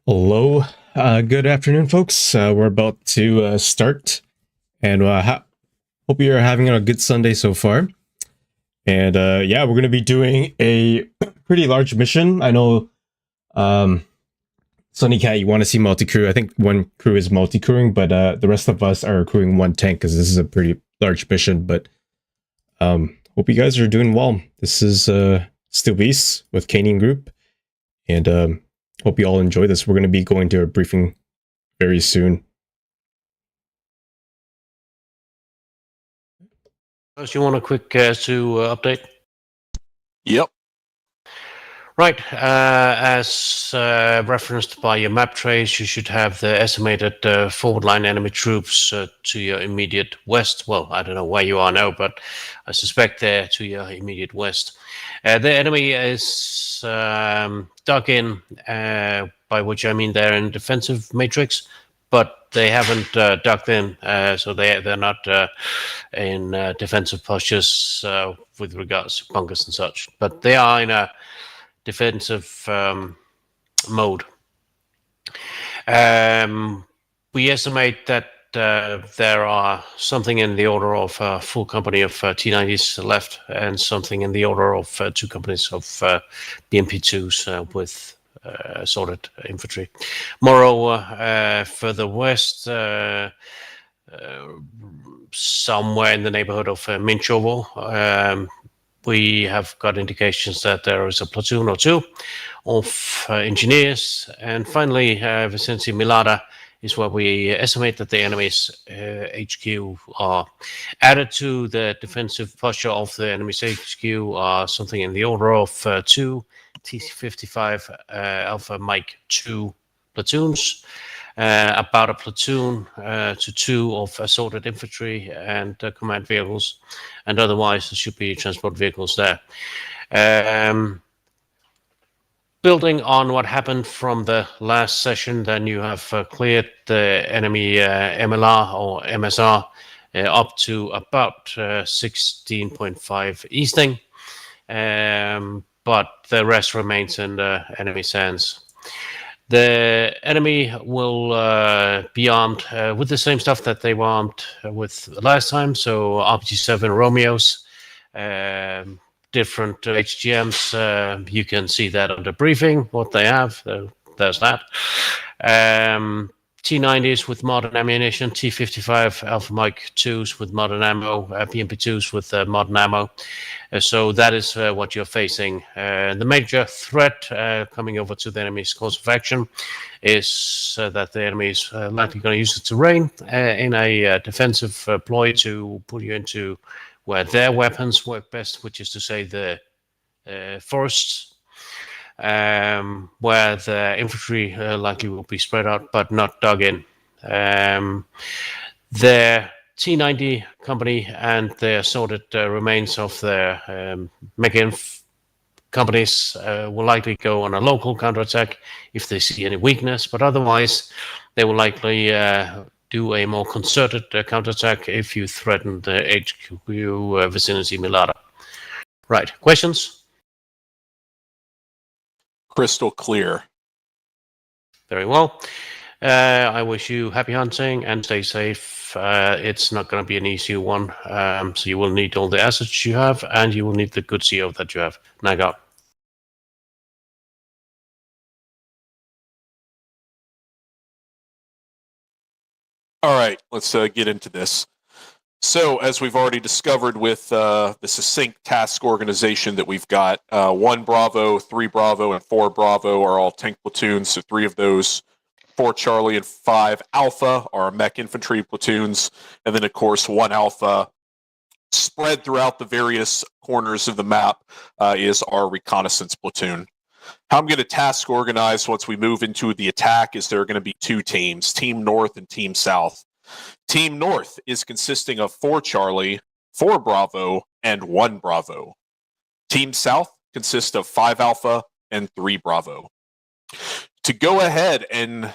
Hello, good afternoon, folks. We're about to start, and hope you're having a good Sunday so far. And yeah, we're going to be doing a pretty large mission. I know, um, Sunny Cat, you want to see multi-crew. I think one crew is multi-crewing, but the rest of us are crewing one tank because this is a pretty large mission. But hope you guys are doing well. This is Still Beast with Kanium Group, and hope you all enjoy this. We're going to be going to a briefing very soon. Do you want a quick update? Yep. Right. As referenced by your map trace, you should have the estimated forward line enemy troops to your immediate west. Well, I don't know where you are now, but I suspect they're to your immediate west. The enemy is dug in, by which I mean they're in defensive matrix, but they haven't dug in, so they're not in defensive postures with regards to bunkers and such. But they are in a defensive mode. We estimate that there are something in the order of a full company of T90s left, and something in the order of two companies of BMP2s with assorted infantry. Moreover, further west, somewhere in the neighborhood of Minchovo, we have got indications that there is a platoon or two of engineers. And finally, vicinity Milada is where we estimate that the enemy's HQ are added to the defensive posture of the enemy's HQ are something in the order of two T-55 Alpha Mike 2 platoons, about a platoon to two of assorted infantry and command vehicles, and otherwise there should be transport vehicles there. Building on what happened from the last session, then you have cleared the enemy MLR or MSR up to about 16.5 easting, but the rest remains in the enemy's hands. The enemy will be armed with the same stuff that they were armed with last time, so RPG-7 Romeos, different HGMs. You can see that on the briefing, what they have. There's that. T90s with modern ammunition, T55 Alpha Mike 2s with modern ammo, PMP2s with modern ammo. So that is what you're facing. The major threat coming over to the enemy's course of action is that the enemy is likely going to use the terrain in a defensive ploy to pull you into where their weapons work best, which is to say the forests, where the infantry likely will be spread out but not dug in. Their T90 company and the assorted remains of their mega-inf companies will likely go on a local counterattack if they see any weakness, but otherwise they will likely do a more concerted counterattack if you threaten the HQ vicinity Milada. Right, questions? Crystal clear. Very well. I wish you happy hunting and stay safe. It's not going to be an easy one, so you will need all the assets you have, and you will need the good CO that you have. Naga. All right, let's get into this. So, as we've already discovered with the succinct task organization that we've got, 1 Bravo, 3 Bravo, and 4 Bravo are all tank platoons. So 3 of those, 4 Charlie and 5 Alpha are mech infantry platoons. And then, of course, 1 Alpha spread throughout the various corners of the map is our reconnaissance platoon. How I'm going to task organize once we move into the attack is there are going to be 2 teams, Team North and Team South. Team North is consisting of 4 Charlie, 4 Bravo, and 1 Bravo. Team South consists of 5 Alpha and 3 Bravo. To go ahead and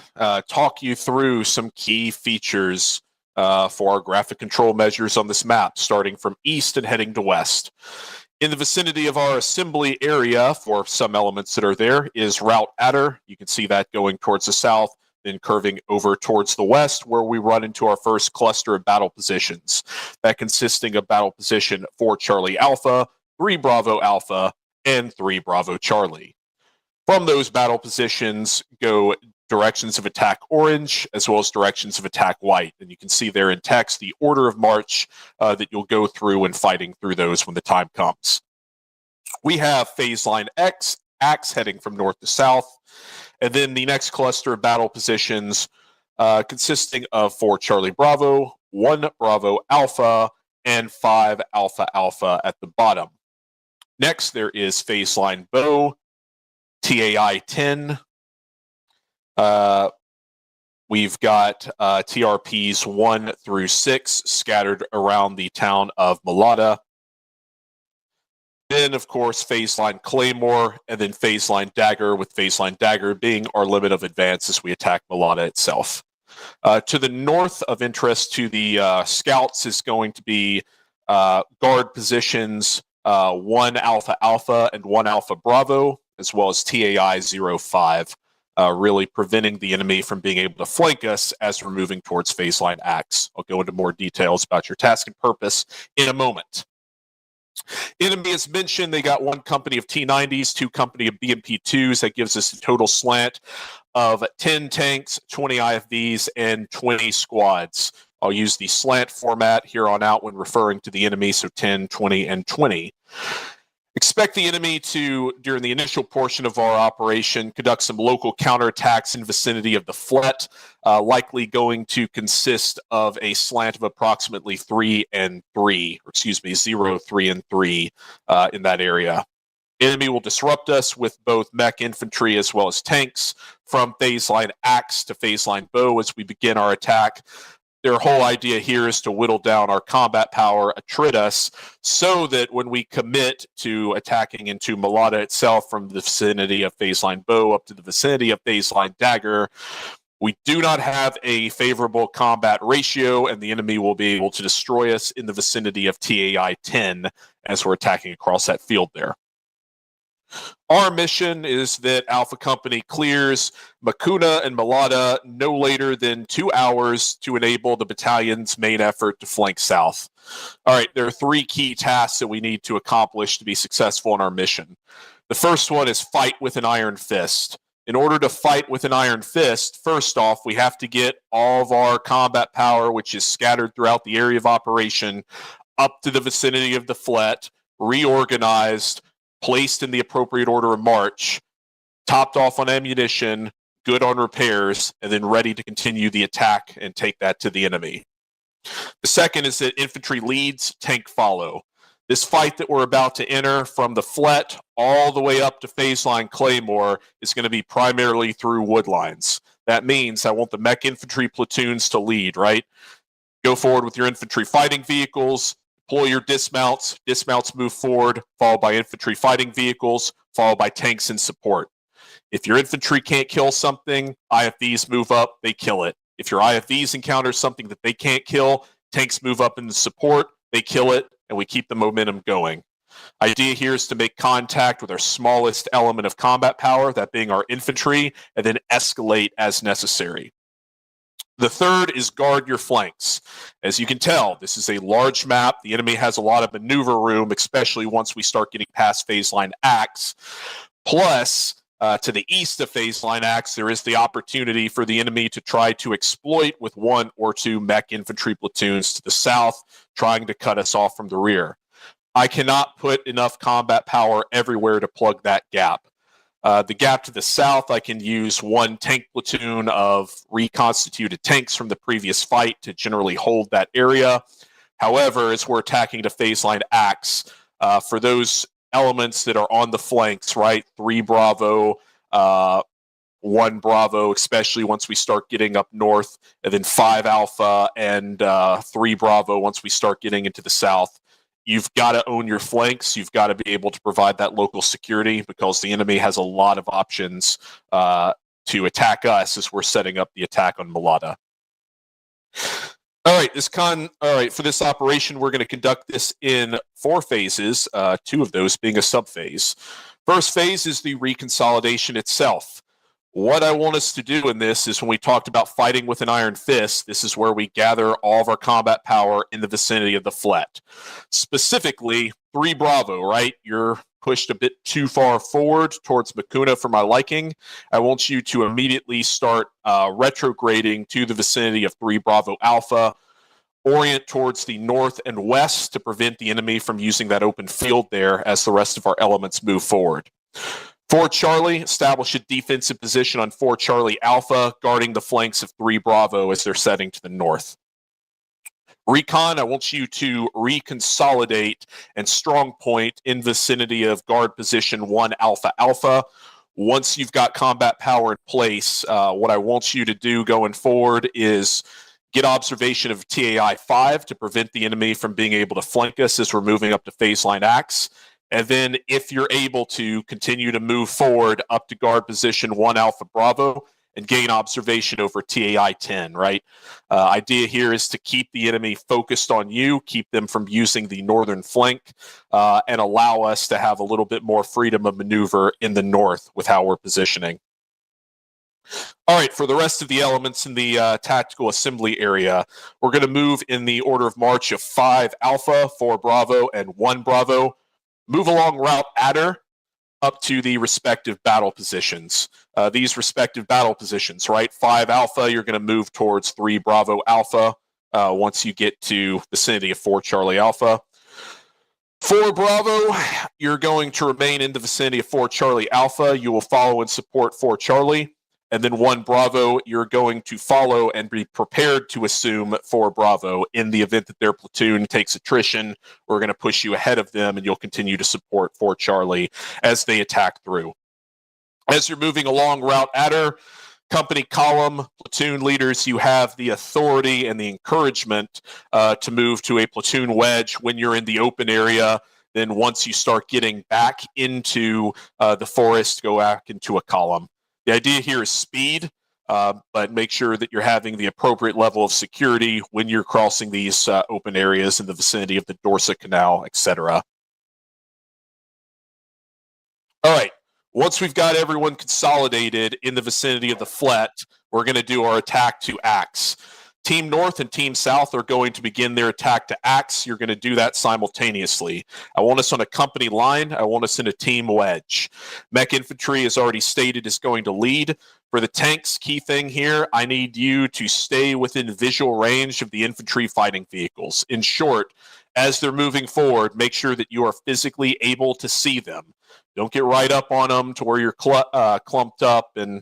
talk you through some key features for our graphic control measures on this map, starting from east and heading to west. In the vicinity of our assembly area, for some elements that are there, is Route Adder. You can see that going towards the south, then curving over towards the west, where we run into our first cluster of battle positions. That consisting of battle position 4 Charlie Alpha, 3 Bravo Alpha, and 3 Bravo Charlie. From those battle positions go directions of attack orange, as well as directions of attack white. And you can see there in text the order of march that you'll go through when fighting through those when the time comes. We have phase line X, Axe heading from north to south. And then the next cluster of battle positions consisting of 4 Charlie Bravo, 1 Bravo Alpha, and 5 Alpha Alpha at the bottom. Next, there is phase line Bow, TAI 10. We've got TRPs 1 through 6 scattered around the town of Malata. Then, of course, phase line Claymore, and then phase line Dagger, with phase line Dagger being our limit of advance as we attack Malata itself. To the north of interest to the scouts is going to be guard positions 1 Alpha Alpha and 1 Alpha Bravo, as well as TAI 05, really preventing the enemy from being able to flank us as we're moving towards phase line Axe. I'll go into more details about your task and purpose in a moment. Enemy, as mentioned, they got 1 company of T90s, 2 company of BMP2s. That gives us a total slant of 10 tanks, 20 IFVs, and 20 squads. I'll use the slant format here on out when referring to the enemy, so 10, 20, and 20. Expect the enemy to, during the initial portion of our operation, conduct some local counterattacks in vicinity of the Flet, likely going to consist of a slant of approximately 0, 3, and 3 in that area. Enemy will disrupt us with both mech infantry as well as tanks from phase line Axe to phase line Bow as we begin our attack. Their whole idea here is to whittle down our combat power, attrit us, so that when we commit to attacking into Malata itself from the vicinity of phase line Bow up to the vicinity of phase line Dagger, we do not have a favorable combat ratio, and the enemy will be able to destroy us in the vicinity of TAI 10 as we're attacking across that field there. Our mission is that Alpha Company clears Makuna and Malata no later than 2 hours to enable the battalion's main effort to flank south. All right, there are 3 key tasks that we need to accomplish to be successful in our mission. The first one is fight with an iron fist. In order to fight with an iron fist, first off, we have to get all of our combat power, which is scattered throughout the area of operation, up to the vicinity of the Flet, reorganized, placed in the appropriate order of march, topped off on ammunition, good on repairs, and then ready to continue the attack and take that to the enemy. The second is that infantry leads, tank follow. This fight that we're about to enter from the Flet all the way up to phase line Claymore is going to be primarily through wood lines. That means I want the mech infantry platoons to lead, right? Go forward with your infantry fighting vehicles, deploy your dismounts. Dismounts move forward, followed by infantry fighting vehicles, followed by tanks in support. If your infantry can't kill something, IFVs move up, they kill it. If your IFVs encounter something that they can't kill, tanks move up into support, they kill it, and we keep the momentum going. Idea here is to make contact with our smallest element of combat power, that being our infantry, and then escalate as necessary. The third is guard your flanks. As you can tell, this is a large map. The enemy has a lot of maneuver room, especially once we start getting past phase line Axe. Plus, to the east of phase line Axe, there is the opportunity for the enemy to try to exploit with 1 or 2 mech infantry platoons to the south, trying to cut us off from the rear. I cannot put enough combat power everywhere to plug that gap. The gap to the south, I can use 1 tank platoon of reconstituted tanks from the previous fight to generally hold that area. However, as we're attacking to phase line Axe, for those elements that are on the flanks, right, 3 Bravo, 1 Bravo, especially once we start getting up north, and then 5 Alpha and 3 Bravo once we start getting into the south. You've got to own your flanks. You've got to be able to provide that local security, because the enemy has a lot of options to attack us as we're setting up the attack on Malata. All right, for this operation, we're going to conduct this in 4 phases, 2 of those being a subphase. First phase is the reconsolidation itself. What I want us to do in this is when we talked about fighting with an iron fist, this is where we gather all of our combat power in the vicinity of the flat. Specifically, 3 Bravo, right? You're pushed a bit too far forward towards Makuna for my liking. I want you to immediately start retrograding to the vicinity of 3 Bravo Alpha, orient towards the north and west to prevent the enemy from using that open field there as the rest of our elements move forward. 4 Charlie, establish a defensive position on 4 Charlie Alpha, guarding the flanks of 3 Bravo as they're setting to the north. Recon, I want you to reconsolidate and strong point in vicinity of guard position 1 Alpha Alpha. Once you've got combat power in place, what I want you to do going forward is get observation of TAI 5 to prevent the enemy from being able to flank us as we're moving up to phase line Axe. And then if you're able to continue to move forward up to guard position 1 Alpha Bravo and gain observation over TAI 10, right? Idea here is to keep the enemy focused on you, keep them from using the northern flank, and allow us to have a little bit more freedom of maneuver in the north with how we're positioning. All right, for the rest of the elements in the tactical assembly area, we're going to move in the order of march of 5 Alpha, 4 Bravo, and 1 Bravo. Move along route Adder up to the respective battle positions. These respective battle positions, right? 5 Alpha, you're going to move towards 3 Bravo Alpha once you get to vicinity of 4 Charlie Alpha. 4 Bravo, you're going to remain in the vicinity of 4 Charlie Alpha. You will follow and support 4 Charlie. And then 1 Bravo, you're going to follow and be prepared to assume 4 Bravo. In the event that their platoon takes attrition, we're going to push you ahead of them, and you'll continue to support 4 Charlie as they attack through. As you're moving along route Adder, company column, platoon leaders, you have the authority and the encouragement to move to a platoon wedge when you're in the open area. Then once you start getting back into the forest, go back into a column. The idea here is speed, but make sure that you're having the appropriate level of security when you're crossing these open areas in the vicinity of the Dorset Canal, etc. All right, once we've got everyone consolidated in the vicinity of the flat, we're going to do our attack to Axe. Team North and Team South are going to begin their attack to Axe. You're going to do that simultaneously. I want us on a company line. I want us in a team wedge. Mech Infantry, as already stated, is going to lead. For the tanks, key thing here, I need you to stay within visual range of the infantry fighting vehicles. In short, as they're moving forward, make sure that you are physically able to see them. Don't get right up on them to where you're clumped up and,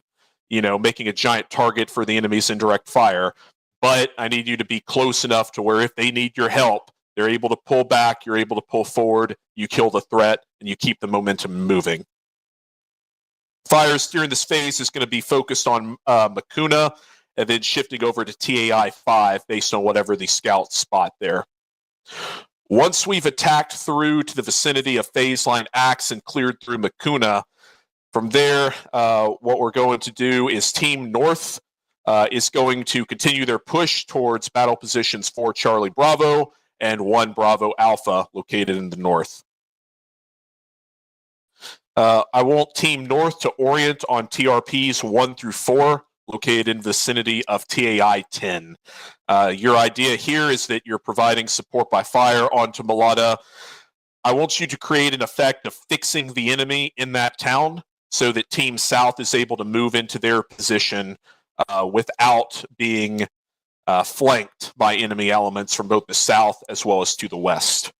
making a giant target for the enemy's indirect fire. But I need you to be close enough to where if they need your help, they're able to pull back, you're able to pull forward, you kill the threat, and you keep the momentum moving. Fires during this phase is going to be focused on Makuna, and then shifting over to TAI 5 based on whatever the scouts spot there. Once we've attacked through to the vicinity of phase line Axe and cleared through Makuna, from there, what we're going to do is Team North is going to continue their push towards battle positions 4 Charlie Bravo and 1 Bravo Alpha located in the north. I want Team North to orient on TRPs 1 through 4 located in the vicinity of TAI 10. Your idea here is that you're providing support by fire onto Malata. I want you to create an effect of fixing the enemy in that town so that Team South is able to move into their position without being flanked by enemy elements from both the south as well as to the west.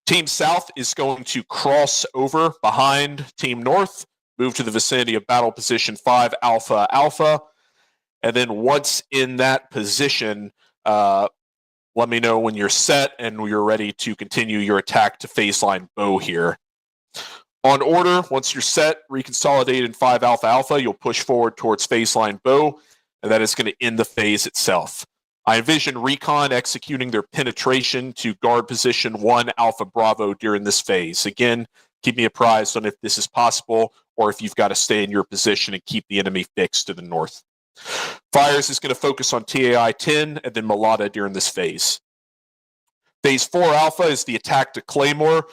Team South is going to cross over behind Team North, move to the vicinity of battle position 5 Alpha Alpha, and then once in that position, let me know when you're set and you're ready to continue your attack to phase line Bow here. On order, once you're set, reconsolidate in 5 Alpha Alpha, you'll push forward towards phase line Bow, and that is going to end the phase itself. I envision Recon executing their penetration to guard position 1 Alpha Bravo during this phase. Again, keep me apprised on if this is possible or if you've got to stay in your position and keep the enemy fixed to the north. Fires is going to focus on TAI-10 and then Malata during this phase. Phase 4 Alpha is the attack to Claymore.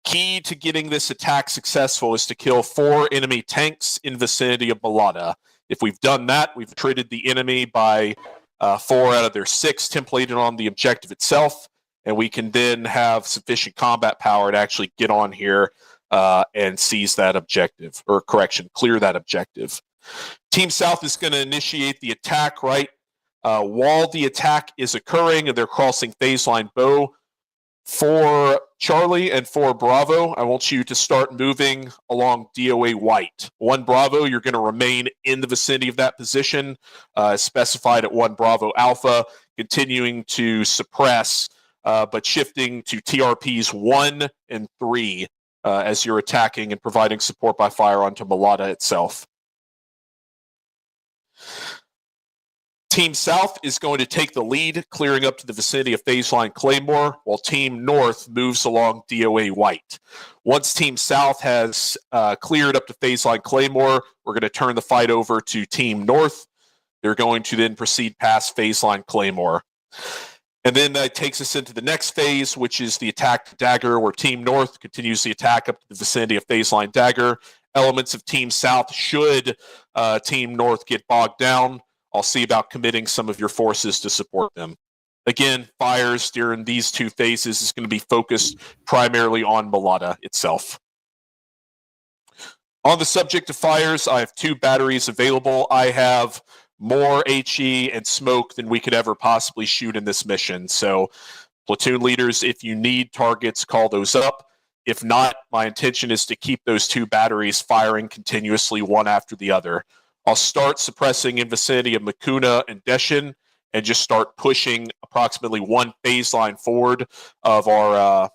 Key to getting this attack successful is to kill 4 enemy tanks in vicinity of Malata. If we've done that, we've treated the enemy by 4 out of their 6 templated on the objective itself, and we can then have sufficient combat power to actually get on here and seize that objective, or clear that objective. Team South is going to initiate the attack, right? While the attack is occurring and they're crossing phase line bow, for Charlie and for Bravo, I want you to start moving along DOA white. 1 Bravo, you're going to remain in the vicinity of that position, specified at 1 Bravo Alpha, continuing to suppress, but shifting to TRPs 1 and 3 as you're attacking and providing support by fire onto Malata itself. Team South is going to take the lead, clearing up to the vicinity of phase line Claymore, while Team North moves along DOA white. Once Team South has cleared up to phase line Claymore, we're going to turn the fight over to Team North. They're going to then proceed past phase line Claymore. And then that takes us into the next phase, which is the attack to Dagger, where Team North continues the attack up to the vicinity of phase line Dagger. Elements of Team South, should Team North get bogged down, I'll see about committing some of your forces to support them. Again, fires during these 2 phases is going to be focused primarily on Malata itself. On the subject of fires, I have 2 batteries available. I have more HE and smoke than we could ever possibly shoot in this mission. So, platoon leaders, if you need targets, call those up. If not, my intention is to keep those 2 batteries firing continuously, one after the other. I'll start suppressing in vicinity of Makuna and Deshin and just start pushing approximately 1 phase line forward of our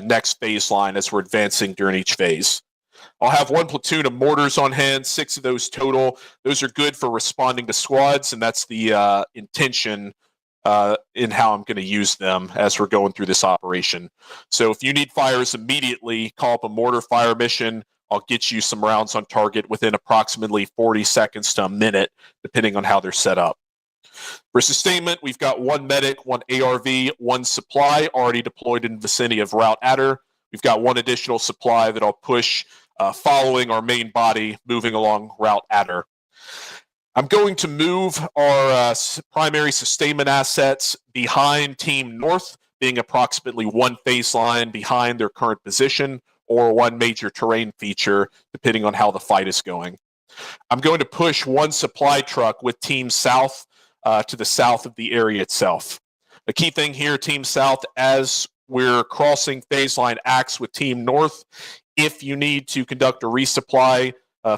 next phase line as we're advancing during each phase. I'll have 1 platoon of mortars on hand, 6 of those total. Those are good for responding to squads, and that's the intention in how I'm going to use them as we're going through this operation. So if you need fires immediately, call up a mortar fire mission. I'll get you some rounds on target within approximately 40 seconds to a minute, depending on how they're set up. For sustainment, we've got 1 medic, 1 ARV, 1 supply already deployed in the vicinity of Route Adder. We've got 1 additional supply that I'll push following our main body, moving along Route Adder. I'm going to move our primary sustainment assets behind Team North, being approximately 1 phase line behind their current position, or 1 major terrain feature, depending on how the fight is going. I'm going to push 1 supply truck with Team South to the south of the area itself. The key thing here, Team South, as we're crossing phase line Axe with Team North, if you need to conduct a resupply,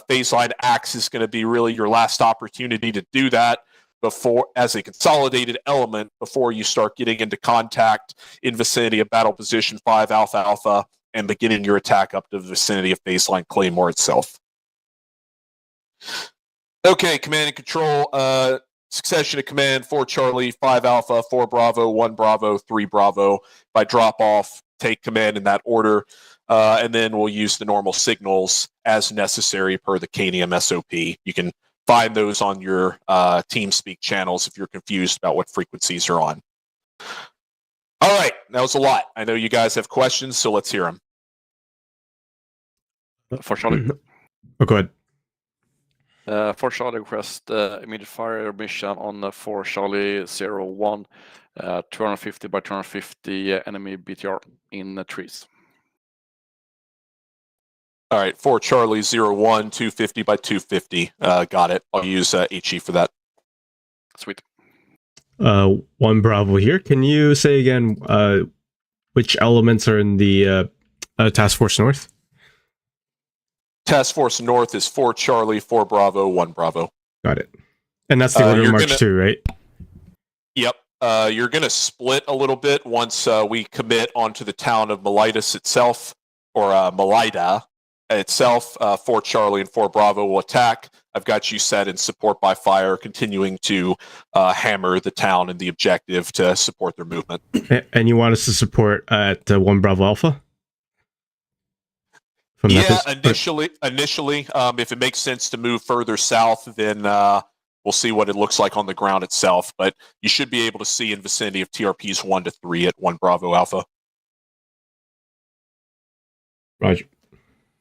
phase line Axe is going to be really your last opportunity to do that before, as a consolidated element, before you start getting into contact in vicinity of battle position 5 Alpha Alpha and beginning your attack up to the vicinity of baseline Claymore itself. Okay, command and control. Succession of command: 4 Charlie, 5 Alpha, 4 Bravo, 1 Bravo, 3 Bravo. If I drop off, take command in that order, and then we'll use the normal signals as necessary per the Kanium SOP. You can find those on your TeamSpeak channels if you're confused about what frequencies are on. All right, that was a lot. I know you guys have questions, so let's hear them. For Charlie. Oh, go ahead. For Charlie, request immediate fire mission on 4 Charlie 01, 250 by 250 enemy BTR in the trees. All right, 4 Charlie 01, 250 by 250. Got it. I'll use HE for that. Sweet. 1 Bravo here. Can you say again which elements are in the Task Force North? Task Force North is 4 Charlie, 4 Bravo, 1 Bravo. Got it. And that's the order of march too, right? Yep. You're going to split a little bit once we commit onto the town of Melita itself, or Melita itself. 4 Charlie and 4 Bravo will attack. I've got you set in support by fire, continuing to hammer the town and the objective to support their movement. And you want us to support at 1 Bravo Alpha? Yeah, initially, if it makes sense to move further south, then We'll see what it looks like on the ground itself, but you should be able to see in vicinity of TRPs 1 to 3 at 1 Bravo Alpha. Roger.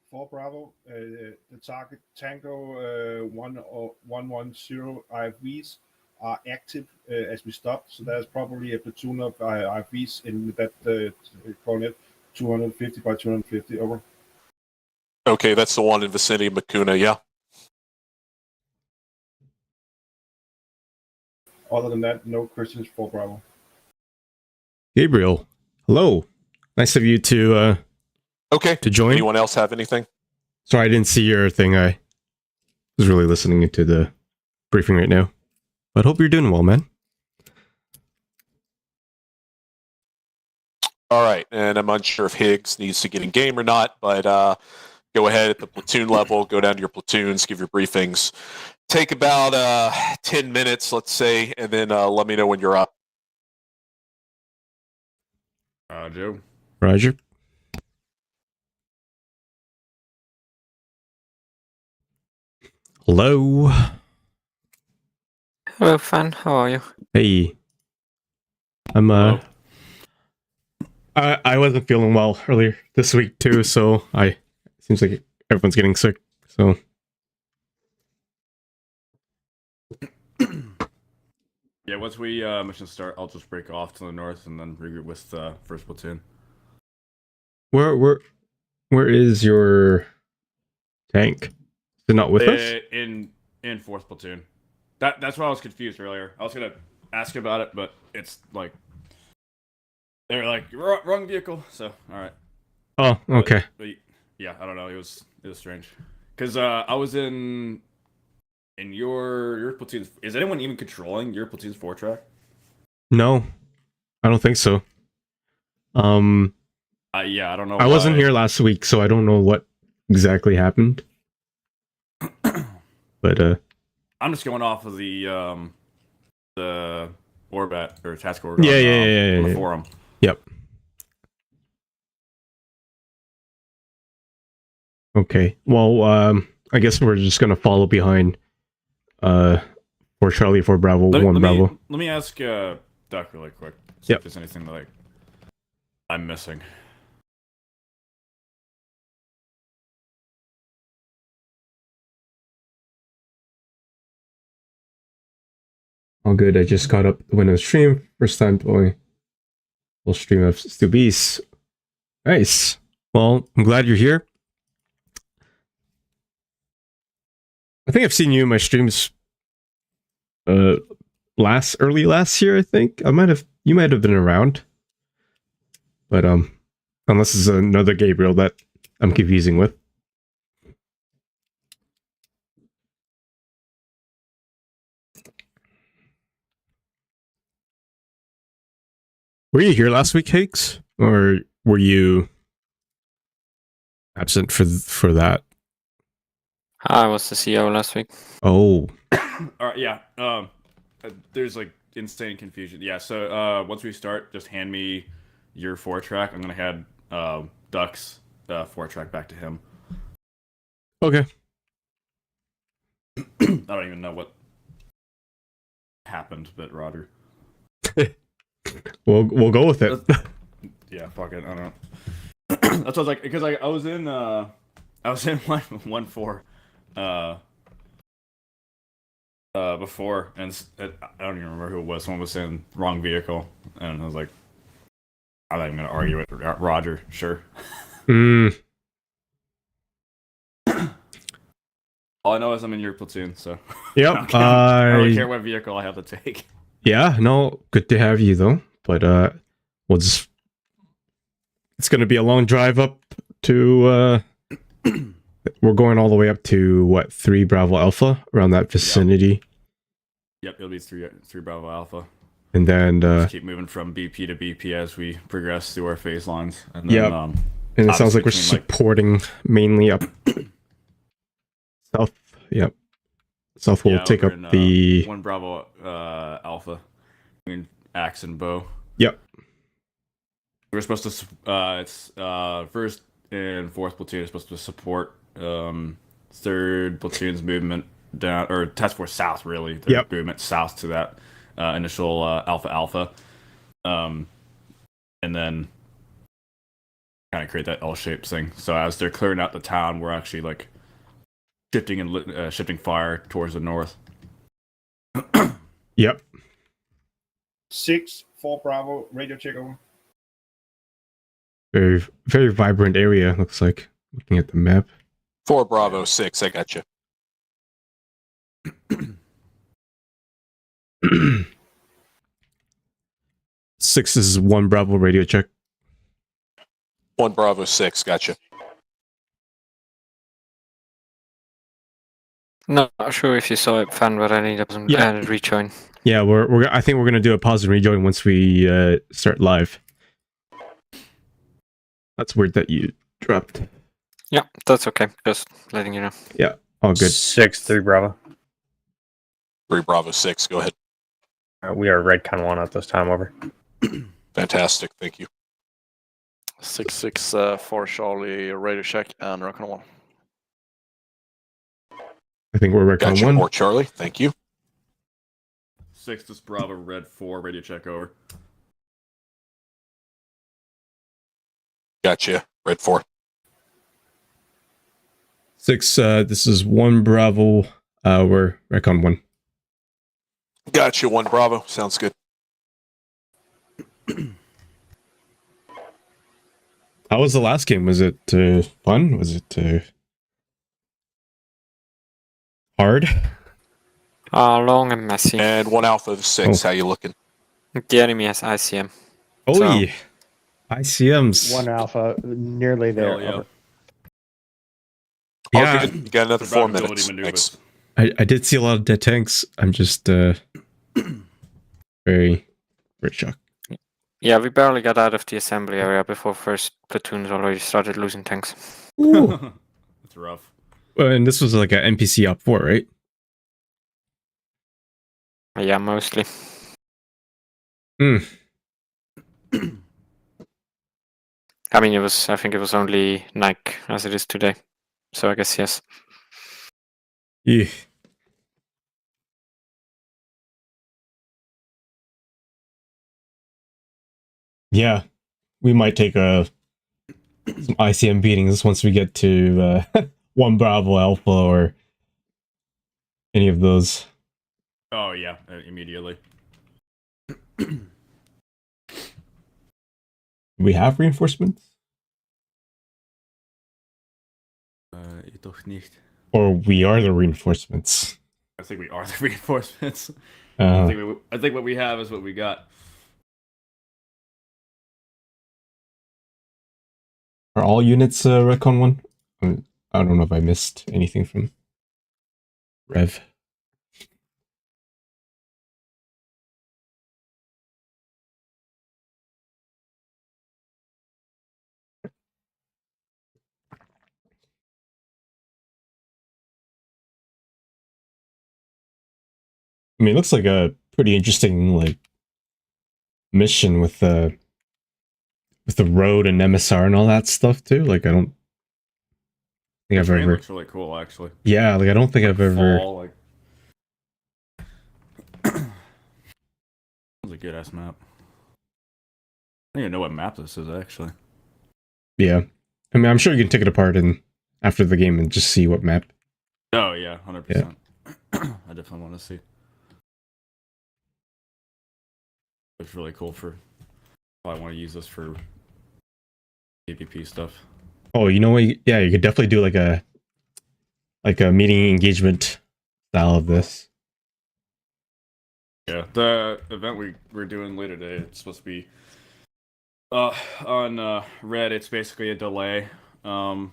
4 Bravo, the target Tango 110 IFVs are active as we stopped, so there's probably a platoon of IFVs in that coordinate 250 by 250, over. Okay, that's the one in vicinity of Makuna, yeah. Other than that, no questions for Bravo. Gabriel, hello. Nice of you to join. Anyone else have anything? Sorry, I didn't see your thing. I was really listening into the briefing right now. But hope you're doing well, man. All right, and I'm unsure if Higgs needs to get in game or not, but go ahead at the platoon level, go down to your platoons, give your briefings. Take about 10 minutes, let's say, and then let me know when you're up. Joe. Roger. Hello. Hello, Fan. How are you? Hey. I'm I wasn't feeling well earlier this week too, so seems like everyone's getting sick. So yeah, once we mission start, I'll just break off to the north and then regroup with first platoon. where is your tank? Is it not with us? In fourth platoon. That's why I was confused earlier. I was gonna ask about it, but it's like they're like wrong vehicle. So all right. Oh, okay. But yeah, I don't know. It was strange because I was in your platoon. Is anyone even controlling your platoon's 4-track? No, I don't think so. Yeah, I don't know. I wasn't here last week, so I don't know what exactly happened. But I'm just going off of the Orbat or task order. Yeah. On the forum. Yep. Okay. Well, I guess we're just gonna follow behind. For Charlie, for Bravo, 1 Bravo. Let me ask Duck really quick. Yep. If there's anything like I'm missing. All good. I just got up the Windows stream. First time doing full stream of Stu Beast. Nice. Well, I'm glad you're here. I think I've seen you in my streams early last year, I think. You might have been around. But unless it's another Gabriel that I'm confusing with. Were you here last week, Higgs? Or were you absent for that? I was the CEO last week. Oh. All right, yeah. There's like insane confusion. Yeah, so once we start, just hand me your 4-track. I'm gonna hand Duck's 4-track back to him. Okay. I don't even know what happened, but Roger. We'll go with it. Yeah, fuck it. I don't know. That's what I was like, because I was in 1-4 before, and I don't even remember who it was. Someone was saying wrong vehicle, and I was like, I'm not even gonna argue with Roger. Sure. All I know is I'm in your platoon, so Yep. I don't really care what vehicle I have to take. Yeah, no, good to have you though. But we'll just. It's gonna be a long drive up to. We're going all the way up to what, 3 Bravo Alpha, around that vicinity. Yep, it'll be 3 Bravo Alpha. And then just keep moving from BP to BP as we progress through our phase lines. And then, yep. And it sounds like we're supporting mainly up south. Yep. South will take up the 1 Bravo Alpha between Axe and Bow. Yep. We're supposed to it's first and fourth platoon is supposed to support third platoon's movement down, or Task Force South, really. Their movement south to that initial Alpha. And then kind of create that L-shaped thing. So as they're clearing out the town, we're actually like shifting fire towards the north. Yep. 6, 4 Bravo, radio check over. Very, very vibrant area, looks like, looking at the map. 4 Bravo 6, I got you. 6 is 1 Bravo radio check. 1 Bravo 6, gotcha. Not sure if you saw it, Fan, but I need a rejoin. Yeah, I think we're gonna do a pause and rejoin once we start live. That's weird that you dropped. Yeah, that's okay. Just letting you know. Yeah, all good. 6, 3 Bravo. 3 Bravo 6, go ahead. We are Redcon 1 at this time, over. Fantastic, thank you. 6, 4 Charlie, radio check, and Recon 1. I think we're Recon Gotcha, 1. 4 Charlie, thank you. 6 is Bravo, Red 4, radio check over. Gotcha, Red 4. 6, this is 1 Bravo, we're Recon 1. Gotcha, 1 Bravo, sounds good. How was the last game? Was it fun? Was it hard? Long and messy. And 1 Alpha 6, how you looking? The enemy has ICM. Oh, yeah. ICMs. 1 Alpha, nearly there. Hell yeah. Over. All Yeah. good. You got another 4 minutes. Maneuvers. Thanks. I did see a lot of dead tanks. I'm just very shocked. Yeah, we barely got out of the assembly area before first platoons already started losing tanks. That's rough. And this was like an NPC OpFor, right? Yeah, mostly. Hmm. I mean, I think it was only Nike as it is today. So I guess yes. Yeah. Yeah, we might take some ICM beatings once we get to 1 Bravo Alpha or any of those. Oh yeah, immediately. We have reinforcements? Doch nicht. Or we are the reinforcements? I think we are the reinforcements. Uh, I think what we have is what we got. Are all units Recon 1? I don't know if I missed anything from Rev. I mean, it looks like a pretty interesting mission with the road and MSR and all that stuff too. Like, I don't think I've ever. Looks really cool, actually. Yeah, like I don't think I've ever. Fall, It's a good ass map. I don't even know what map this is actually. Yeah, I mean, I'm sure you can take it apart and after the game and just see what map. Oh yeah, 100%. I definitely want to see. It's really cool for. I want to use this for PvP stuff. Oh, you know what? Yeah, you could definitely do like a meeting engagement style of this. Yeah, the event we're doing later today, it's supposed to be on Red. It's basically a delay, and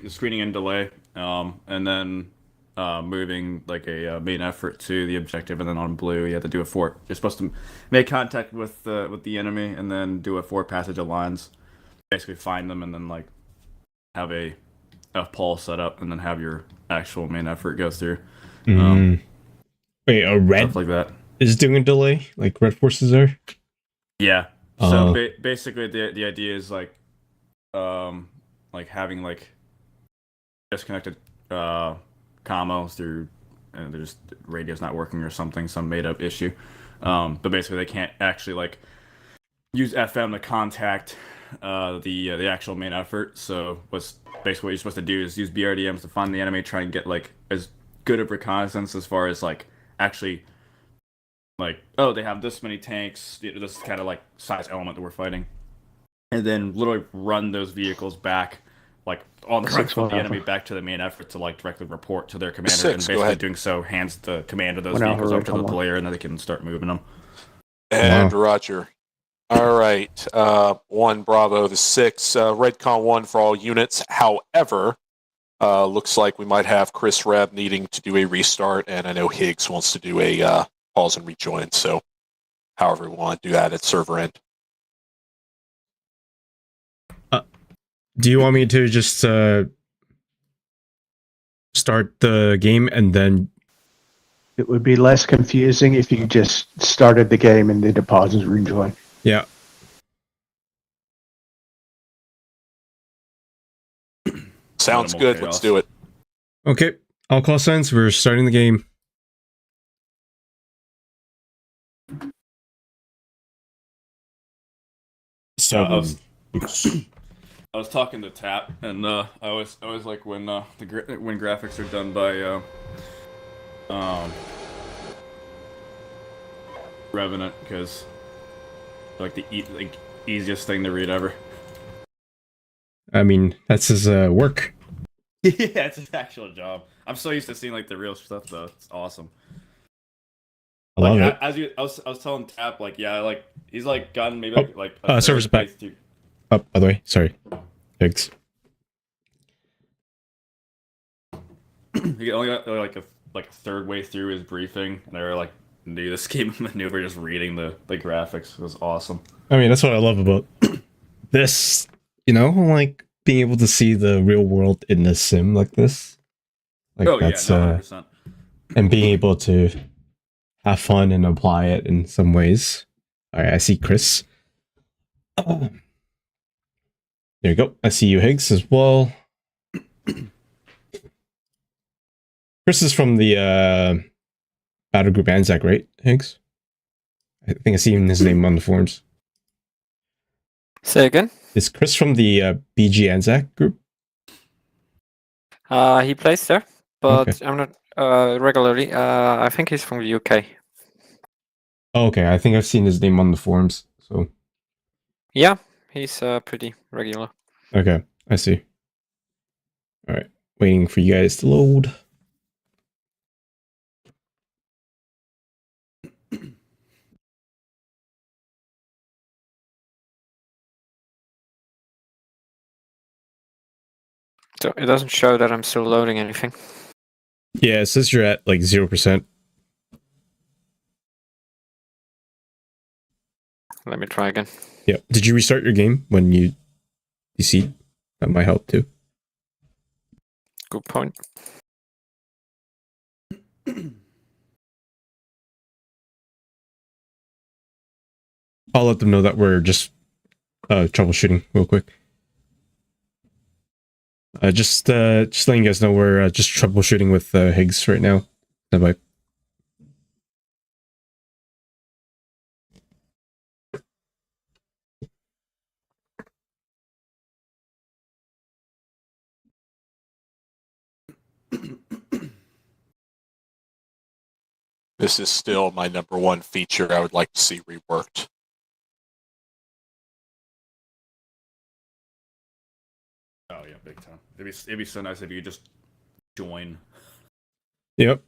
screening and delay, and then moving like a main effort to the objective, and then on Blue you have to do a fort. You're supposed to make contact with the enemy, and then do a 4 passage of lines. Basically, find them, and then like have a pole set up, and then have your actual main effort go through. Wait, a Red Stuff like that is doing a delay, like Red forces are. Yeah. So basically, the idea is like having like disconnected commo through they're just radio's not working or something, some made up issue. But basically, they can't actually like use FM to contact the actual main effort. So what's basically what you're supposed to do is use BRDMs to find the enemy, try and get like as good of reconnaissance as far as like actually like, oh, they have this many tanks, this kind of like size element that we're fighting, and then literally run those vehicles back, like on the run from the enemy back to the main effort to like directly report to their commander, and basically doing so hands the command of those vehicles over to the player, and then they can start moving them. And Roger. All right, 1 Bravo, the 6, Redcon 1 for all units. However, looks like we might have ChrisReb needing to do a restart, and I know Higgs wants to do a pause and rejoin, so however we want to do that at server end. Do you want me to just start the game and then... It would be less confusing if you just started the game and did a pause and rejoin. Yeah. Sounds good. Let's do it. Okay. All call signs. We're starting the game. So I was talking to Tap, and I was like, when graphics are done by Revenant, because like the easiest thing to read ever. I mean, that's his work. Yeah, it's his actual job. I'm so used to seeing like the real stuff though. It's awesome. I love it. I was telling Tap, like, yeah, like he's like gotten maybe like server's back. Oh, by the way, sorry. Thanks. He only got like a third way through his briefing, and they were like, "Dude, this game maneuver just reading the graphics. It was awesome." I mean, that's what I love about this. You know, like being able to see the real world in a sim like this. Like that's yeah, 100%. And being able to have fun and apply it in some ways. All right, I see Chris. There you go. I see you, Higgs, as well. Chris is from the Battle Group Anzac, right, Higgs? I think I see his name on the forums. Say again? Is Chris from the BG Anzac group? He plays there, but okay. I'm not regularly. I think he's from the UK. Oh, okay, I think I've seen his name on the forums. So. Yeah, he's pretty regular. Okay, I see. All right, waiting for you guys to load. So it doesn't show that I'm still loading anything. Yeah, it says you're at like 0%. Let me try again. Yeah. Did you restart your game when you see? That might help too. Good point. I'll let them know that we're just troubleshooting real quick. Just letting you guys know we're just troubleshooting with Higgs right now. Bye. This is still my #1 feature I would like to see reworked. Oh yeah, big time. It'd be so nice if you just join. Yep.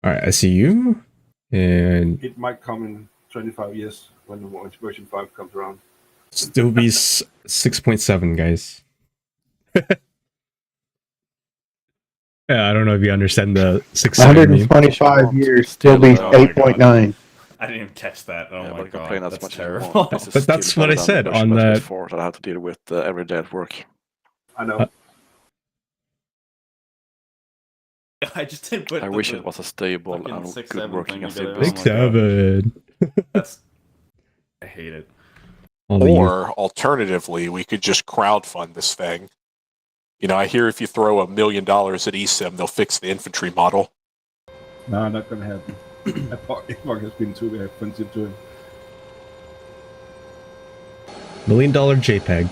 All right, I see you. And it might come in 25 years when the version 5 comes around. Still be 6.7, guys. Yeah, I don't know if you understand the 125 years, still be 8.9. I didn't even catch that. Oh my god, that's much terrible. But that's what I said on the... that I have to deal with every day at work. I know. I just didn't put. I wish it was a stable and good working assembly. 6.7. That's. I hate it. Or alternatively, we could just crowdfund this thing You know, I hear if you throw $1 million at eSIM, they'll fix the infantry model. No, not gonna happen. Epoch has been too expensive to him. $1 million JPEG.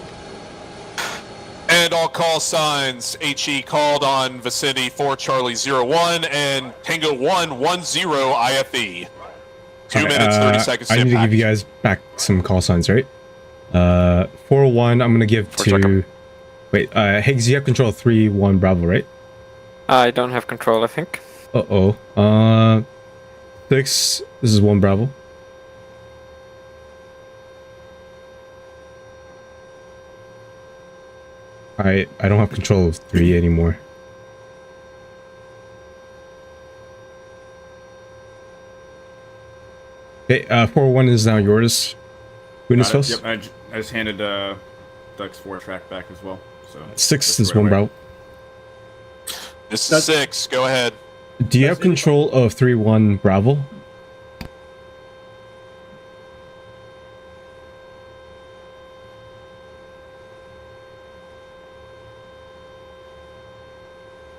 And all call signs, HE called on vicinity 4 Charlie 01 and Tango 110 IFE. 2 minutes, 30 seconds to I need to impact. give you guys back some call signs, right? 401, I'm gonna give to... Wait, Higgs, you have control of 3-1 Bravo, right? I don't have control, I think. Uh-oh. 6, this is 1 Bravo. I don't have control of 3 anymore. Okay, 401 is now yours. Witness Got it. Fels? Yep, I just handed Duck's 4 track back as well. So 6 that's is right 1 away. Bravo. This is 6. Go ahead. Do you have control of 3-1 Bravo?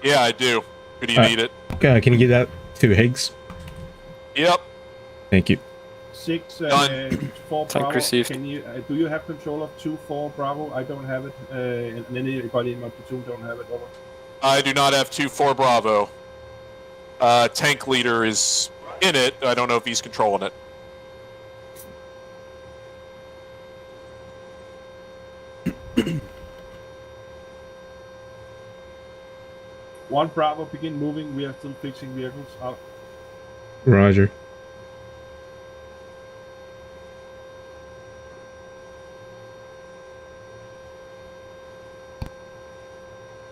Yeah, I do. Who do you need it? Okay, can you give that to Higgs? Yep. Thank you. 6 Done. 4 Tank Bravo. received. Can you do you have control of 2-4 Bravo? I don't have it, and anybody in my platoon don't have it. Over. I do not have 2-4 Bravo. Tank leader is in it. I don't know if he's controlling it. One Bravo, begin moving. We are still fixing vehicles out. Roger.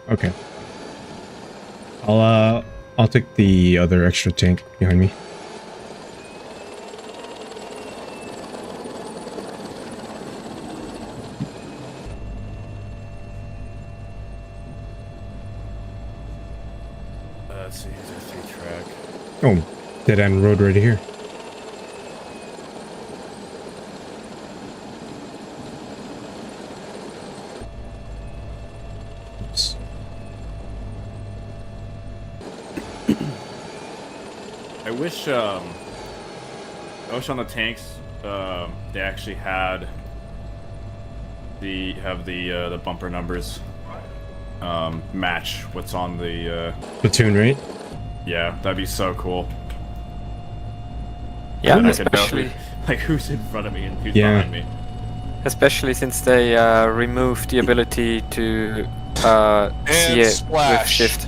Okay. I'll take the other extra tank behind me. Let's see, there's a 3 track. Oh, dead end road right here. Oops. I wish on the tanks they actually had the bumper numbers match what's on the Platoon, right? yeah, that'd be so cool. Yeah, I could know especially like who's in front of me and who's Yeah. behind me. especially since they removed the ability to see it with splash. shift.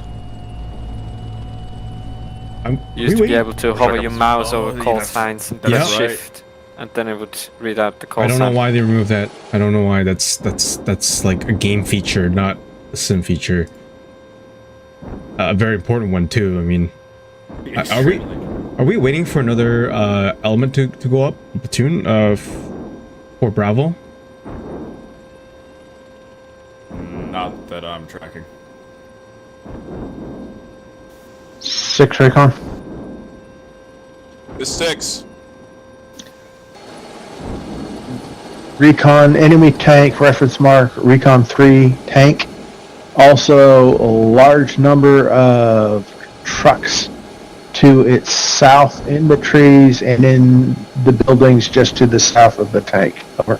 I'm You used to be able to hover your mouse Oh, over yeah, call that's- signs and that's press right. shift, and then it would read out the call I don't sign. know why they removed that. I don't know why. That's like a game feature, not a sim feature. A very important one too. I mean, are we waiting for another element to go up? Platoon for Bravo? Not that I'm tracking. 6 Recon. The 6. Recon enemy tank, reference mark, Recon 3 tank. Also, a large number of trucks to its south in the trees and in the buildings just to the south of the tank. Over.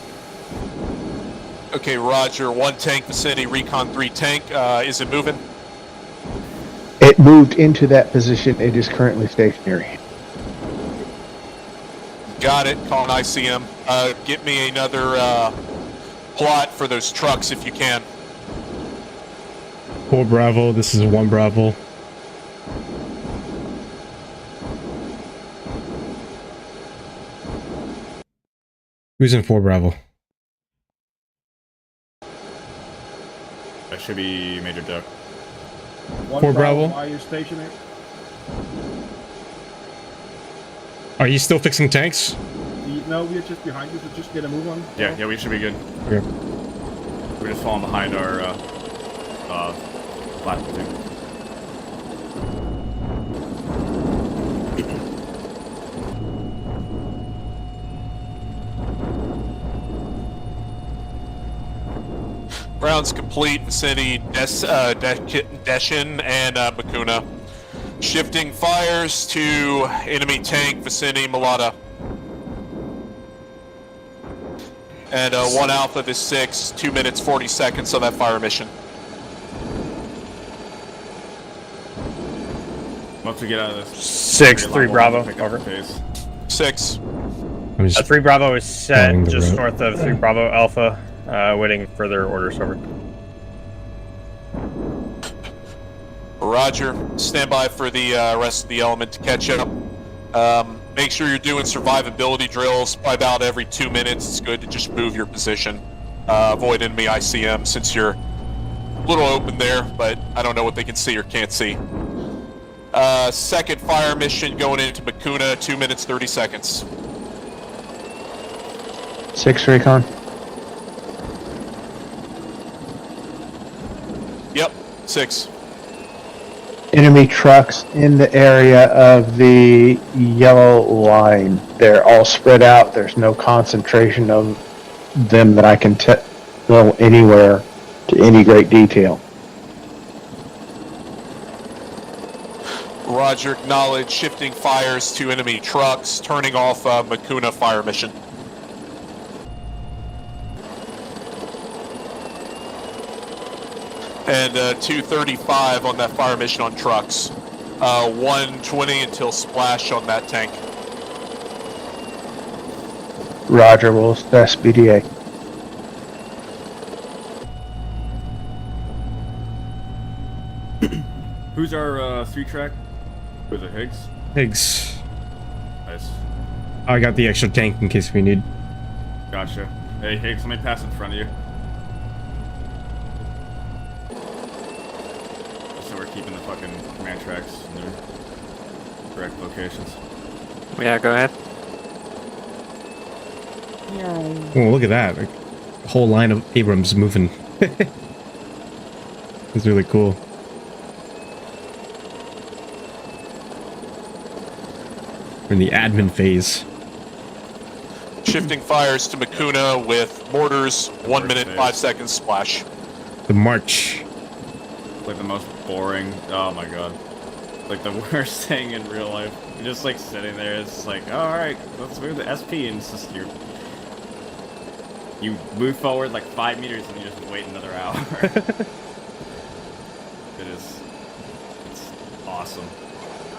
Okay, Roger. 1 tank vicinity, Recon 3 tank. Is it moving? It moved into that position. It is currently stationary. Got it. Calling ICM. Get me another plot for those trucks if you can. 4 Bravo. This is 1 Bravo. Who's in 4 Bravo? That should be Major Duck. 1 4 Bravo. Are you stationary? Are you still fixing tanks? No, we are just behind you, so just get a move on. Yeah, we should be good. Okay. We're just falling behind our black platoon. Ground's complete. Vicinity Deshin and Bakuna. Shifting fires to enemy tank vicinity Malata. And 1 Alpha to 6, 2 minutes 40 seconds on that fire mission. Once we get out of this, 6, 3 Bravo, over. 6. I'm just 3 Bravo is set following the just route. north of 3 Bravo Alpha, waiting further orders, over. Roger. Stand by for the rest of the element to catch up. Make sure you're doing survivability drills by about every 2 minutes. It's good to just move your position. Avoid enemy ICM since you're a little open there, but I don't know what they can see or can't see. Second fire mission going into Bakuna, 2 minutes 30 seconds. 6 recon. Yep, 6. Enemy trucks in the area of the yellow line. They're all spread out. There's no concentration of them that I can tell anywhere to any great detail. Roger, acknowledge. Shifting fires to enemy trucks. Turning off Bakuna fire mission. And 235 on that fire mission on trucks. 120 until splash on that tank. Roger, we'll assess BDA. Who's our 3-track? Was it Higgs? Higgs. Nice. I got the extra tank in case we need. Gotcha. Hey Higgs, let me pass in front of you. So we're keeping the fucking command tracks in their correct locations. Yeah, go ahead. Oh, look at that. Like, a whole line of Abrams moving. It's really cool. We're in the admin phase. Shifting fires to Bakuna with mortars. 1 minute 5 seconds splash. The march. Like the most boring. Oh my god. Like the worst thing in real life. You're just like sitting there. It's like, oh, all right, let's move the SP, and it's just you move forward like 5 meters and you just wait another hour. It's awesome.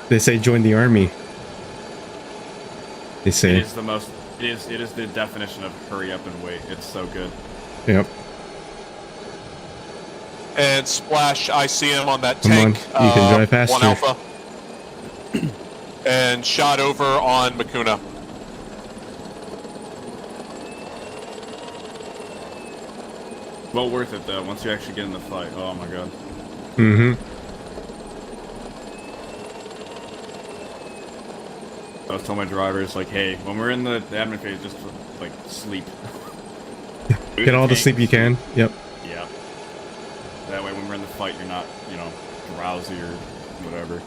They say join the army. They say. It is the most. It is the definition of hurry up and wait. It's so good. Yep. And splash ICM on that Come tank. on, you can drive 1 faster. Alpha. And shot over on Bakuna. Well worth it though. Once you actually get in the fight. Oh my god. Mm-hmm. I was telling my drivers like, hey, when we're in the admin phase, just like sleep. Get all the sleep you can. Yep. Yeah. That way, when we're in the fight, you're not, you know, drowsy or whatever.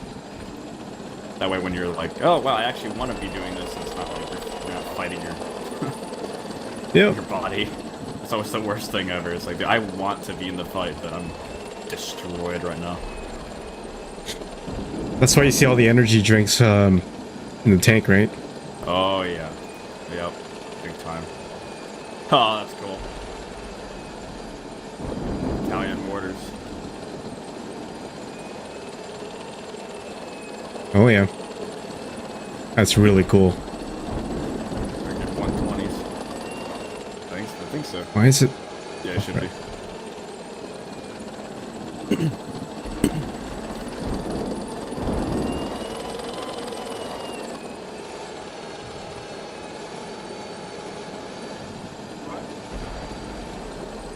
That way, when you're like, oh, well, I actually want to be doing this, it's not like you're not fighting your body. It's always the worst thing ever. It's like, I want to be in the fight, but I'm destroyed right now. That's why you see all the energy drinks in the tank, right? Oh, yeah. Yep. Big time. Oh, that's cool. Italian mortars. Oh yeah. That's really cool. They're getting 120s. I think so. Why is it? Yeah, it should be.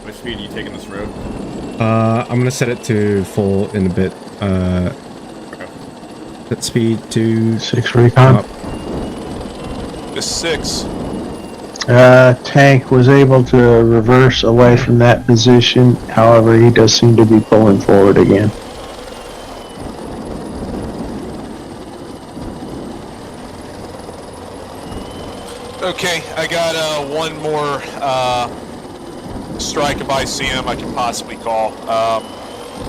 What speed are you taking this road? I'm gonna set it to full in a bit. Okay. Set speed to 6 recon. up. The 6. Tank was able to reverse away from that position. However, he does seem to be pulling forward again. Okay, I got one more strike if I see him, I can possibly call.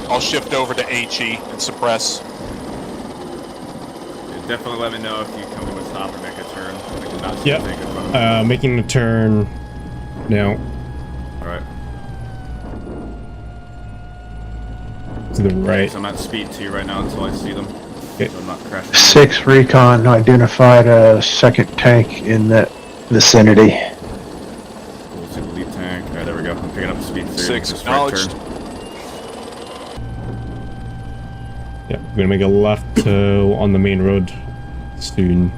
I'll shift over to HE and suppress. Yeah, definitely let me know if you come to a stop or make a turn. I can bounce Yep. the tank in front of me. Making a turn now Alright. to the right. So I'm at speed 2 right now until I see them. Okay. So I'm not crashing. 6 recon identified a second tank in that vicinity. We'll see the lead tank. Alright, there we go. I'm picking up speed 3. 6 Just right acknowledged. turn. Yeah, we're gonna make a left on the main road soon.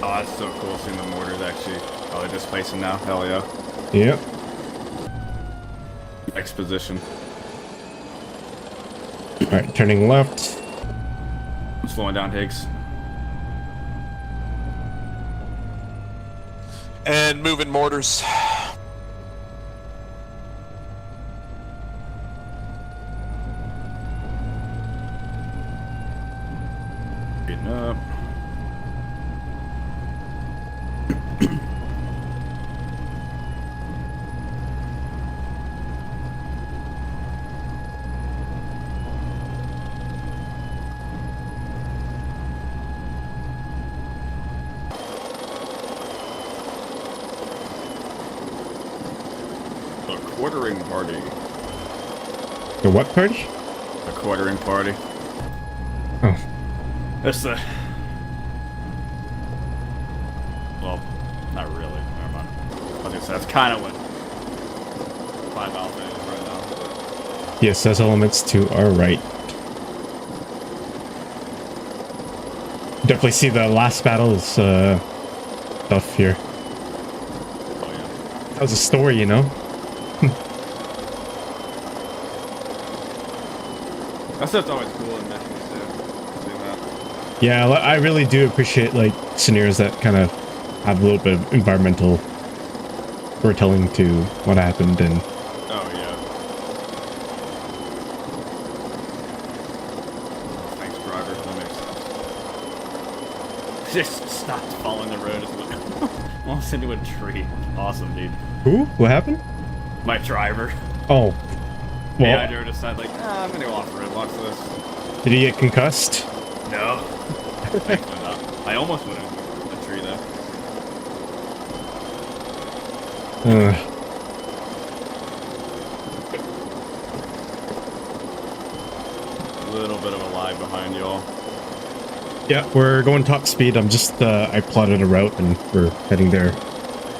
Oh, that's so cool seeing the mortars actually. Oh, they're displacing now. Hell yeah. Yep. Next position. Alright, turning left. I'm slowing down Higgs. And moving mortars. Getting up. A quartering party. The what party? A quartering party. Oh. That's the. Well, not really. Never mind. I was gonna say that's kind of what 5 Alpha is right now. Yes, that's elements to our right. Definitely see the last battle's stuff here. Oh yeah. That was a story, you know? That stuff's always cool in missions too. Seeing that. Yeah, I really do appreciate like scenarios that kind of have a little bit of environmental foretelling to what happened and Oh yeah. Oh, thanks, driver. That makes sense. Just stopped following the road as well. Almost into a tree. Awesome, dude. who? What happened? My driver. Oh. Well, Yeah, I drove decided like, I'm gonna go off road. Watch this. did he get concussed? No. Thankfully not. I almost went into a tree though. A little bit of a lag behind y'all. Yeah, we're going top speed. I'm just I plotted a route and we're heading there.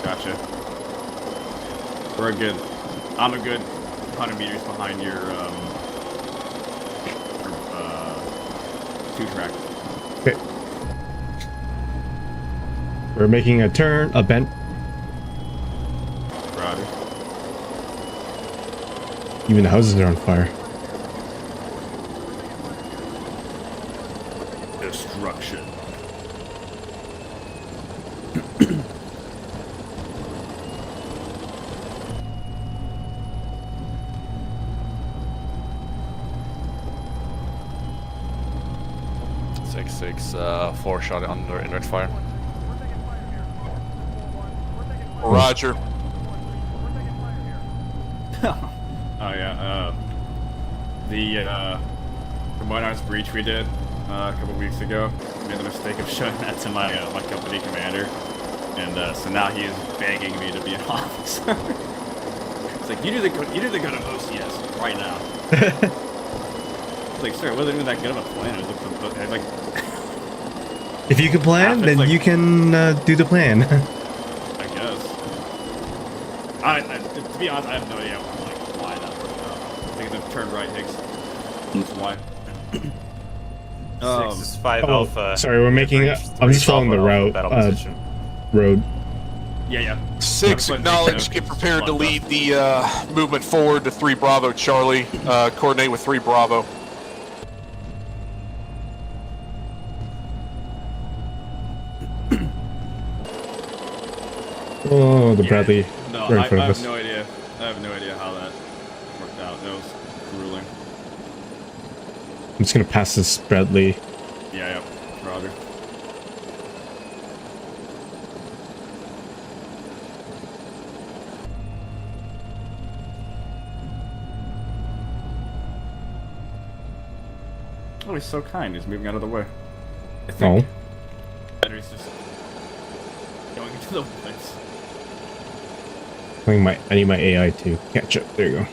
Gotcha. We're good. I'm a good 100 meters behind your 2-track. Okay. We're making a turn, a bend. Roger. Even the houses are on fire. Destruction. Six, 4 shot under indirect fire. Roger. Oh yeah, the Combined Arms breach we did a couple weeks ago, made the mistake of showing that to my my company commander, and so now he is begging me to be an officer. It's like you do the go to OCS right now. It's like, sir, it wasn't even that good of a plan. It was like If you can plan, then like- you can do the plan. I guess. To be honest, I have no idea why that worked out. I think they've turned right, Higgs. That's why. 6 is 5 oh, Alpha. sorry, we're making. I'm just following the route. Battle position. Road. Yeah. 6 acknowledged. Get prepared to lead the movement forward to 3 Bravo Charlie. Coordinate with 3 Bravo. Oh, the Bradley. No, right in I front of have us. no idea. I have no idea how that worked out. That was grueling. I'm just gonna pass this Bradley. Yeah, Roger. Oh, he's so kind. He's moving out of the way. I think. Oh. He's just going into the woods. I need my AI to catch up. There you go.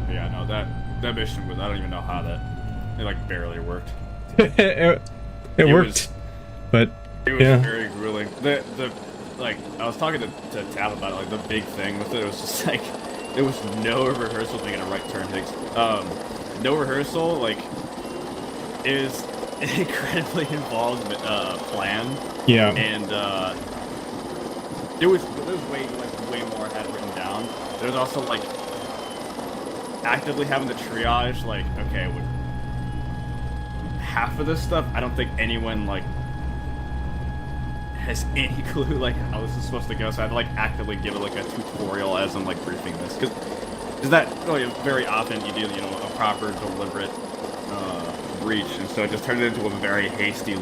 Yeah, no, that mission was, I don't even know how it like barely worked. it worked, but it was yeah. very grueling. The like I was talking to Tab about it, like the big thing with it was just like there was no rehearsal thing in a right turn Higgs. No rehearsal, like is an incredibly involved plan. Yeah. And there was way more I had written down. There was also like actively having the triage, like, okay, with half of this stuff, I don't think anyone like has any clue like how this is supposed to go. So I had to like actively give it like a tutorial as I'm like briefing this, because that really very often you do a proper deliberate breach, and so it just turned it into a very hasty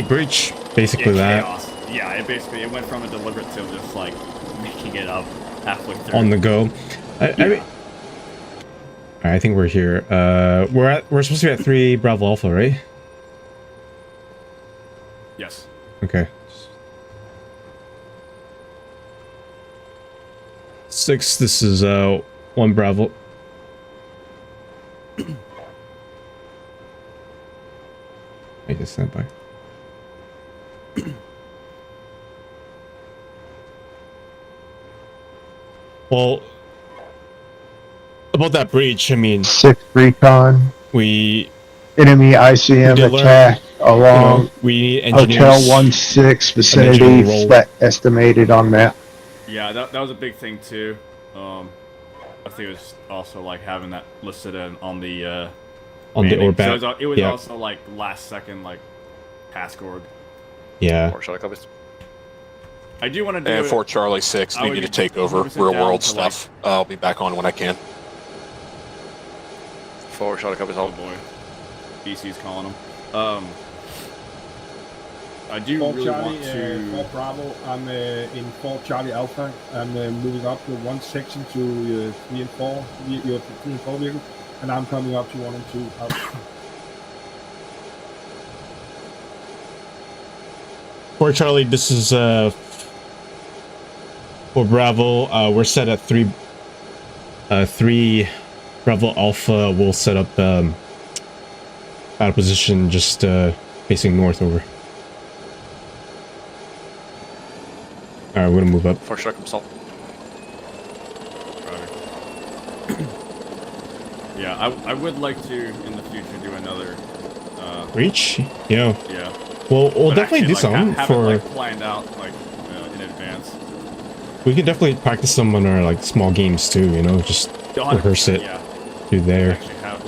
breach, basically that. Chaos. Yeah, it went from a deliberate to just like making it up halfway through On the go. I mean, I think we're here. We're supposed to be at 3 Bravo Alpha, right? Yes. Okay. 6. This is 1 Bravo. I just stand by. Well, about that breach, I mean, 6 recon, we enemy ICM did learn, attack along we need Hotel engineers. 1-6 vicinity, estimated on map. Yeah, that was a big thing too. I think it was also like having that listed on the On the Orbat. So it was also like last second like task org. Yeah. Or shall I copy? I do want to do. And for Charlie 6, need you to take over real world stuff. I'll be back on when I can. For shall I copy? Oh boy, BC's calling him. I do Fort really Charlie, want to. Fort Bravo, I'm in Fort Charlie Alpha. I'm moving up to 1 section to 3 and 4. Your 3 and 4 vehicle, and I'm coming up to 1 and 2. For Charlie, this is for Bravo. We're set at 3 Bravo Alpha. We'll set up battle position just facing north over. Alright, we're gonna move up. For sure, consult. Yeah, I would like to in the future do another Reach? Yeah. Yeah. Well, we'll But definitely do some have for. it, planned out in advance. We can definitely practice some on our small games too. Just rehearse it through there. Actually have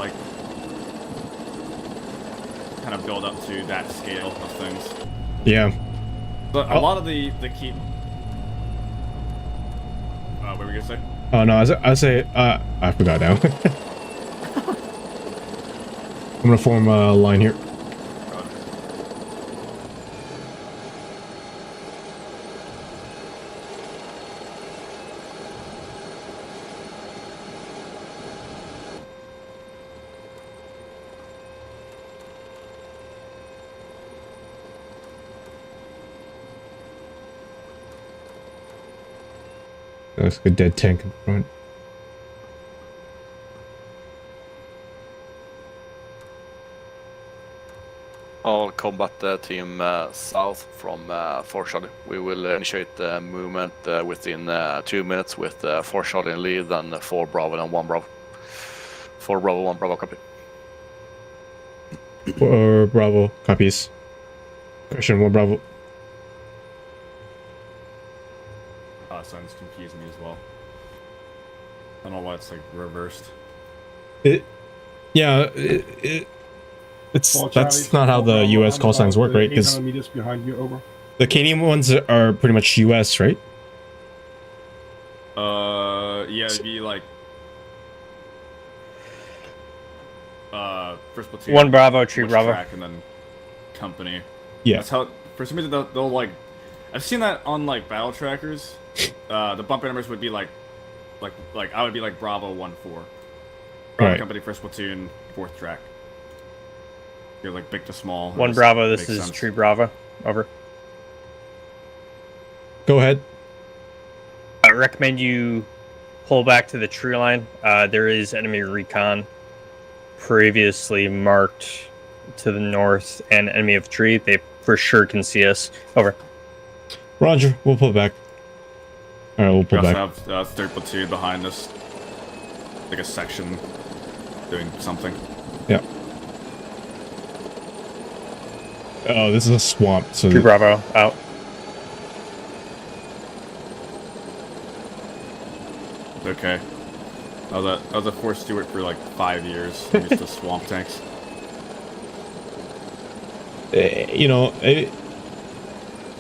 kind of build up to that scale of things. Yeah. But a lot of the key. What were we gonna say? Oh no, I say I forgot now. I'm gonna form a line here. That's a dead tank in front. All combat team south from Fort Charlie. We will initiate the movement within 2 minutes with 4 Charlie in lead and 4 Bravo and 1 Bravo. 4 Bravo, 1 Bravo, copy. or Bravo copies. Question 1 Bravo. Signs confuse me as well. I don't know why it's like reversed. It's that's not how the U.S. call signs work, right? Because 800 meters behind you, over. the Kanium ones are pretty much U.S., right? Yeah, it'd be like first platoon. 1 Bravo, Tree which Bravo. track, and then company. Yeah. That's how. For some reason, they'll like. I've seen that on like battle trackers. The bumper numbers would be like I would be like Bravo 1-4. Bravo Right. company, first platoon, 4th track. You're like big to small. 1 It Bravo, this makes is sense. Tree Bravo. Over. Go ahead. I recommend you pull back to the tree line. There is enemy recon previously marked to the north and enemy of tree. They for sure can see us. Over. Roger. We'll pull back. All right, we'll We pull also back. have 3rd platoon behind us, like a section doing something. Yeah. Oh, this is a swamp. So Tree Bravo out. Okay. I was a Force Steward for like 5 years. I'm used to swamp tanks.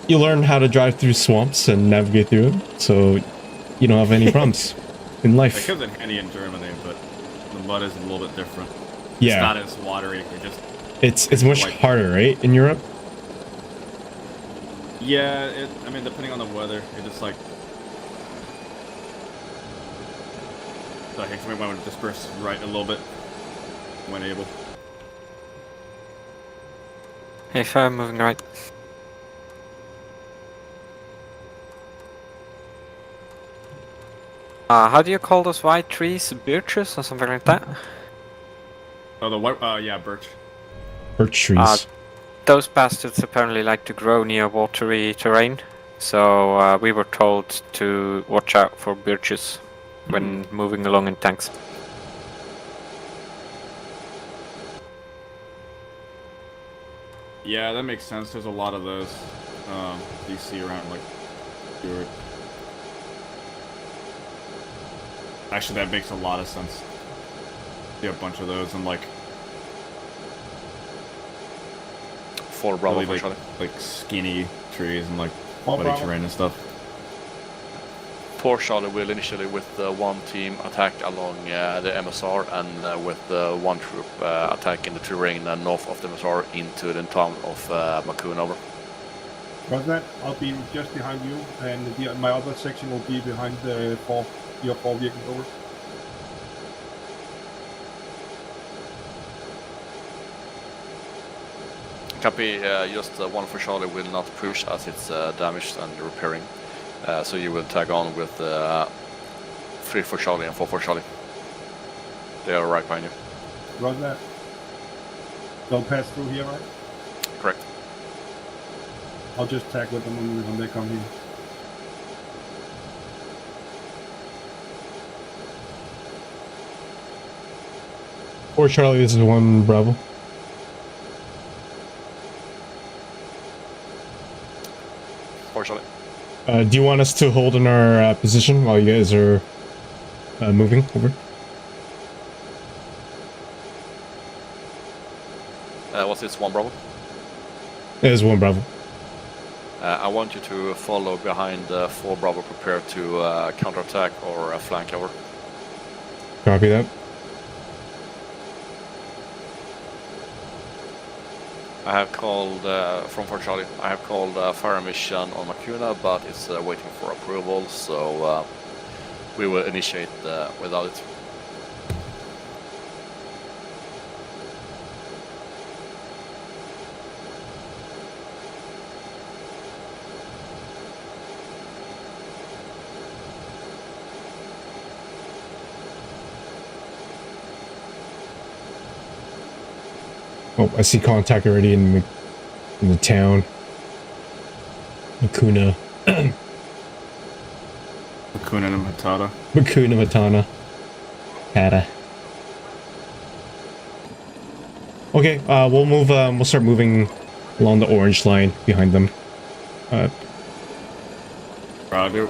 You learn how to drive through swamps and navigate through them, so you don't have any problems in It life. comes in handy in Germany, but the mud is a little bit different. Yeah. It's not as watery. It's much like- harder, right, in Europe? Yeah, I mean, depending on the weather, it just like. So I think we want to disperse right a little bit when able. If I'm moving right. How do you call those white trees? Birches or something like that? Oh, the white, yeah, birch. Birch trees. Those bastards apparently like to grow near watery terrain, so we were told to watch out for birches when moving along in tanks. Yeah, that makes sense. There's a lot of those you see around like Stewart. Actually, that makes a lot of sense. See a bunch of those and like 4 Bravo really, for like, Charlie. like skinny trees and like 4 muddy Bravo. terrain and stuff. 4 Charlie will initially with 1 team attack along the MSR and with 1 troop attacking the terrain north of the MSR into the town of Makun. Over. What's that? I'll be just behind you, and my other section will be behind the 4 vehicles, over. Copy, just 1 for Charlie will not push as it's damaged and repairing. So you will tag on with 3 for Charlie and 4 for Charlie. They are right behind you. What's that? They'll pass through here, right? Correct. I'll just tag with them when they come here. Or Charlie, this is 1 Bravo. For Charlie. Do you want us to hold in our position while you guys are moving over? What's this, 1 Bravo? It is 1 Bravo. I want you to follow behind 4 Bravo, prepare to counterattack or flank over. Copy that. I have called, from Fort Charlie, I have called fire mission on Makuna, but it's waiting for approval, so we will initiate without it. Oh, I see contact already in the town. Makuna. Makuna and Matata. Makuna Matana. Hata. Okay, we'll move. We'll start moving along the orange line behind them. Roger.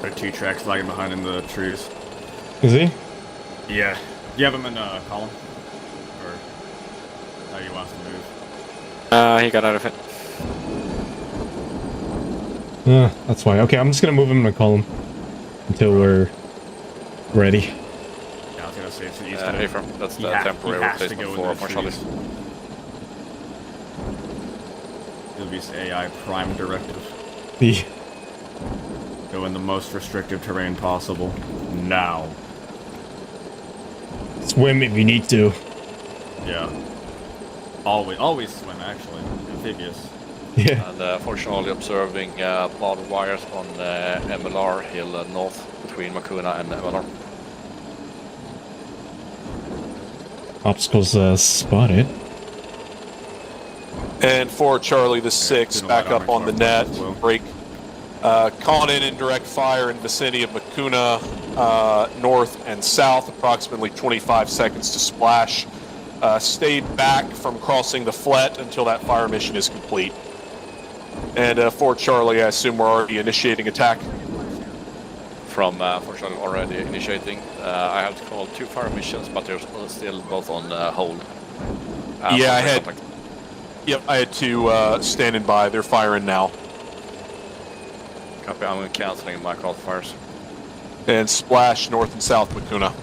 There are 2 tracks lagging behind in the trees. Is he? Yeah. Do you have him in column? Or how you want us to move? He got out of it. That's why. Okay, I'm just gonna move him and call him until we're ready. Yeah, I was gonna say, so he's Hey, from that's the temporary replacement for Charlie. It'll be AI prime directive. The Go in the most restrictive terrain possible. Now. swim if you need to. Yeah. Always swim, actually. Amphibious. Yeah. And fortunately observing barbed wires on MLR Hill north between Makuna and MLR. Obstacles spotted. And for Charlie, the 6, back up on the net, break. Calling in direct fire in vicinity of Makuna, north and south, approximately 25 seconds to splash. Stay back from crossing the flat until that fire mission is complete. And for Charlie, I assume we're already initiating attack. From for Charlie already initiating. I have to call 2 fire missions, but they're still both on hold. Yeah, I had 2 standing by. They're firing now. Copy, I'm canceling my call fires. And splash north and south Makuna.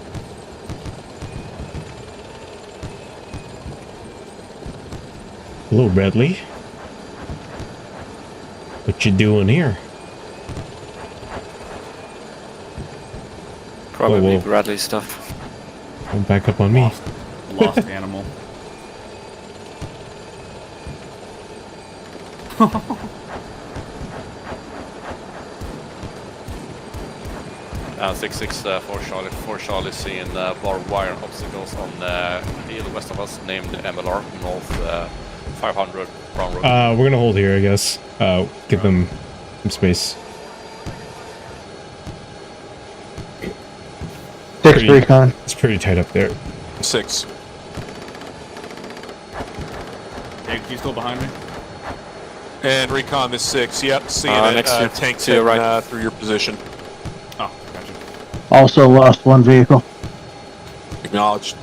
Hello, Bradley. What you doing here? Probably whoa. Bradley stuff. Don't back up on me. Lost animal. 6-6 for Charlie seeing barbed wire obstacles on the hill west of us named MLR north 500 Brown Road. We're gonna hold here, I guess. Give them some space. 6 recon. It's pretty tight up there. 6. Hey, you still behind me? And recon this 6. Yep, seeing it. Tanks to your heading, right. through your position. Oh, gotcha. Also lost 1 vehicle. Acknowledged.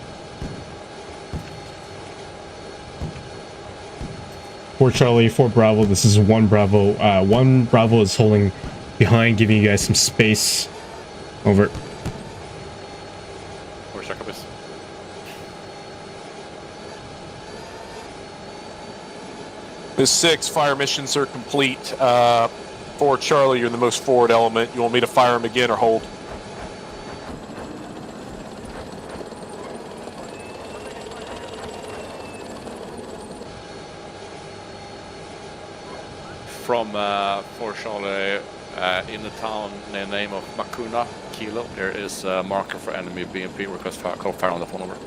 4 Charlie, 4 Bravo. This is 1 Bravo. 1 Bravo is holding behind, giving you guys some space. Over. Or Jacobus. The 6 fire missions are complete. For Charlie, you're the most forward element. You want me to fire him again or hold? From for Charlie in the town name of Makuna Kilo, there is a marker for enemy BMP. Request fire, call fire on the phone number.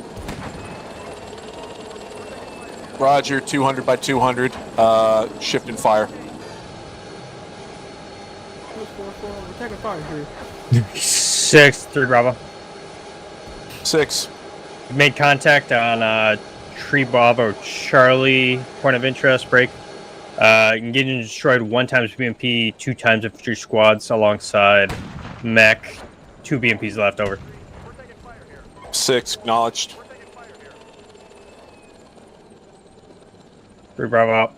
Roger, 200 by 200. Shift and fire. 6, 3 Bravo. 6. We made contact on Tree Bravo Charlie. Point of interest, break. Getting destroyed 1 times BMP, 2 times infantry squads alongside mech. 2 BMPs left over. 6, acknowledged. 3 Bravo out.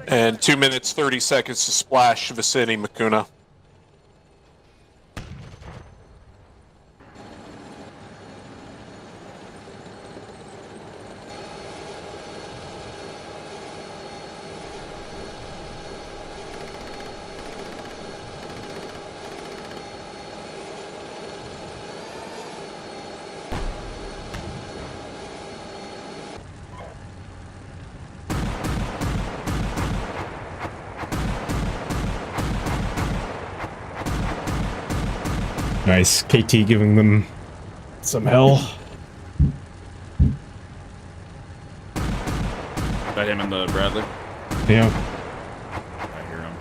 And 2 minutes, 30 seconds to splash vicinity Makuna. Nice. KT giving them some hell. That him and the Bradley? Yeah. I hear him.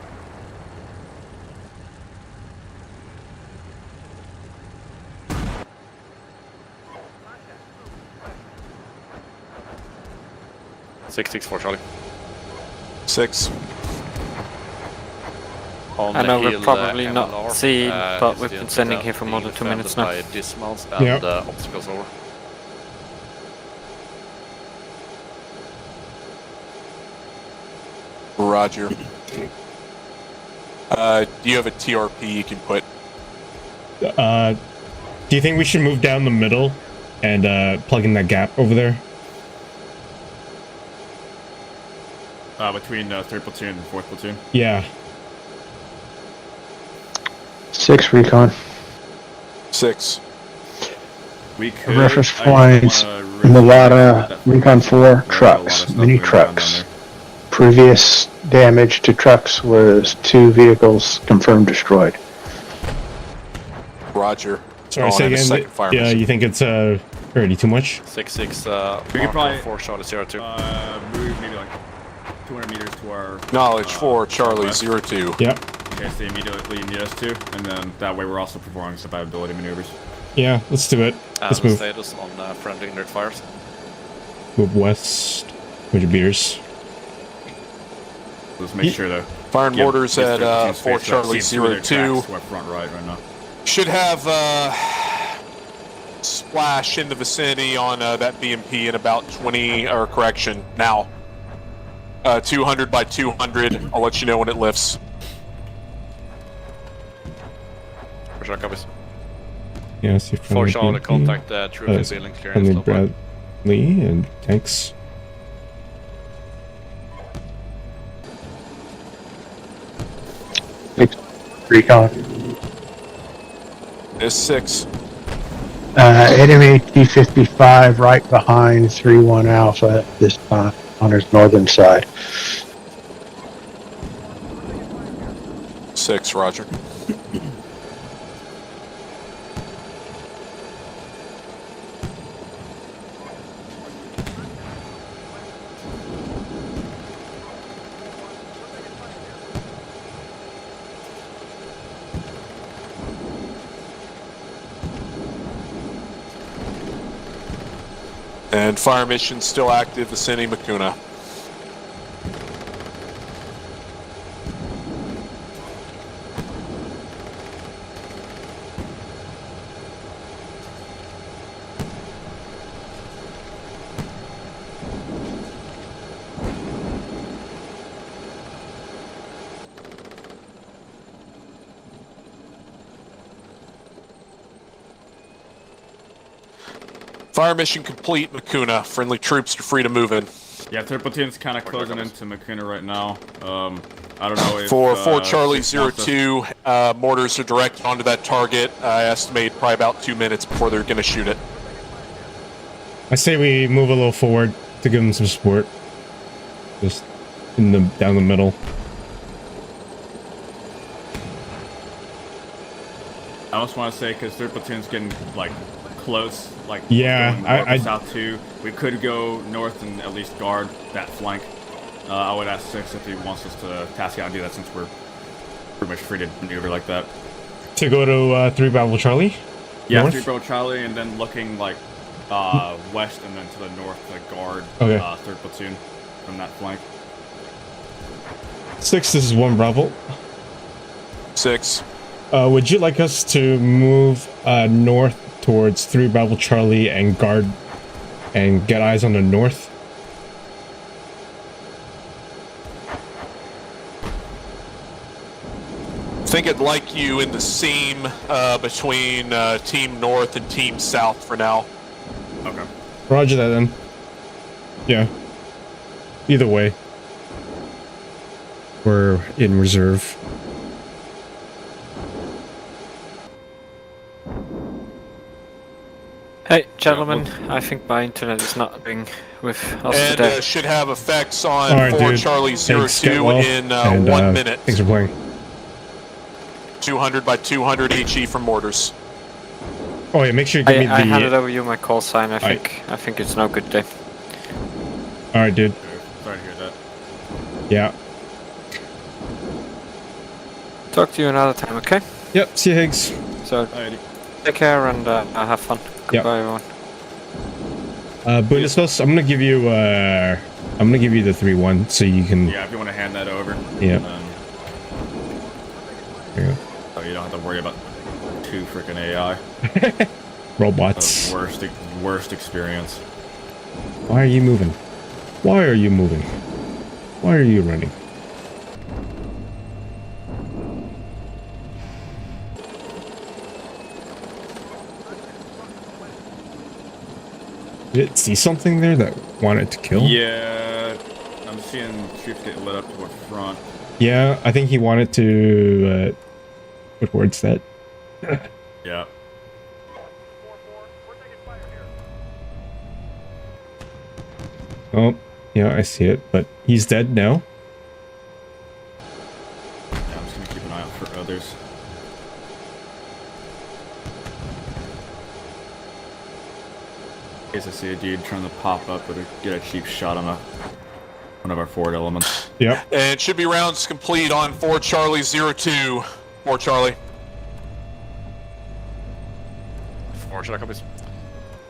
For Charlie. 6. On I know the we're hill, probably not MLR, seen, but is we've the been standing incident here for being more than 2 minutes defended now. by dismounts and Yep. obstacles over. Roger. Do you have a TRP you can put? Do you think we should move down the middle and plug in that gap over there? Between 3rd platoon and 4th platoon. Yeah. 6 recon. 6. We could. Reference I don't points, wanna risk Nevada, that Recon 4, There's a lot of trucks, stuff mini going on down trucks. there. Previous damage to trucks was 2 vehicles confirmed destroyed. Roger. Sorry, On say in a again. second fire Yeah, mission. you think it's already too much? 6-6, We could probably- 4 Charlie 02. Move maybe like 200 meters to our Knowledge 4, Charlie west, 02. Yep. in case they immediately need us to, and then that way we're also performing survivability maneuvers. Yeah, let's do it. Let's And move. status on friendly inert fires. Move west. 100 meters. Let's make sure to Firing give- mortars give at 13 4 space to Charlie see through their 02. tracks to our front right now. Should have splash in the vicinity on that BMP in about 20, or correction, now. 200 by 200. I'll let you know when it lifts. Roger, copies. Yeah, see 4 Charlie, contact the troop Yes. building clearance. Friendly low point. Bradley and tanks. Recon. It's 6. Enemy T-55 right behind 3-1 Alpha at this time on his northern side. 6, Roger. And fire mission still active, vicinity Makuna. Fire mission complete, Makuna. Friendly troops are free to move in. Yeah, 3rd platoon's kind of closing into Makuna right now. I don't know if... For 4 Charlie 6 wants us- 02, mortars are direct onto that target. I estimate probably about 2 minutes before they're going to shoot it. I say we move a little forward to give them some support. Just down the middle. I almost want to say, because 3rd platoon's getting, like, close, like, Yeah, going north I- and south too. We could go north and at least guard that flank. I would ask 6 if he wants us to task out and do that, since we're pretty much free to maneuver like that. To go to 3 Bravo Charlie? Yeah, North? 3 Bravo Charlie, and then looking, like, west and then to the north to guard Okay. 3rd platoon from that flank. 6, this is 1 Bravo. 6. Would you like us to move north towards 3 Bravo Charlie and guard and get eyes on the north? think I'd like you in the seam between Team North and Team South for now. Okay. Roger that then. Yeah. Either way. We're in reserve. Hey, gentlemen, I think my internet is not being with us And today. should have effects on All right, 4 dude. Charlie Thanks, 02 get well, in and, 1 minute. Thanks for playing. 200 by 200 HE from mortars. Oh yeah, make sure you give me the... I handed over you my call sign. I think it's no good day. Alright, dude. Sorry to hear that. Yeah. Talk to you another time, okay? Yep, see you, Higgs. So, Alrighty. take care and have fun. Goodbye, everyone. Bundeslos, I'm gonna give you the 3-1 so you can... Yeah, if you want to hand that over. Yeah. There you go. So you don't have to worry about 2 freaking AI. Robots. Worst experience. Why are you moving? Why are you moving? Why are you running? Did it see something there that wanted to kill? Yeah, I'm seeing troops get lit up toward front. Yeah, I think he wanted to put words that. Yeah. Oh, yeah, I see it, but he's dead now. Yeah, I'm just gonna keep an eye out for others. In case I see a dude trying to pop up or to get a cheap shot on one of our forward elements. Yep. And it should be rounds complete on 4 Charlie 02. 4 Charlie. 4 Charlie copies.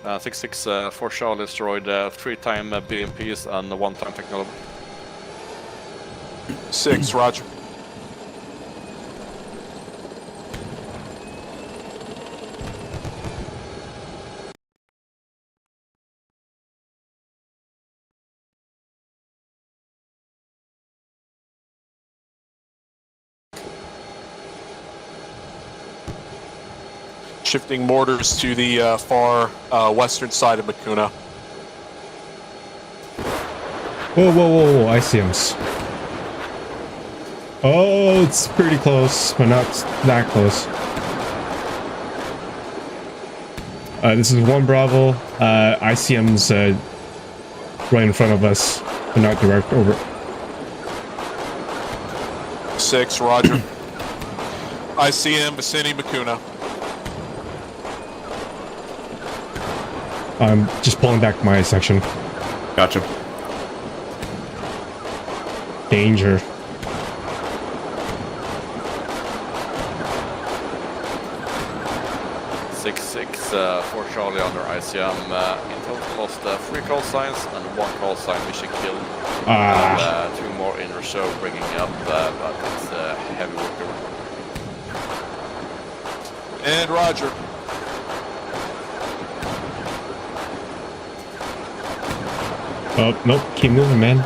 6-6, 4 Charlie destroyed 3-time BMPs and 1-time technology. 6, roger. Shifting mortars to the far western side of Makuna. Whoa, I see him. Oh, it's pretty close, but not that close. This is 1 Bravo. ICM's right in front of us, but not direct over. 6, roger. ICM, vicinity Makuna. I'm just pulling back my section. Gotcha. Danger. For Charlie under ICM. In total lost 3 call signs and 1 call sign mission killed. And 2 more in reserve bringing up, but it's heavy work. And roger. Oh, nope. Keep moving, man.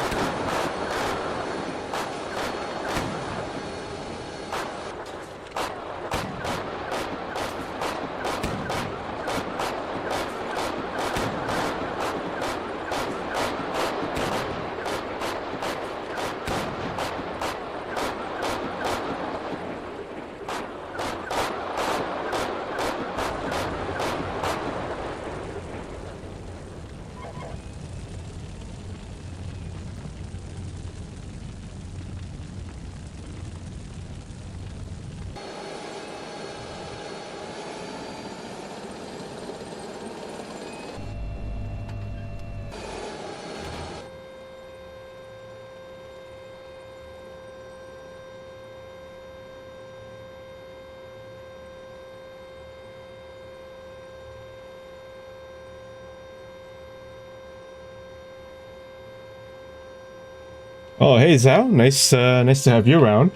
Oh, hey, Zhao. Nice to have you around.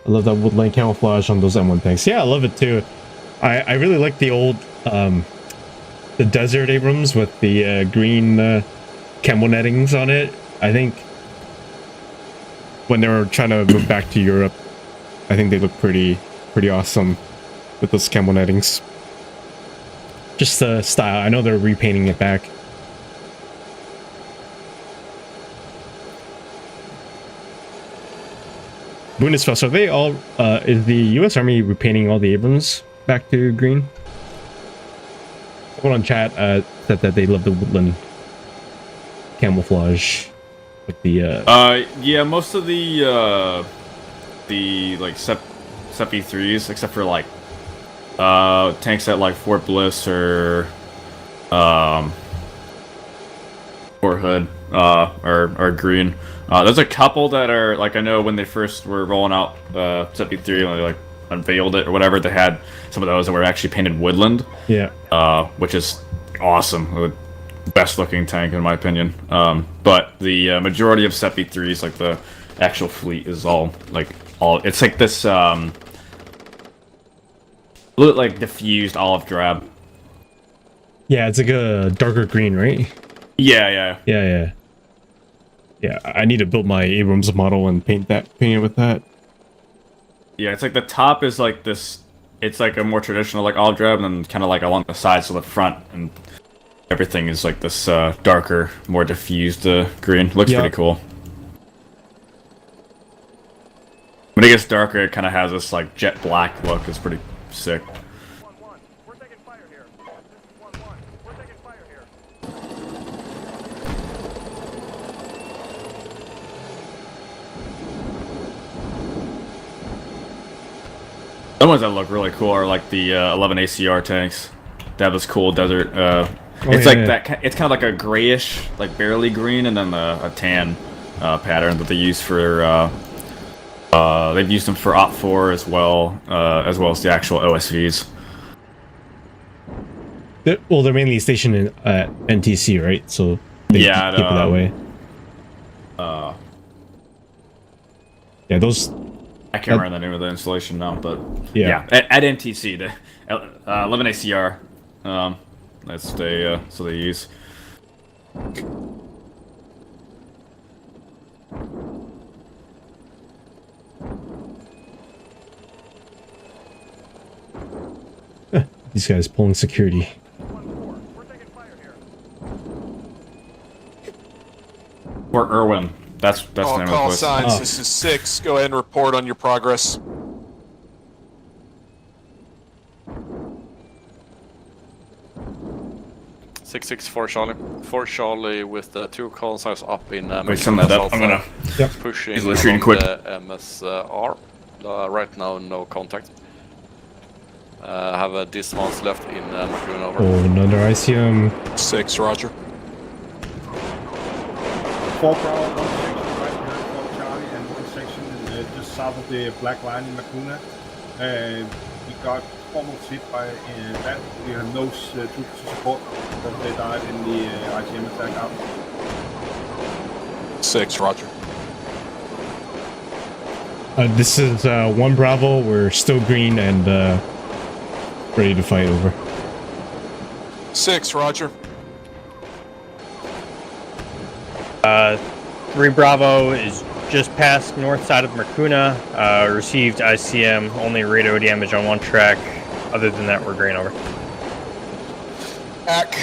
I love that woodland camouflage on those M1 tanks. Yeah, I love it too. I really like the old, the Desert Abrams with the green camo nettings on it. I think when they were trying to move back to Europe, I think they look pretty awesome with those camo nettings. Just the style. I know they're repainting it back. Bundeswehr, are they all, is the U.S. Army repainting all the Abrams back to green? Someone on chat said that they love the woodland camouflage with the, yeah, most of the like, CEP-3s, except for, like, tanks at, like, Fort Bliss or, Fort Hood, are green. There's a couple that are, like, I know when they first were rolling out CEP-3, when they, like, unveiled it or whatever, they had some of those that were actually painted woodland. yeah. Which is awesome. The best looking tank, in my opinion. But the majority of CEP-3s, like, the actual fleet is all, it's like this, like, diffused olive drab. Yeah, it's like a darker green, right? Yeah. Yeah, I need to build my Abrams model and paint it with that. Yeah, it's like the top is like this, it's like a more traditional, like, olive drab, and then kind of like along the sides to the front, and everything is like this darker, more diffused green. Looks pretty cool. When it gets darker, it kind of has this, like, jet black look. It's pretty sick. We're taking fire here. This is 1-1. We're taking fire here. The ones that look really cool are like the 11 ACR tanks. They have this cool desert. It's that. It's kind of like a grayish, like barely green, and then a tan pattern that they use for. They've used them for OpFor as well as the actual OSVs. Well, they're mainly stationed in NTC, right? So they keep it that way. Yeah, those. I can't remember the name of the installation now, but yeah, at NTC, the 11 ACR. That's so they use. These guys pulling security. 1-4. We're taking fire here. Fort Irwin. That's the name of the call place. signs. This is 6. Go ahead and report on your progress. Fort Charlie. Fort Charlie with the 2 call signs up in. Wait, sum that up. I'm gonna. Pushing He's shooting quick. the MSR. Right now, no contact. Have a dismounts left in Macron over. Oh, another ICM. 6, Roger. 4 Bravo, 1 section right behind Fort Charlie, and 1 section just south of the black line in Macuna. We got almost hit by that. We have no troops to support, but they died in the ICM attack out. 6, Roger. This is 1 Bravo. We're still green and ready to fight over. 6, Roger. 3 Bravo is just past north side of Marcuna. Received ICM, only radio damage on 1 track. Other than that, we're green over. Back.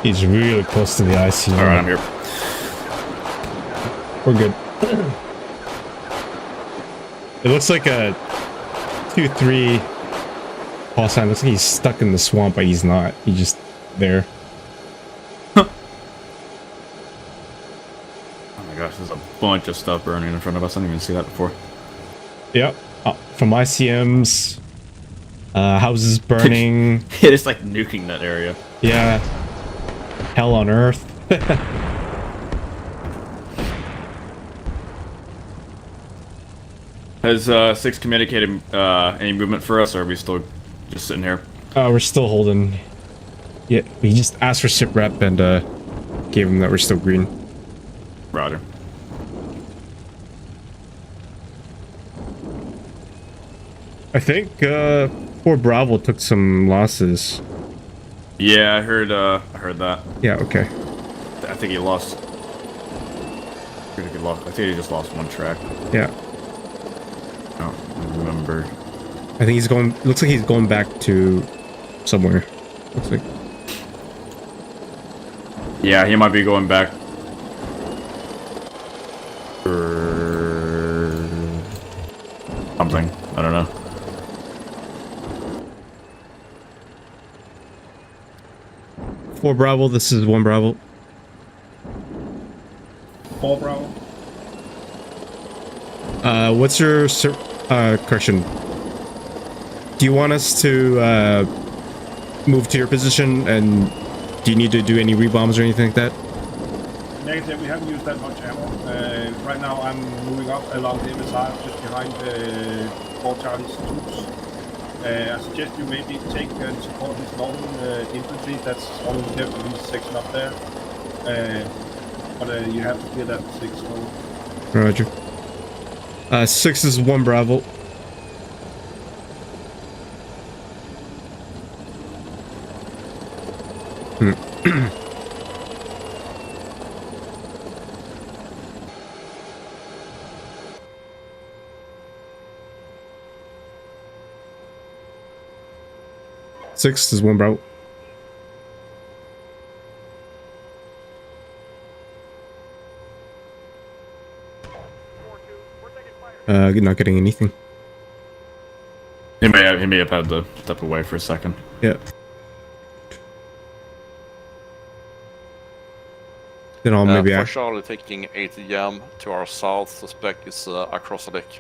He's really close to the ICM. All right, I'm here. We're good. It looks like a 2-3 call sign. Looks like he's stuck in the swamp, but he's not. He's just there. Oh my gosh, there's a bunch of stuff burning in front of us. I didn't even see that before. Yep. From ICMs. Houses burning. It is like nuking that area. Yeah. Hell on earth. Has 6 communicated any movement for us, or are we still just sitting here? We're still holding. Yeah, we just asked for SIP rep and gave him that we're still green. Roger. I think 4 Bravo took some losses. Yeah, I heard that. Yeah, okay. I think he lost. Pretty good loss. I think he just lost 1 track. Yeah. I don't remember. I think he's going. Looks like he's going back to somewhere. Looks like. Yeah, he might be going back. For something. I don't know. Four Bravo. This is 1 Bravo. 4 Bravo. What's your correction? Do you want us to move to your position, and do you need to do any rebombs or anything like that? Negative, we haven't used that much ammo. Right now I'm moving up along the MSR just behind Fort Charlie's troops. I suggest you maybe take and support his northern infantry. That's only definitely section up there. But you have to clear that 6 over. Roger. 6 is 1 Bravo. Six is 1 Bravo. Not getting anything. He may have had to step away for a second. Yeah. Then I'll maybe For Charlie taking ATM to our south, suspect is across the lake.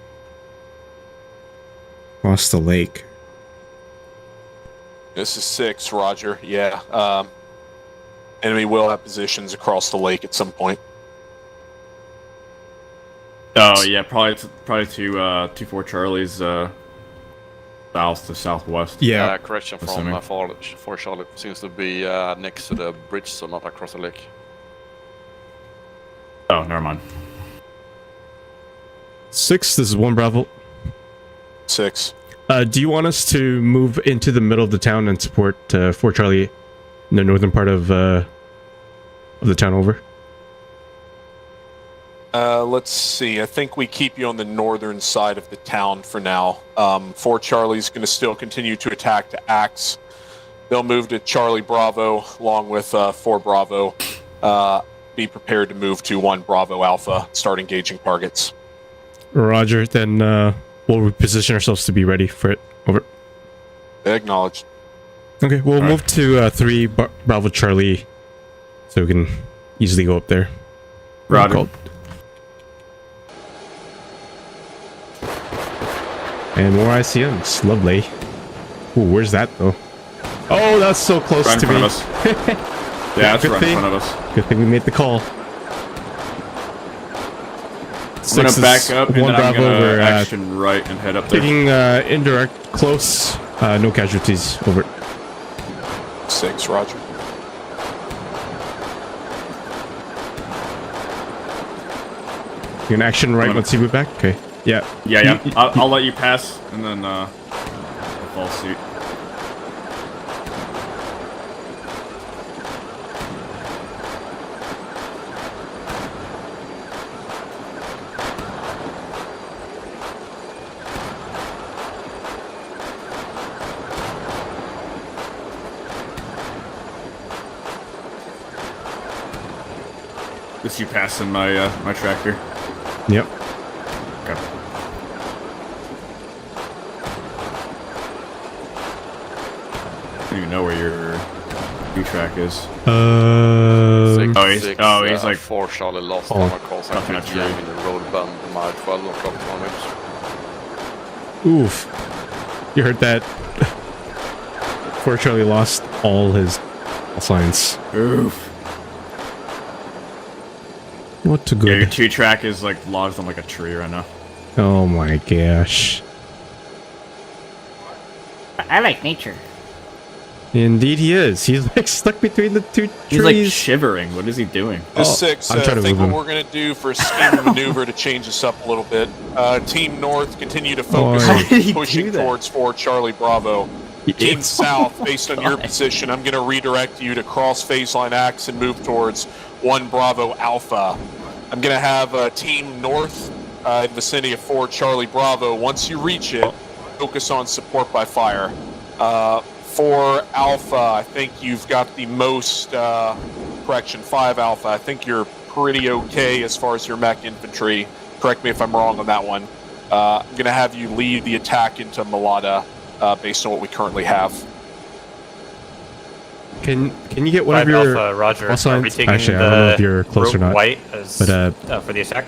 Across the lake. This is 6, Roger. Yeah. Enemy will have positions across the lake at some point. Oh yeah, probably to 2-4 Charlie's south to southwest. Yeah. Correction from for Charlie seems to be next to the bridge, so not across the lake. Oh, never mind. 6, this is 1 Bravo. 6. Do you want us to move into the middle of the town and support Fort Charlie in the northern part of the town? Over. Let's see. I think we keep you on the northern side of the town for now. Fort Charlie's going to still continue to attack to Axe. They'll move to Charlie Bravo along with 4 Bravo. Be prepared to move to 1 Bravo Alpha. Start engaging targets. Roger. Then we'll position ourselves to be ready for it. Over. Acknowledged. Okay, we'll move to 3 Bravo Charlie, so we can easily go up there. Roger. And more ICMs. Lovely. Ooh, where's that though? Oh, that's so close Right to in me. front of us. Yeah, that's right in front of us. Good thing we made the call. I'm gonna back up and then I'm gonna action right and head up there. Taking indirect close. No casualties. Over. 6, Roger. You can action right once you move back? Okay. Yeah. Yeah. I'll let you pass, and then I'll follow suit. Just you passing my my tractor. Yep. Okay. I don't even know where your track is. He's like 4 Charlie lost on a call nothing center true. in the road band mile 12 o'clock kilometers. Oof. You heard that? Fort Charlie lost all his signs. Oof. What to go? Yeah, your 2 track is like lodged on like a tree right now. Oh my gosh. I like nature. Indeed, he is. He's like stuck between the two He's like trees. shivering. What is he doing? This Oh, 6, I'm I trying to think move what him. we're going to do for scheme maneuver to change this up a little bit. Team North, continue to focus Boy. How did he on pushing do that? towards 4 Charlie Bravo. Team It's- South, based on your position, I'm going to redirect you to cross phase line X and move towards 1 Bravo Alpha. I'm going to have Team North in the vicinity of 4 Charlie Bravo. Once you reach it, focus on support by fire. 4 Alpha, I think you've got the most, correction, 5 Alpha, I think you're pretty okay as far as your mech infantry. Correct me if I'm wrong on that one. I'm going to have you lead the attack into Malata based on what we currently have. Can you get one of 5 your Alpha, Roger. call Are we signs? taking Actually, I don't know if the you're close or rope not. white as, But for the attack?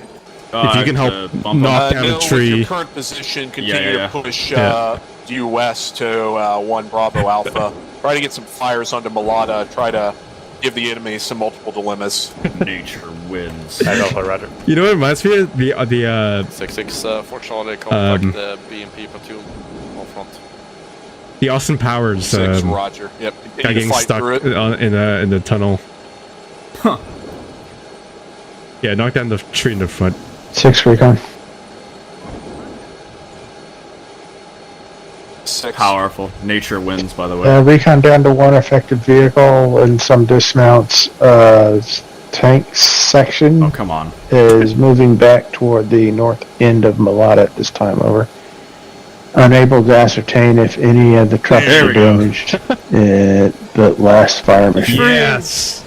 if you can help bump knock down no, a with tree. your current position, continue Yeah. to push Yeah. due west to 1 Bravo Alpha. Try to get some fires onto Malata. Try to give the enemy some multiple dilemmas. Nature wins. 5 Alpha, Roger. You know what reminds me of the 6-6 for Charlie, contact the BMP platoon on front. the Austin Powers 6, Roger. Yep, guy continue to getting fight stuck through it. in the tunnel. Huh. Yeah, knock down the tree in the front. 6 recon. 6. Powerful. Nature wins, by the way. Recon down to 1 affected vehicle and some dismounts. Tank section Oh, come on. is moving back toward the north end of Malata at this time, over. Unable to ascertain if any of the trucks There are we go. damaged. The last fire mission. Yes.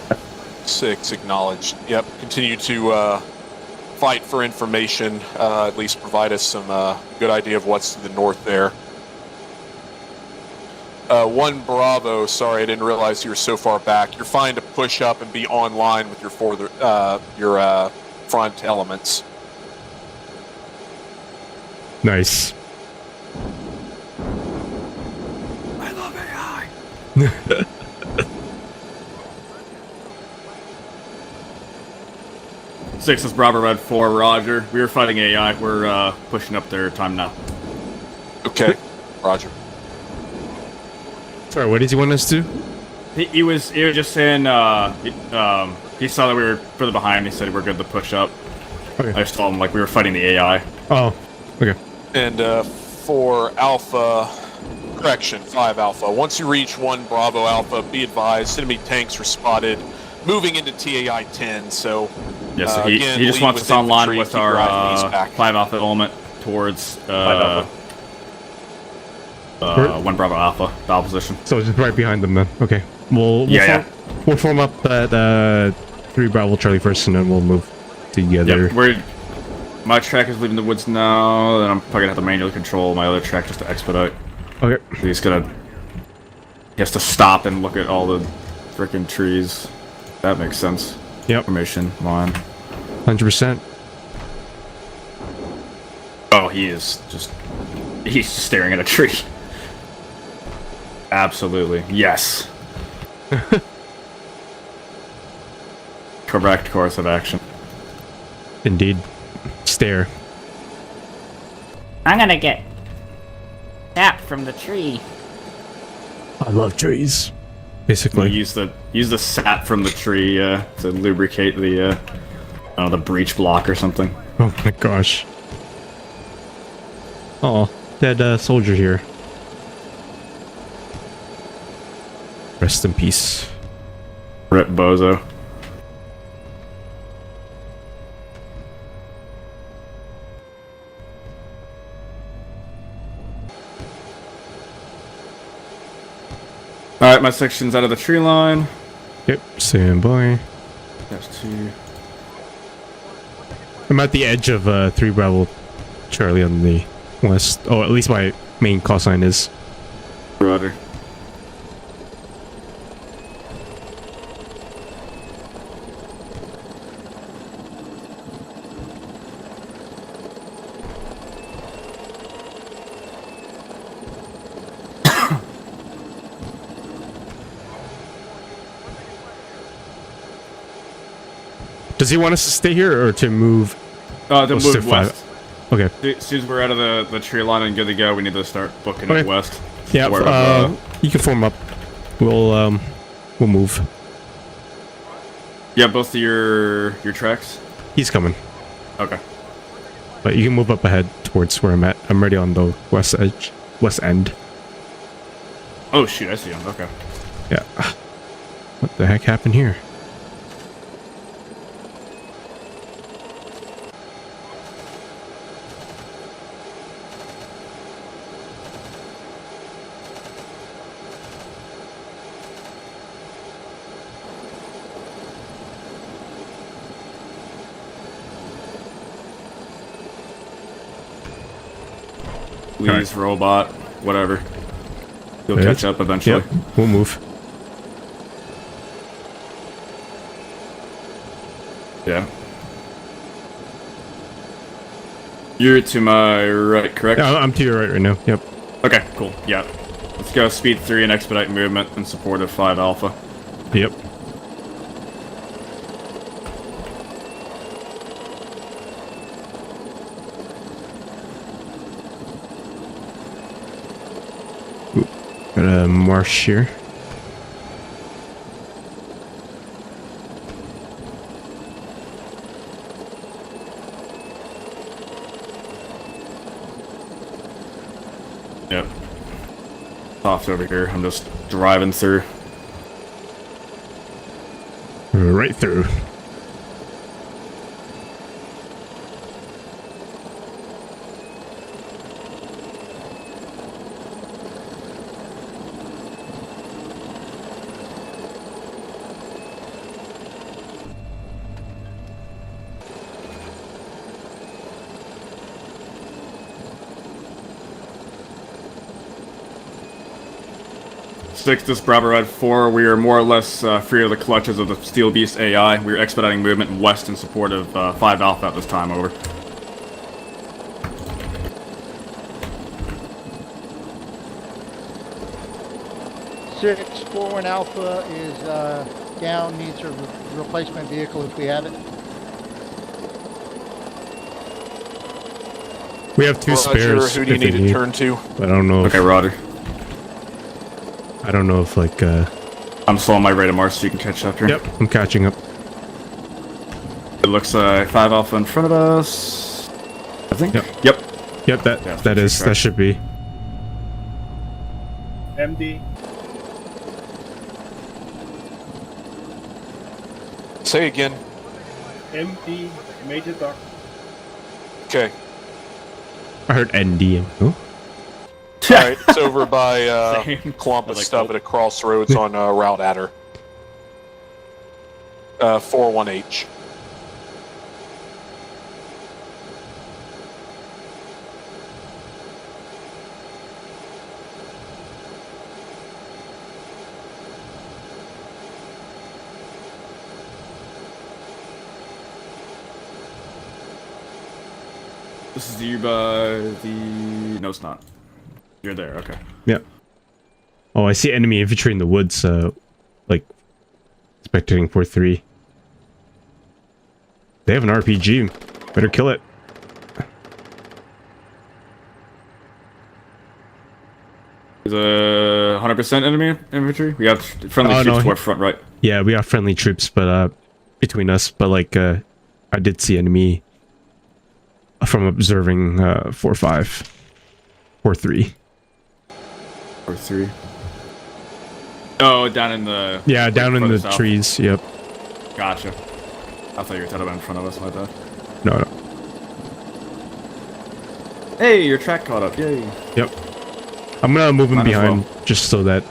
6, acknowledged. Yep, continue to fight for information, at least provide us some good idea of what's to the north there. 1 Bravo, sorry, I didn't realize you were so far back. You're fine to push up and be online with your front elements. Nice. I love AI. 6 is Bravo Red 4, Roger. We were fighting AI. We're pushing up their time now. Okay, Roger. Sorry, what did you want us to do? He was just saying, he saw that we were further behind. He said we're good to push up. Okay. I just told him, like, we were fighting the AI. Oh, okay. And for Alpha, correction, 5 Alpha. Once you reach 1 Bravo Alpha, be advised, enemy tanks are spotted moving into TAI 10, so... Yeah, so again, he just lead wants with us online infantry, with keep your IVs our back. 5 Alpha element towards 1 Bravo Alpha, battle position. So just right behind them then. Okay. We'll we'll form up at 3 Bravo Charlie first, and then we'll move together. Yep, my track is leaving the woods now, and I'm probably gonna have to manually control my other track just to expedite. Okay. He has to stop and look at all the freaking trees. That makes sense. Yep. Formation line. 100%. Oh, he's staring at a tree. Absolutely. Yes. Correct course of action. Indeed. Stare. I'm gonna get sap from the tree. I love trees. Basically. Use the sap from the tree to lubricate the the breech block or something. Oh my gosh. Oh, dead soldier here. Rest in peace. Rip bozo. Alright, my section's out of the tree line. Yep, stand by. That's 2. I'm at the edge of 3 Bravo Charlie on the west. Oh, at least my main call sign is. Roger. Does he want us to stay here or to move? To to move five? west. Okay. As soon as we're out of the tree line and good to go, we need to start booking Okay. it west. Yeah, Where, you can form up we'll move. Yeah, both of your tracks. He's coming, Okay. but you can move up ahead towards where I'm at. I'm already on the west end. Oh shoot, I see him. Okay. Yeah. What the heck happened here? Please, robot, whatever. You'll catch up eventually. Yep, we'll move. Yeah. You're to my right, correct? Yeah, I'm to your right now. Yep. Okay, cool. Yeah. Let's go speed 3 and expedite movement in support of 5 Alpha. Yep. Ooh, got a marsh here. Yep. Soft over here. I'm just driving through. Right through. Six, this Bravo Red 4, we are more or less free of the clutches of the Steel Beast AI. We are expediting movement west in support of 5 Alpha at this time, over. Six, 4-1 Alpha is down, needs a replacement vehicle if we have it. We have 2 spares. Who do you need to turn to? But I don't know. Okay, Roger. I don't know if like. I'm slowing my rate of march so you can catch up here. Yep, I'm catching up. It looks like 5 Alpha in front of us. I think. Yep. Yep. Yep. That should be. MD. Say again. MD, Major Doc. Okay. I heard NDM. Oh. Alright, it's over by clump of like stuff at a crossroads on Route Adder. 41H. This is you by the... No, it's not. You're there, okay. Yeah. Oh, I see enemy infantry in the woods, like, spectating 4-3. They have an RPG. Better kill it. Is a 100% enemy infantry? We have friendly troops toward front right. Yeah, we have friendly troops, but, between us, but, like, I did see enemy from observing, 4-5. 4-3. 4-3. Oh, down in the... Yeah, down in the south. trees, yep. Gotcha. I thought you were talking about in front of us, my bad. No. Hey, your track caught up, yay. Yep. I'm gonna move him Might as behind, well. just so that...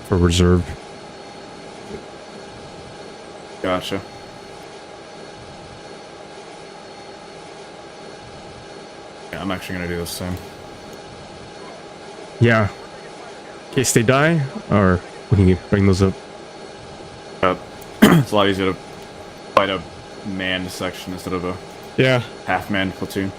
for reserve. Gotcha. Yeah, I'm actually gonna do the same. Yeah. In case they die, or we can bring those up. It's a lot easier to fight a manned section instead of a half-manned platoon.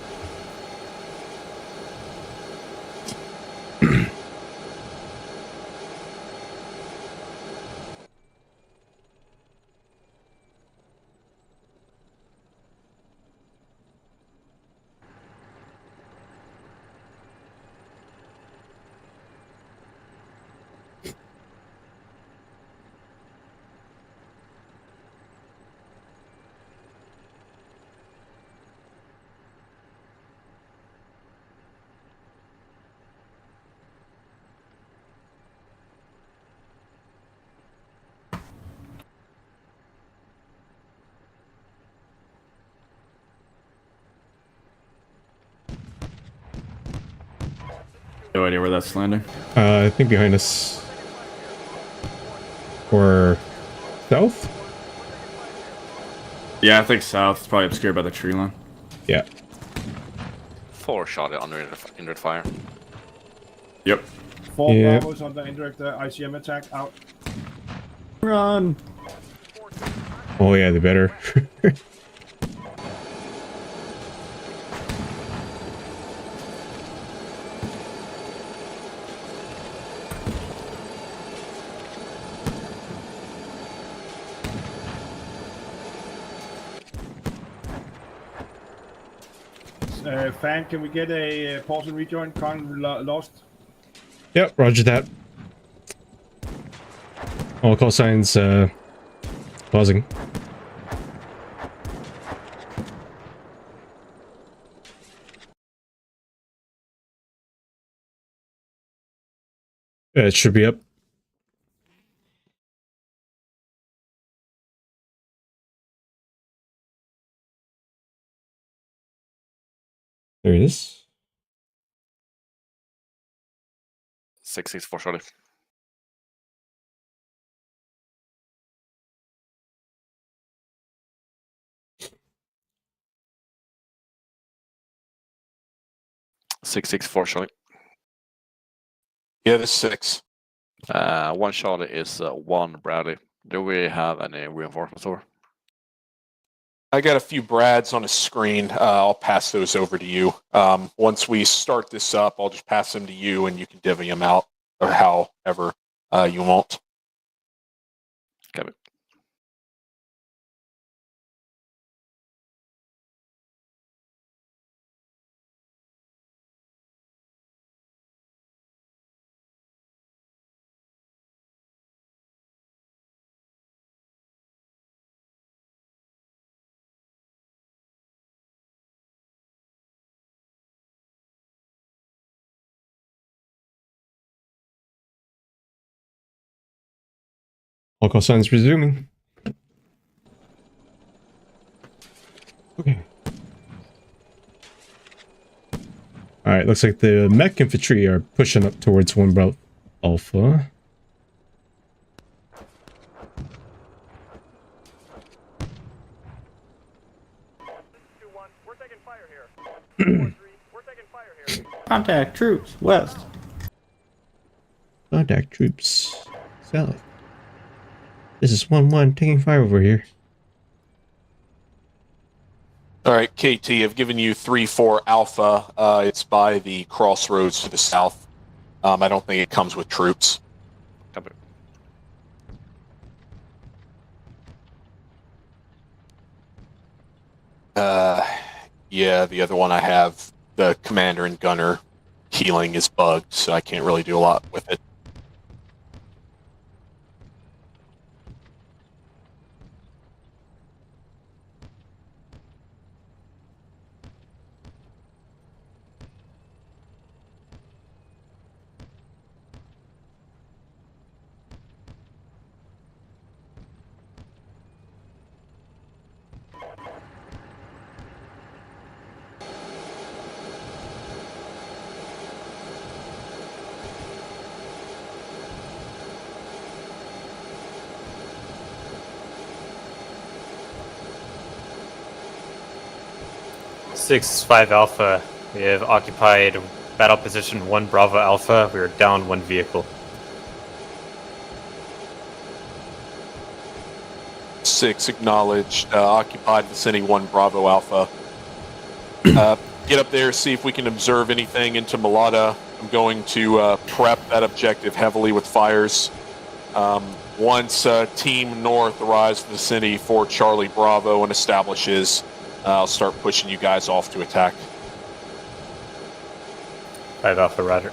No idea where that's landing. I think behind us. Or south? Yeah, I think south. It's probably obscured by the tree line. Yeah. 4 Charlie under indirect fire. Yep. 4 Yeah. Bravo's under indirect ICM attack. Out. Run. Oh yeah, they better. Fan, can we get a pause and rejoin? Con lost. Yep, roger that. All call signs pausing. It should be up. There it is. 664 Charlie. Charlie. Yeah, this 6. 1 Charlie is 1 Bradley. Do we have any reinforcements over? I got a few Brads on a screen. I'll pass those over to you. Once we start this up, I'll just pass them to you, and you can divvy them out or however you want. Got it. All call signs resuming. Okay. Alright, looks like the mech infantry are pushing up towards 1 Bravo Alpha. We're taking fire here. We're taking fire here. Contact troops west. Contact troops south. This is 1-1 taking fire over here. All right, KT, I've given you 3-4 Alpha. It's by the crossroads to the south. I don't think it comes with troops. Copy. Yeah, the other one I have, the commander and gunner healing is bugged, so I can't really do a lot with it. Six 5 Alpha. We have occupied battle position 1 Bravo Alpha. We are down 1 vehicle. 6 acknowledged. Occupied vicinity 1 Bravo Alpha. Get up there, see if we can observe anything into Mulata. I'm going to prep that objective heavily with fires. Once Team North arrives in the vicinity for Charlie Bravo and establishes, I'll start pushing you guys off to attack. 5 Alpha, roger.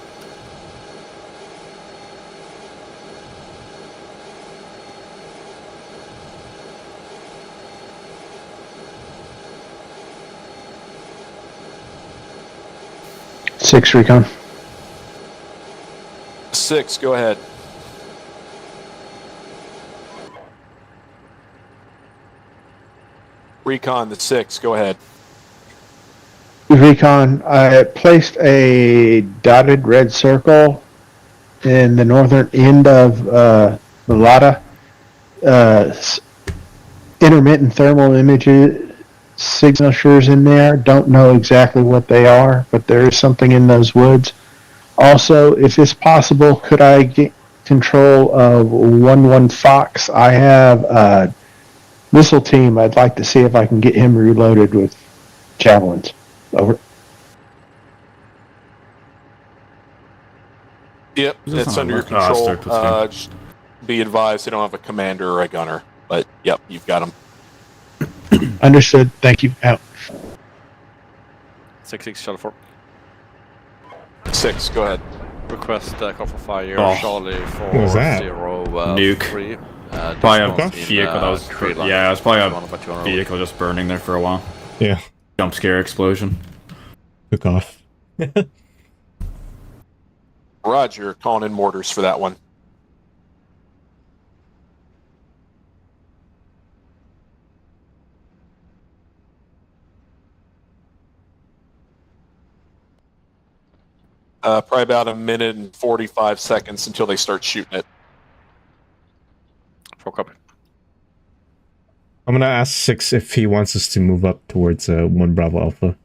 Six recon. 6, go ahead. Recon the 6, go ahead. Recon, I placed a dotted red circle in the northern end of Mulata. Intermittent thermal images signatures in there. Don't know exactly what they are, but there is something in those woods. Also, if it's possible, could I get control of 1-1 Fox? I have a missile team. I'd like to see if I can get him reloaded with javelins. Over. Yep, it's under your control. Just be advised they don't have a commander or a gunner. But, yep, you've got them. Understood. Thank you. Out. 6-6, Charlie 4. 6, go ahead. Request call for fire, Charlie 4, What was that? 0, Nuke. 3. Probably a vehicle that was... Yeah, it was probably a vehicle just burning there for a while. Yeah. Jump scare explosion. Took off. Roger, calling in mortars for that one. Probably about a minute and 45 seconds until they start shooting it. Full copy. I'm gonna ask 6 if he wants us to move up towards 1 Bravo Alpha.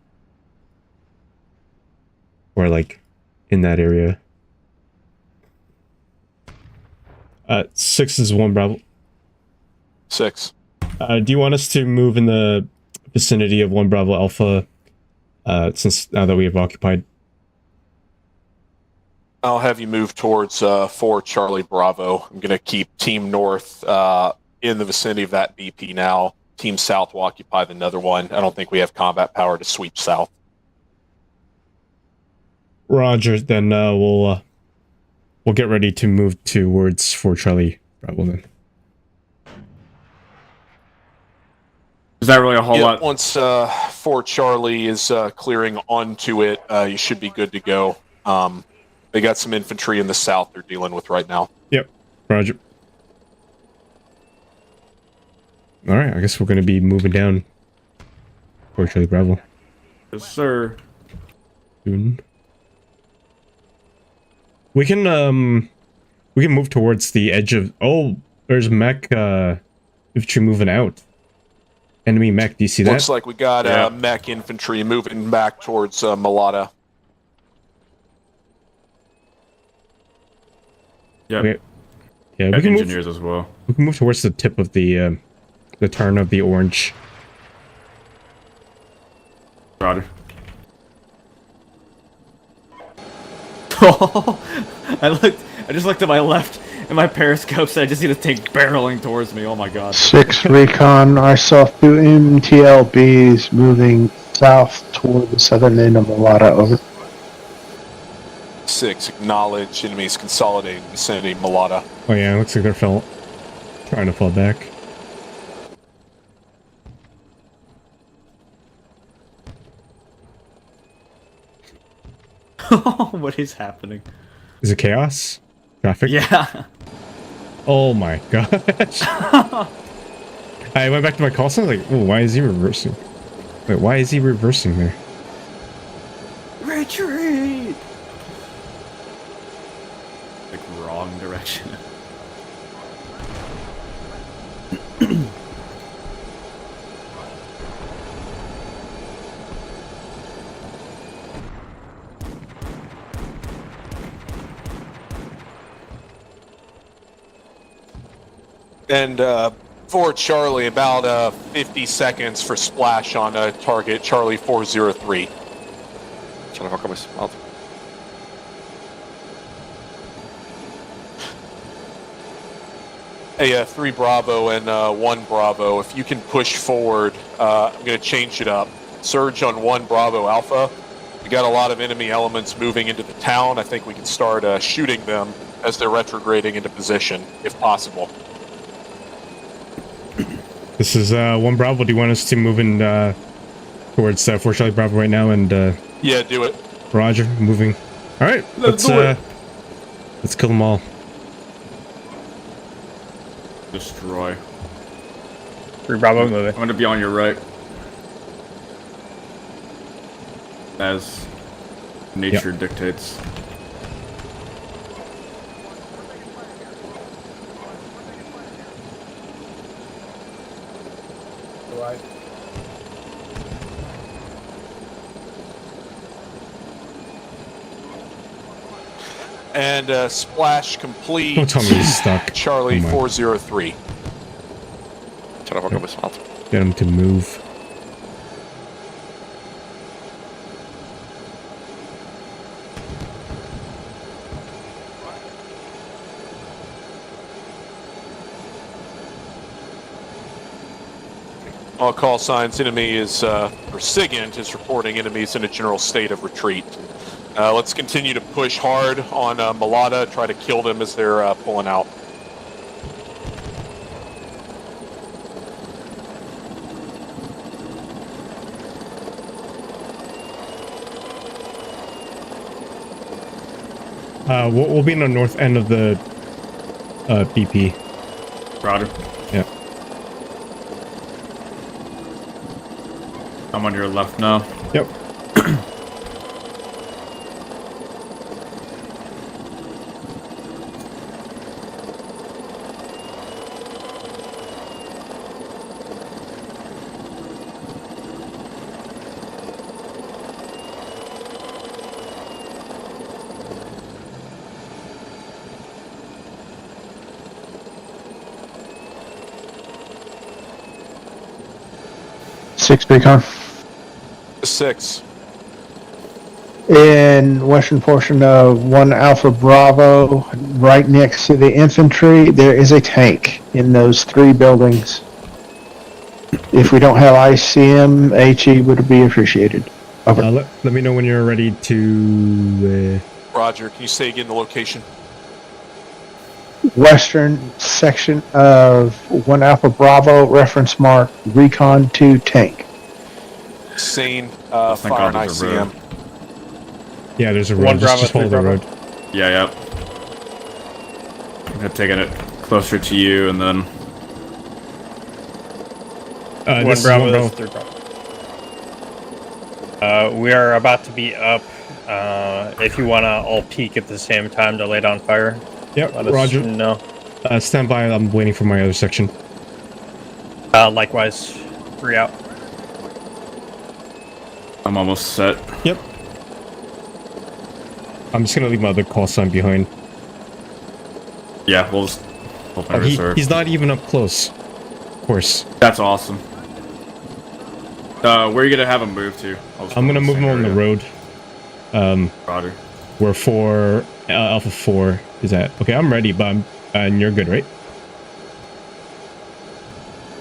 Or like in that area. 6 is 1 Bravo. 6. Do you want us to move in the vicinity of 1 Bravo Alpha since now that we have occupied? I'll have you move towards 4 Charlie Bravo. I'm going to keep Team North in the vicinity of that BP now. Team South will occupy the other one. I don't think we have combat power to sweep south. Roger, then we'll get ready to move towards 4 Charlie Bravo then. Is that really a whole lot? Once 4 Charlie is clearing onto it, you should be good to go. They got some infantry in the south they're dealing with right now. Yep, Roger. Alright, I guess we're going to be moving down 4 Charlie Bravo. Yes, sir. Soon. We can move towards the edge of... Oh, there's mech infantry moving out. Enemy mech, do you see that? Looks like we got mech infantry moving back towards Mulata. Yeah. Okay. Yeah, we can engineers as well. We can move towards the tip of the turn of the orange. Roger. I just looked at my left and my periscope said I just see the tank barreling towards me. Oh my god. 6 Recon, I saw 2 MTLBs moving south toward the southern end of Mulata. Over. 6, acknowledge enemies consolidating vicinity Mulata. Oh yeah, looks like they're trying to fall back. What is happening? Is it chaos? Traffic? Yeah. Oh my gosh. I went back to my call sign, like, oh, why is he reversing? Wait, why is he reversing there? Retreat! Like, wrong direction. And for Charlie, about 50 seconds for splash on a target, Charlie 403. Charlie 4 copies. Out. Hey, 3 Bravo and 1 Bravo, if you can push forward, I'm going to change it up. Surge on 1 Bravo Alpha. We got a lot of enemy elements moving into the town. I think we can start shooting them as they're retrograding into position, if possible. This is 1 Bravo. Do you want us to move in towards 4 Charlie Bravo right now? And yeah, do it. Roger, moving. All right, let's kill them all. Destroy. 3 Bravo moving. I'm gonna be on your right. as nature dictates. Right. And splash complete. Don't tell me he's stuck. Charlie Oh my. 403. Kör bak med snart. Get him to move. All call signs, enemy is, or SIGINT is reporting enemies in a general state of retreat. Let's continue to push hard on Malata, try to kill them as they're pulling out. We'll be in the north end of the BP. Roger. Yeah. I'm on your left now. Yep. Six recon. 6. In western portion of 1 Alpha Bravo, right next to the infantry, there is a tank in those 3 buildings. If we don't have ICM, HE would be appreciated. Over. Let me know when you're ready to... Roger, can you say again the location? Western section of 1 Alpha Bravo, reference mark, Recon 2 tank. Sane, Thank fire God and there's a road. ICM. Yeah, there's a road. One Just Bravo, follow the 3 road. Yeah. I'm taking it closer to you, and then One This is Bravo, one Bravo. that's 3 Bravo. We are about to be up. If you want to all peek at the same time to lay down fire, Yep, let us Roger. know. Stand by. I'm waiting for my other section. Likewise, 3 out. I'm almost set. Yep. I'm just gonna leave my other call sign behind. Yeah, we'll just hold my reserve. He's not even up close. Of course. That's awesome. Where are you gonna have him move to? I'm gonna move him on the road. Roger. Where Alpha 4 is at. Okay, I'm ready, but and you're good, right?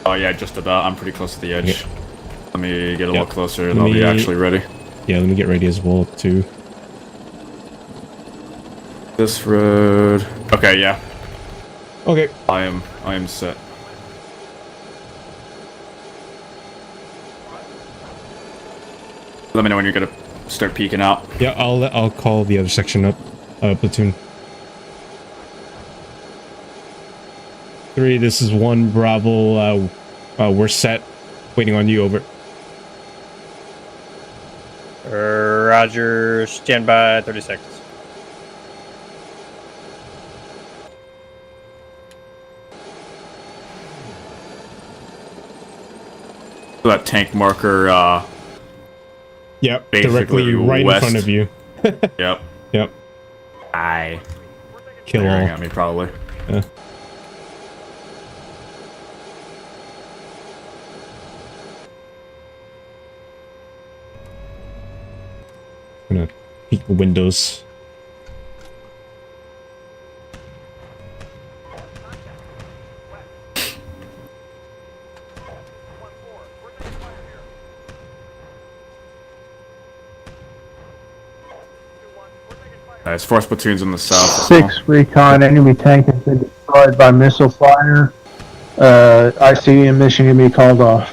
Oh yeah, just about. I'm pretty close to the edge. Okay. Let me get a little closer, and Let I'll be me- actually ready. Yeah, let me get ready as well, too. This road. Okay, yeah. Okay. I am set. Let me know when you're gonna start peeking out. Yeah, I'll call the other section up. Platoon 3, this is 1 Bravo. We're set. Waiting on you, over. Roger, stand by, 30 seconds. That tank marker, Yep, basically directly right west. in front of you. Yep. Yep. Aye. Kill Staring all. at me, probably. Yeah. Gonna peek the windows. It's 4 platoons in the south. as well. 6 recon, enemy tank has been destroyed by missile fire. ICM mission can be called off.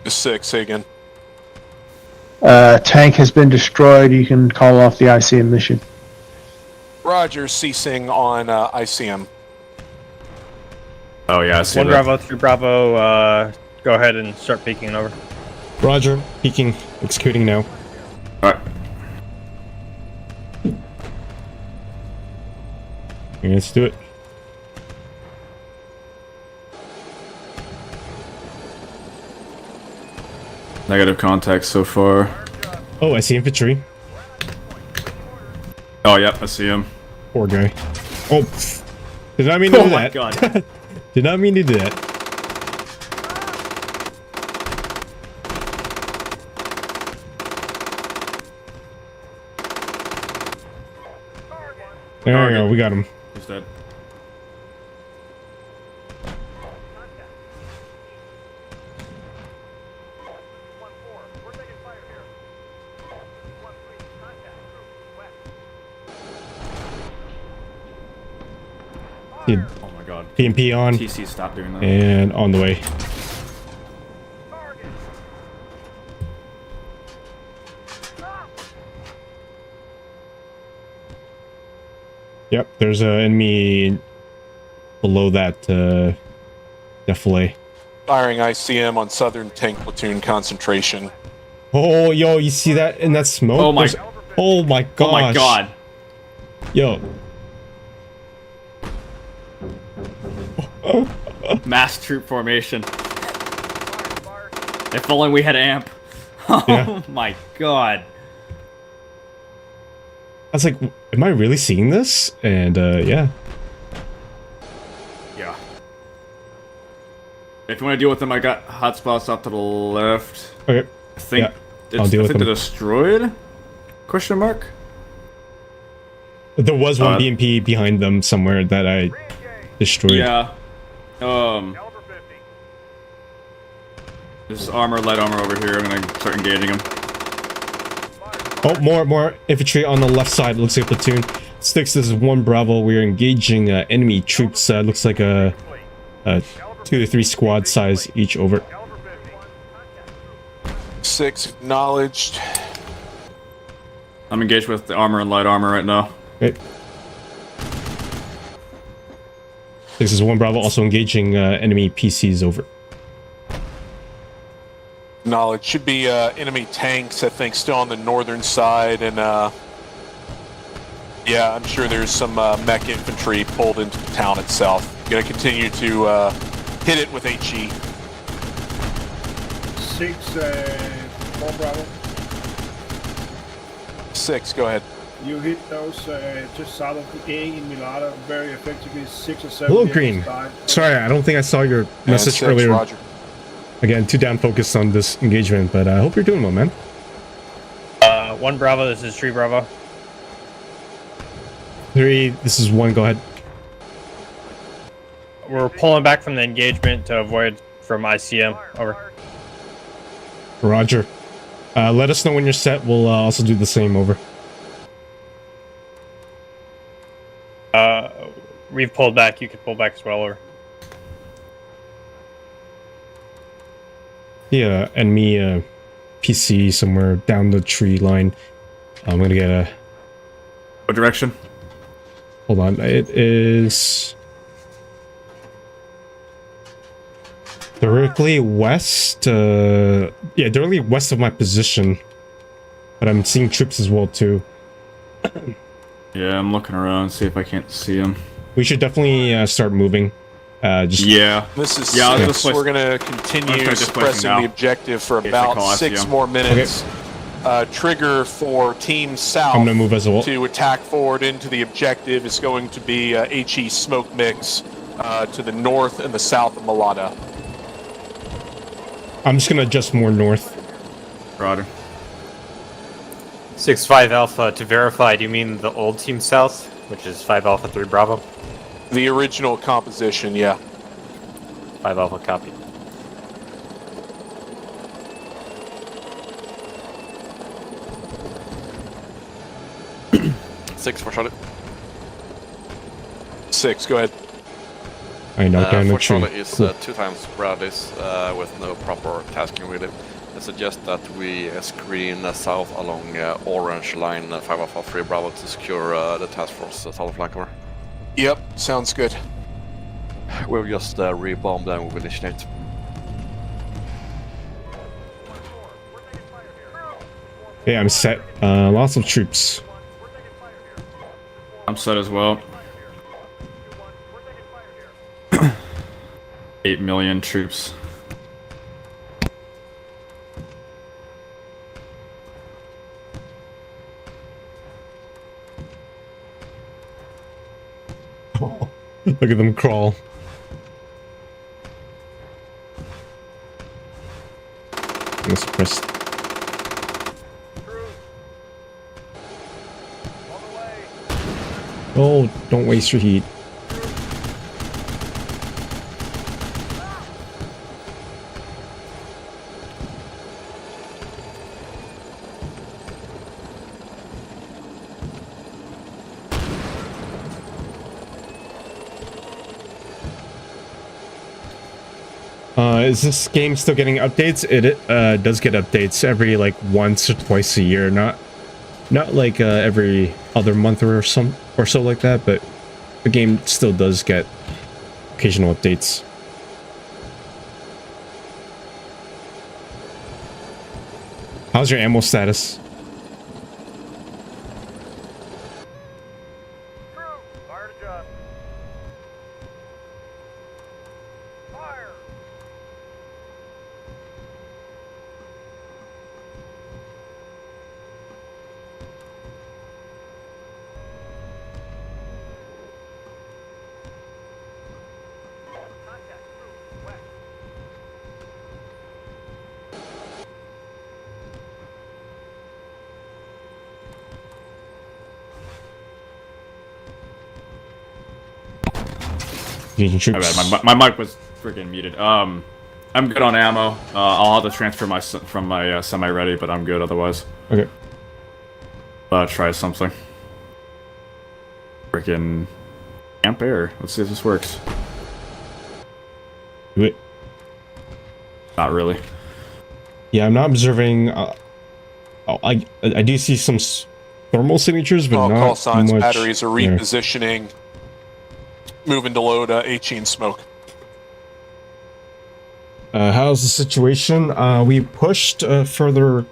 6, say again. Tank has been destroyed. You can call off the ICM mission. Roger, ceasing on ICM. Oh yeah, I see 1 that. Bravo, 3 Bravo, go ahead and start peeking over. Roger. Peeking. Executing now. Alright. Let's do it. Negative contact so far. Oh, I see infantry. Oh, yep, I see him. Poor guy. Oh, pff. Did not mean to do my that. God. Did not mean to do that. There we go. We got him. He's dead. We're taking fire here. 1-3, contact. Troops, west. Oh my god. PMP on TC, stop doing that. and on the way. Target. Yep, there's an enemy below that defile. Firing ICM on southern tank platoon concentration. Oh, yo, you see that in that smoke? Oh my- Oh my gosh. Oh my god. Yo. Mass troop formation. If only we had amp. Oh Yeah. my god. I was like, am I really seeing this? And yeah. Yeah. If you want to deal with them, I got hotspots off to the left. Okay. I think, Yeah, I'll deal with they're them. destroyed? Question mark? There was one BMP behind them somewhere that I destroyed. Yeah. Caliber 50. There's armor, light armor over here. I'm gonna start engaging them. Oh, more infantry on the left side. Looks like a platoon. Sticks, this is 1 Bravo. We're engaging enemy troops. Looks like a 2 to 3 squad size each over. Caliber 50. 6 acknowledged. I'm engaged with the armor and light armor right now. Okay. This is 1 Bravo, also engaging enemy PCs over. Knowledge. Should be enemy tanks, I think, still on the northern side, and yeah, I'm sure there's some mech infantry pulled into the town itself. Gonna continue to hit it with HE. 6, 4 Bravo. 6, go ahead. You hit those just south of the A in Milata very effectively. 6 or 7. Hello, Green. Sorry, I don't think I saw your message 6, earlier. Roger. Again, too damn focused on this engagement, but I hope you're doing well, man. 1 Bravo, this is 3 Bravo. 3, this is 1, go ahead. We're pulling back from the engagement to avoid from ICM. Over. Roger. Let us know when you're set. We'll also do the same. Over. We've pulled back. You could pull back as well. Over. Yeah, enemy PC somewhere down the tree line. I'm gonna get a... What direction? Hold on. It is... directly west. Yeah, directly west of my position. But I'm seeing troops as well, too. Yeah, I'm looking around, see if I can't see them. We should definitely start moving. Yeah. This is Yeah, 6. We're going to continue suppressing the objective for about 6 more minutes. Trigger for Team South I'm gonna move as well. to attack forward into the objective is going to be HE smoke mix to the north and the south of Malata. I'm just gonna adjust more north. Roger. 6-5 Alpha, to verify, do you mean the old Team South, which is 5 Alpha 3 Bravo? The original composition, yeah. 5 Alpha, copy. Six for Charlie. 6, go ahead. I know, okay, For I'm Charlie sure. is Cool. 2 times Bradley's with no proper tasking really. I suggest that we screen south along orange line 5 Alpha 3 Bravo to secure the task force south flank over. Yep, sounds good. We'll just rebomb, then we'll initiate. Yeah, I'm set. Lots of troops. I'm set as well. 8 million troops. Look at them crawl. I'm suppressed. Oh, don't waste your heat. Is this game still getting updates? It does get updates every like once or twice a year, not like every other month or so like that, but the game still does get occasional updates. How's your ammo status? Fire to John. Fire. Contact. Crew. West. Engaging My troops. bad. My mic was freaking muted. I'm good on ammo. I'll have to transfer from my semi-ready, but I'm good otherwise. Okay. Try something. Freaking amp air. Let's see if this works. Do it. Not really. Yeah, I'm not observing. I do see some thermal signatures, but not Call signs. much. Batteries are Yeah. repositioning. Moving to load HE and smoke. How's the situation? We pushed further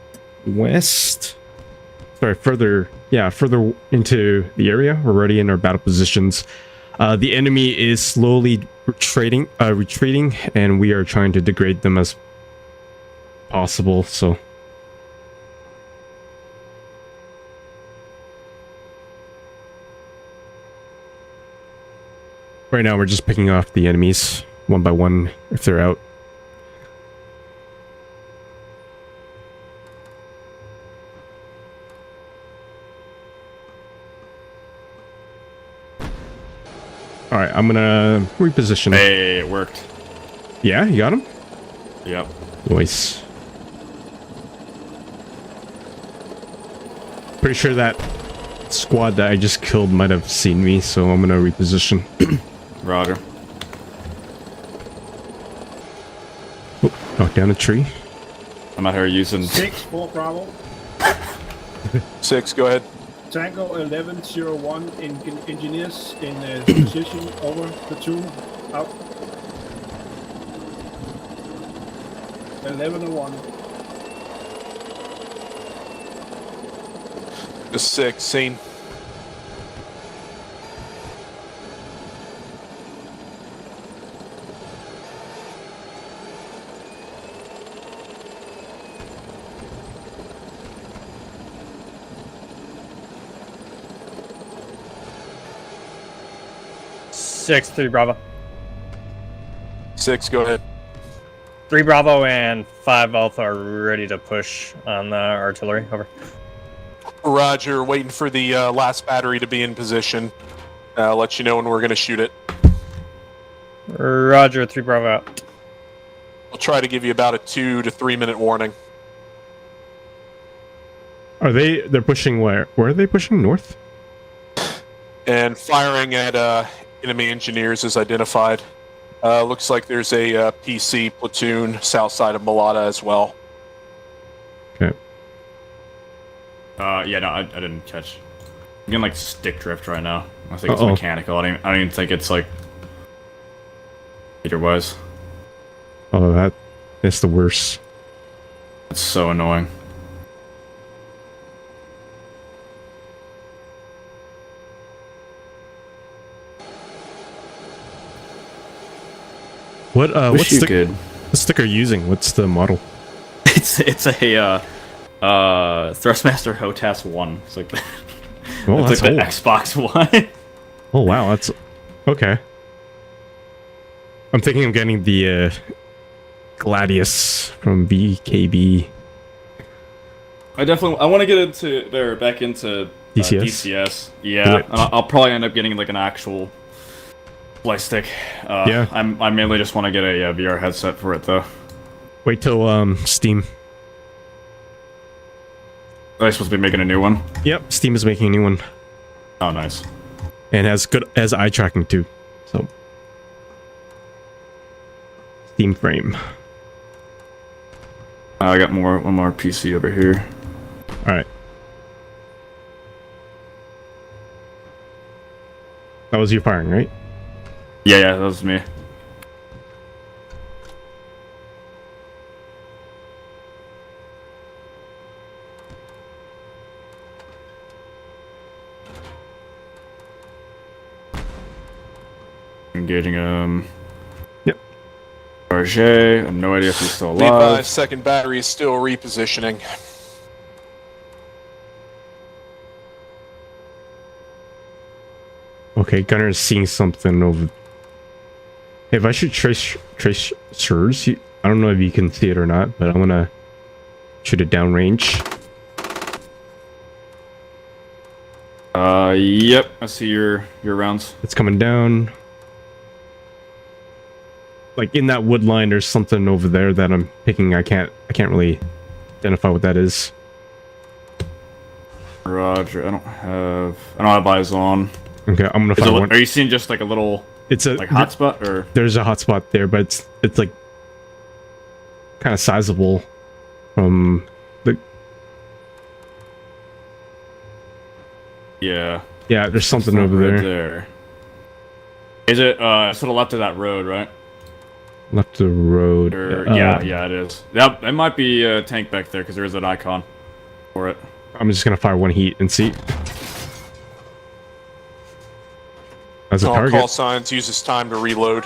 west. Sorry, further into the area. We're already in our battle positions. The enemy is slowly retreating, and we are trying to degrade them as possible. So. Right now, we're just picking off the enemies one by one if they're out. All right, I'm gonna reposition. Hey, it worked. Yeah, you got him? Yep. Nice. Pretty sure that squad that I just killed might have seen me, so I'm gonna reposition. Roger. Oh, knock down a tree. I'm out here using... 6-4 Bravo. 6, go ahead. Tango 1101 engineers in position. Over. Platoon out. 1101. The 6, seen. Six, 3 Bravo. 6, go ahead. 3 Bravo and 5 Alpha are ready to push on the artillery. Over. Roger, waiting for the last battery to be in position. I'll let you know when we're going to shoot it. Roger, 3 Bravo out. I'll try to give you about a 2 to 3 minute warning. They're pushing where? Where are they pushing? North? And firing at enemy engineers is identified. Looks like there's a PC platoon south side of Malata as well. Okay. Yeah, no, I didn't catch. I'm getting like stick drift right now. I think it's mechanical. I don't even think it's like meter-wise. Oh, that is the worst. It's so annoying. What's you the could. sticker you're using? What's the model? It's a Thrustmaster HOTAS 1. It's like the, Oh, it's that's like the Xbox One. Oh wow, that's okay. I'm thinking of getting the Gladius from BKB. I want to get into back into DCS? DCS. Yeah, and I'll probably end up getting like an actual fly stick. Yeah. I mainly just want to get a VR headset for it though. Wait till Steam. Are they supposed to be making a new one? Yep, Steam is making a new one. Oh, nice. And has good as eye tracking too. So Steam frame. I got one more PC over here. All right. That was you firing, right? Yeah, that was me. Engaging Yep. RJ. I have no idea if he's still alive. Levi's second battery is still repositioning. Okay, Gunner is seeing something over. If I should trace SIRS, I don't know if you can see it or not, but I'm gonna shoot it downrange. Yep, I see your rounds. It's coming down. Like in that wood line, there's something over there that I'm picking. I can't really identify what that is. Roger. I don't have eyes on. Okay, I'm gonna find one. Are you seeing just like a little? It's a like hotspot or? There's a hotspot there, but it's like kind of sizable from the. Yeah. Yeah, there's something over right there. Is it to the left of that road, right? Left of the road. Yeah, it is. That it might be a tank back there because there is an icon for it. I'm just gonna fire one heat and see. As a target. Call signs uses time to reload.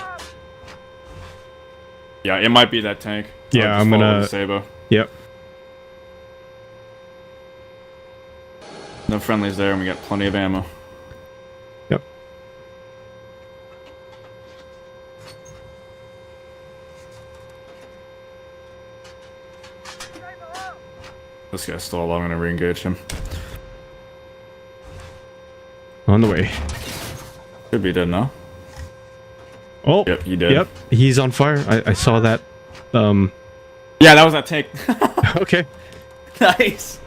Yeah, it might be that tank. Yeah, I'm gonna. Sabo. Yep. No friendlies there, and we got plenty of ammo. Yep. This guy's still alive. I'm gonna re-engage him. On the way. Should be dead now. Oh. Yep, he did. Yep, he's on fire. I saw that. Yeah, that was that tank. Okay. Nice.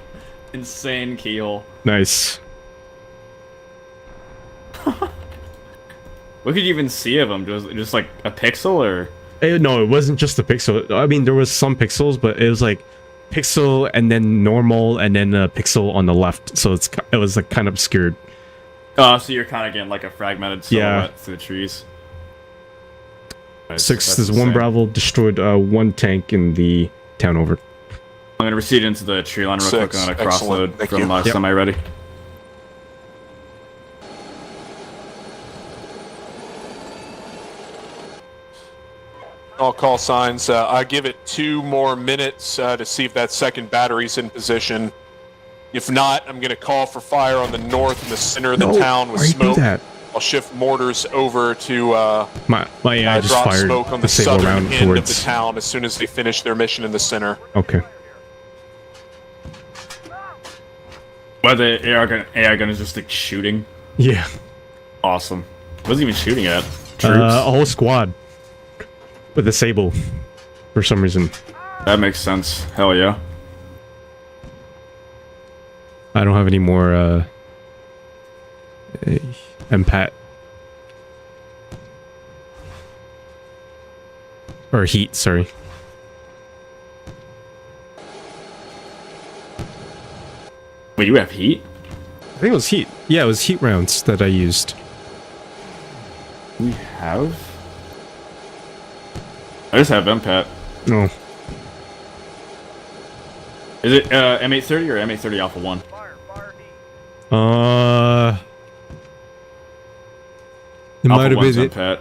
Insane keyhole. Nice. What could you even see of him? Just like a pixel or? No, it wasn't just a pixel. I mean, there was some pixels, but it was like pixel and then normal and then a pixel on the left. So it was like kind of obscured. Oh, so you're kind of getting like a fragmented silhouette through the trees. Nice. Six is one Bravo destroyed one tank in the town over. I'm gonna recede into the tree line real quick. I'm gonna crossload from semi-ready. All call signs. I give it 2 more minutes to see if that second battery's in position. If not, I'm going to call for fire on the north and the center of the town with smoke. I'll shift mortars over to my AI just drop fired smoke on the disable southern round end towards of the town as soon as they finish their mission in the center. Okay. Why the AI gun is just like shooting? Yeah. Awesome. Wasn't even shooting at troops. A whole squad with a Sable for some reason. That makes sense. Hell yeah. I don't have any more MPAT or heat, sorry. Wait, you have heat? I think it was heat. Yeah, it was heat rounds that I used. We have? I just have MPAT. No. Is it M830 or M830 Alpha 1? It might have been MPAT.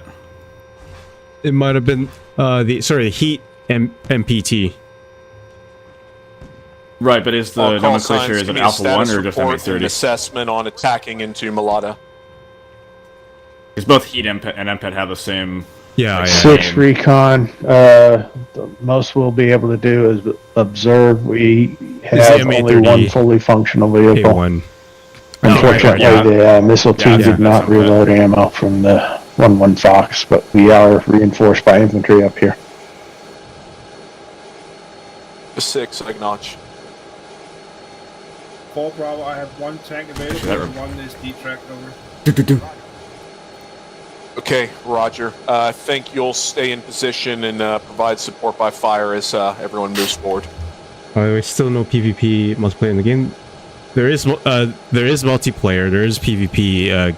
it might have been The heat MPT. Right, but is the All call nomenclature signs, is give it me a Alpha 1 status or just report and an MA30? assessment on attacking into Mulata. Because both heat and MPET have the same. Yeah, yeah. 6 recon. Most we'll be able to do is observe. We have MA30 only one fully functional vehicle. K1. Unfortunately, yeah. the missile team Yeah, did not that's okay. reload ammo from the 1-1 Fox, but we are reinforced by infantry up here. 6, acknowledge. 4 Bravo, I have 1 tank available That and 1 is detracked over. Okay, Roger. I think you'll stay in position and provide support by fire as everyone moves forward. There's still no PvP multiplayer in the game. There is multiplayer. There is PvP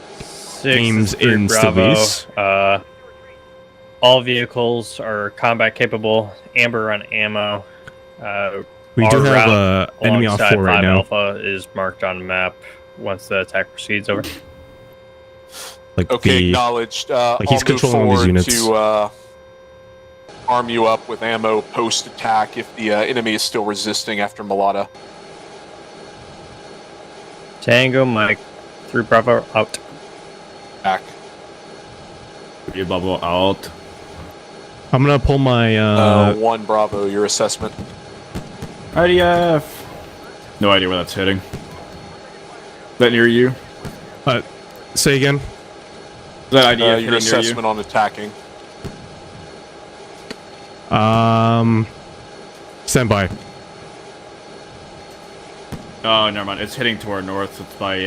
games in Bravo. Stubbies. All vehicles are combat capable. Amber on ammo. We do have enemy alongside OpFor right 5 now. Alpha is marked on map once the attack proceeds over. Like Okay, acknowledged. like he's I'll move controlling these forward units. to arm you up with ammo post-attack if the enemy is still resisting after Mulata. Tango, Mike. 3 Bravo out. Back. You bubble out. I'm gonna pull my 1 Bravo, your assessment. IDF. No idea where that's hitting. Is that near you? say again. Is that IDF your hitting near assessment on attacking. Stand by. Oh, never mind. It's hitting to our north. It's by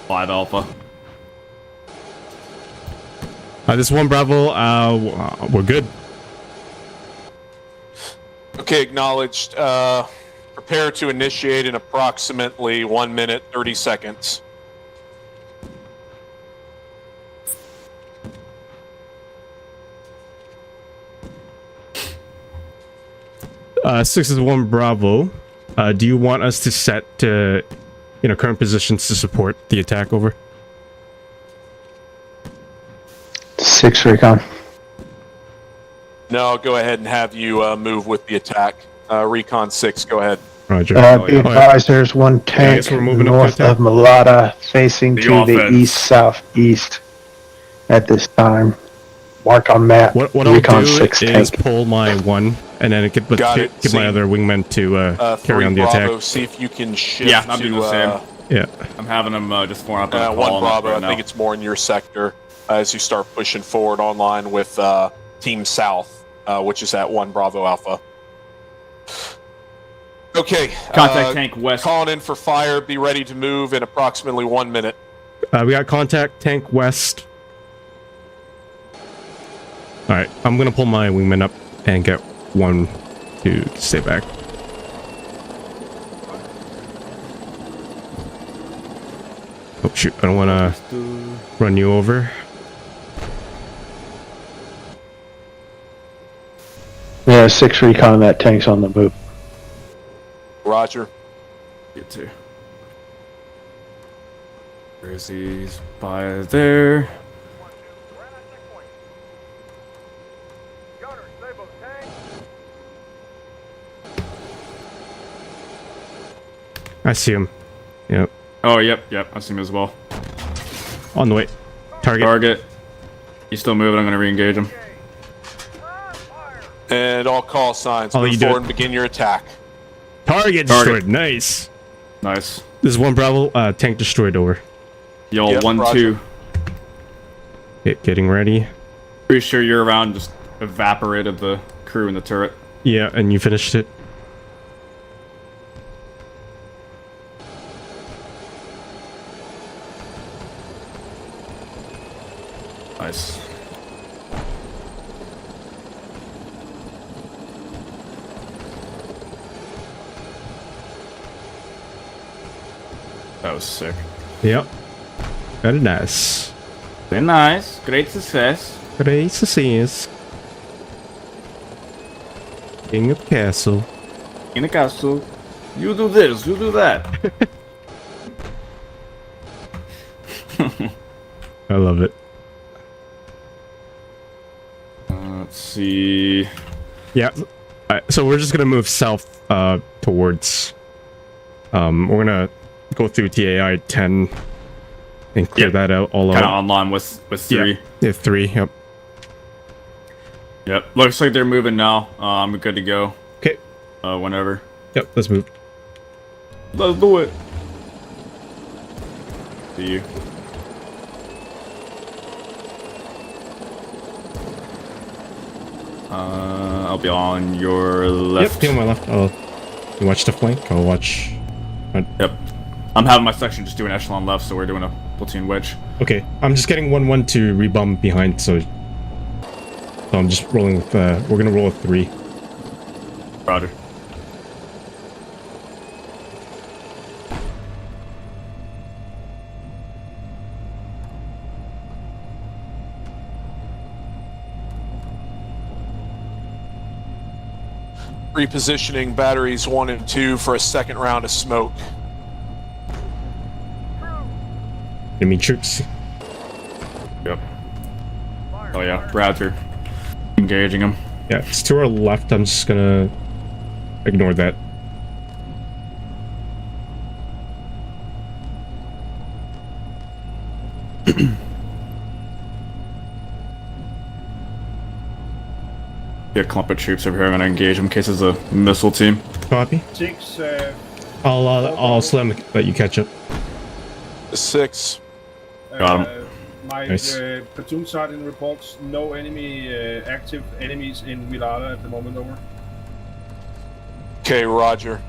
5 Alpha. This 1 Bravo. We're good. Okay, acknowledged. Prepare to initiate in approximately 1 minute, 30 seconds. Six is 1 Bravo. Do you want us to set current positions to support the attack? Over. 6 recon. No, I'll go ahead and have you move with the attack. Recon 6, go ahead. Roger. Be advised, there's 1 tank we're moving up north to of Mulata, facing The to the offense. east-southeast at this time. Mark on map. What I'll Recon do 6 is tank. pull my 1 and then give my See, other wingmen to carry 3 on the Bravo, attack. see if you can shift Yeah, I'm to, doing the same. Yeah. I'm having them just form up in a 1 column Bravo, right I now. think it's more in your sector as you start pushing forward online with Team South, which is at 1 Bravo Alpha. Okay. Contact tank west. Calling in for fire. Be ready to move in approximately 1 minute. We got contact tank west. All right, I'm gonna pull my wingman up and get 1 to stay back. Oh shoot! I don't want to run you over. Yeah, 6 recon, that tank's on the move. Roger. Get to. There's these by there. Gunner, stable tank. I see him. Yep. Oh, yep. I see him as well. On the way. Target. He's still moving. I'm going to re-engage him. And all call signs. I'll let Move you do forward it. and begin your attack. Target destroyed. Nice. Nice. This is 1 Bravo. Tank destroyed. Over. Y'all, Yep, 1-2. roger. Getting ready. Pretty sure you're around. Just evaporated the crew in the turret. Yeah, and you finished it. Nice. That was sick. Yep. Very nice. Very nice. Great success. Great success. King of Castle. In the castle. You do this, you do that. I love it. see. Yeah. So we're just gonna move south towards. We're gonna go through TAI 10 and clear that out all Kind of out. online with 3. Yeah, 3. Yep. Yep. Looks like they're moving now. I'm good to go. Okay. Whenever. Yep. Let's move. Let's do it. See you. I'll be on your left. Yep. Be on my left. You watch the flank. I'll watch. Yep. I'm having my section just doing echelon left, so we're doing a platoon wedge. Okay. I'm just getting 1-1 to rebomb behind, so I'm just rolling with. We're gonna roll with 3. Roger. Repositioning batteries 1 and 2 for a second round of smoke. Enemy troops. Yep. Oh yeah, Brads are engaging them. Yeah, it's to our left. I'm just gonna ignore that. Yeah, clump of troops over here. I'm gonna engage them in case it's a missile team. Copy. 6. I'll slam let you catch up. 6. Got him. My Nice. platoon sergeant reports no enemy active enemies in Milata at the moment. Over. Okay, Roger.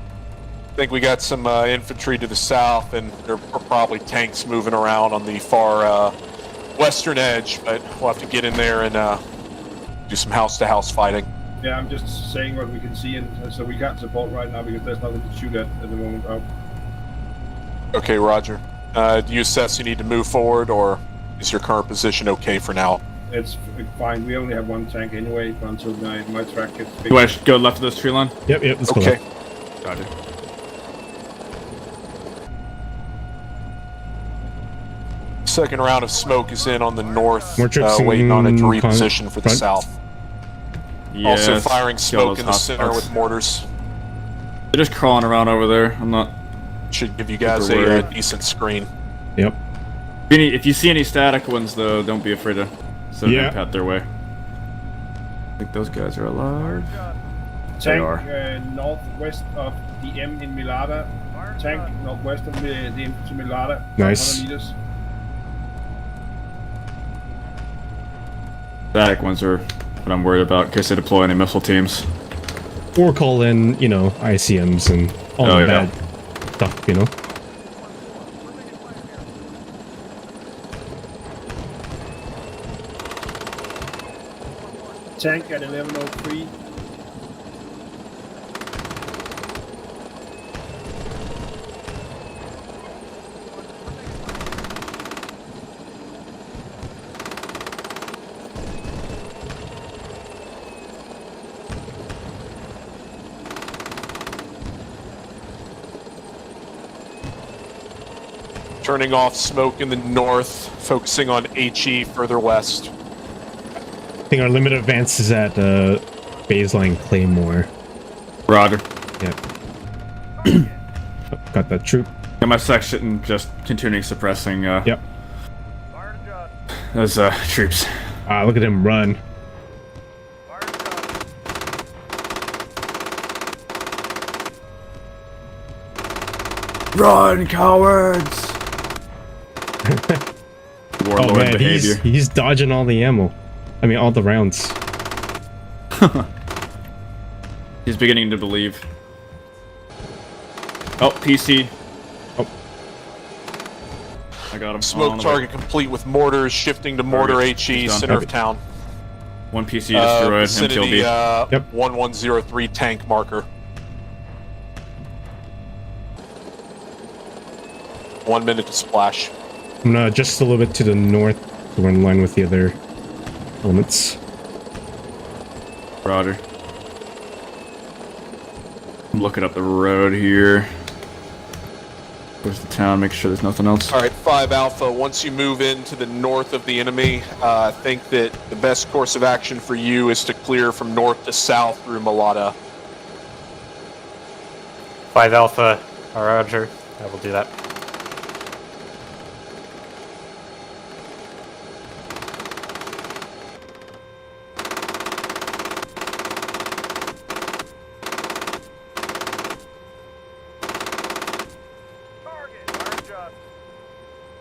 I think we got some infantry to the south, and there are probably tanks moving around on the far western edge, but we'll have to get in there and do some house-to-house fighting. Yeah, I'm just saying what we can see, and so we can't support right now because there's nothing to shoot at the moment. Okay, Roger. Do you assess you need to move forward, or is your current position okay for now? It's fine. We only have 1 tank anyway until my track gets big. Do I go left of this tree line? Yep. Let's go. Okay. Roger. Second round of smoke is in on the north, More troops waiting on it to in reposition for the front. south. Yes. Also firing smoke in the hot center spots. with mortars. They're just crawling around over there. I'm not. Should give you guys Super a worried. decent screen. Yep. If you see any static ones, though, don't be afraid to send Yeah. an impact their way. I think those guys are alive. They Tank are. northwest of the M in Milata. Tank northwest of the M to Milata. Nice. 100 meters. Static ones are what I'm worried about in case they deploy any missile teams. Or call in, ICMs and all Oh, of yeah. that stuff, Tank at 1103. Turning off smoke in the north, focusing on HE further west. I think our limit of advance is at baseline Claymore. Roger. Yep. Got that troop. Got my section just continuing suppressing Yep. those troops. Look at him run. Run, cowards! Warlord Oh man, behavior. he's dodging all the ammo. I mean, all the rounds. He's beginning to believe. Oh, PC. Oh. I got him. Smoke target complete with mortars, shifting to mortar Target. HE, He's done. center of town. One PC destroyed. Vicinity, MTLB. Yep. 1103 tank marker. 1 minute to splash. I'm gonna just a little bit to the north, so we're in line with the other elements. Roger. I'm looking up the road here. towards the town, make sure there's nothing else. All right, 5 Alpha, once you move into the north of the enemy, I think that the best course of action for you is to clear from north to south through Malata. 5 Alpha, Roger. I will do that.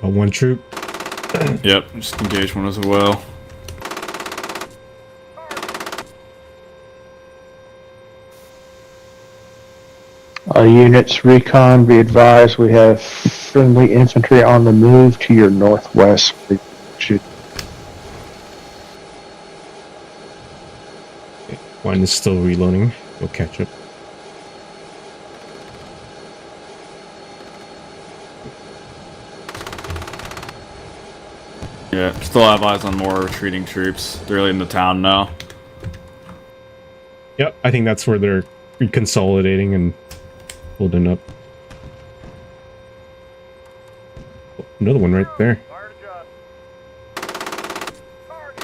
One troop. Yep, just engage one as well. Units, recon, be advised we have friendly infantry on the move to your northwest. Shoot. One is still reloading. We'll catch up. Yeah, still have eyes on more retreating troops. They're really in the town now. Yep, I think that's where they're consolidating and holding up. Oh, another one right there.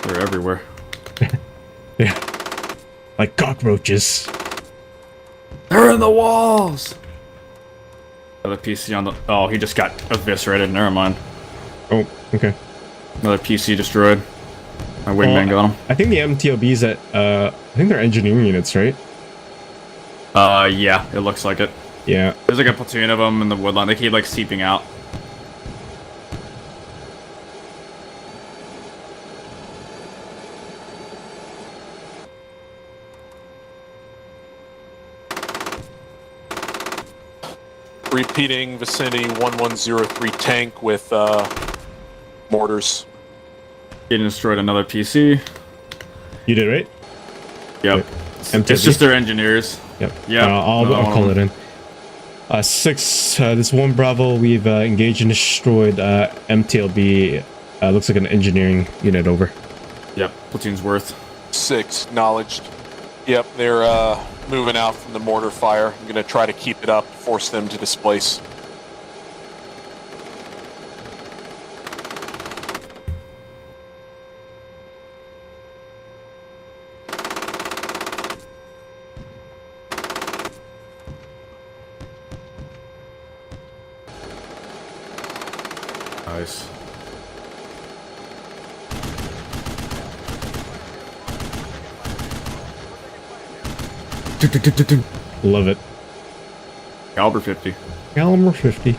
They're everywhere. Yeah. Like cockroaches. They're in the walls! Another PC on the... Oh, he just got eviscerated. Never mind. Oh, okay. Another PC destroyed. My wingman got him. I think the MTLB's at, I think they're engineering units, right? Yeah, it looks like it. Yeah. There's like a platoon of them in the woodline. They keep like seeping out. Repeating vicinity 1103 tank with mortars. Getting destroyed another PC. You did, right? Yep. MTLB? It's just their engineers. Yep. Yeah. I'll call it in. 6, this 1 Bravo, we've engaged and destroyed MTLB. Looks like an engineering unit over. Yep, platoon's worth. 6, acknowledged. Yep, they're moving out from the mortar fire. I'm gonna try to keep it up, force them to displace. Nice. Love it. Caliber 50. Caliber 50.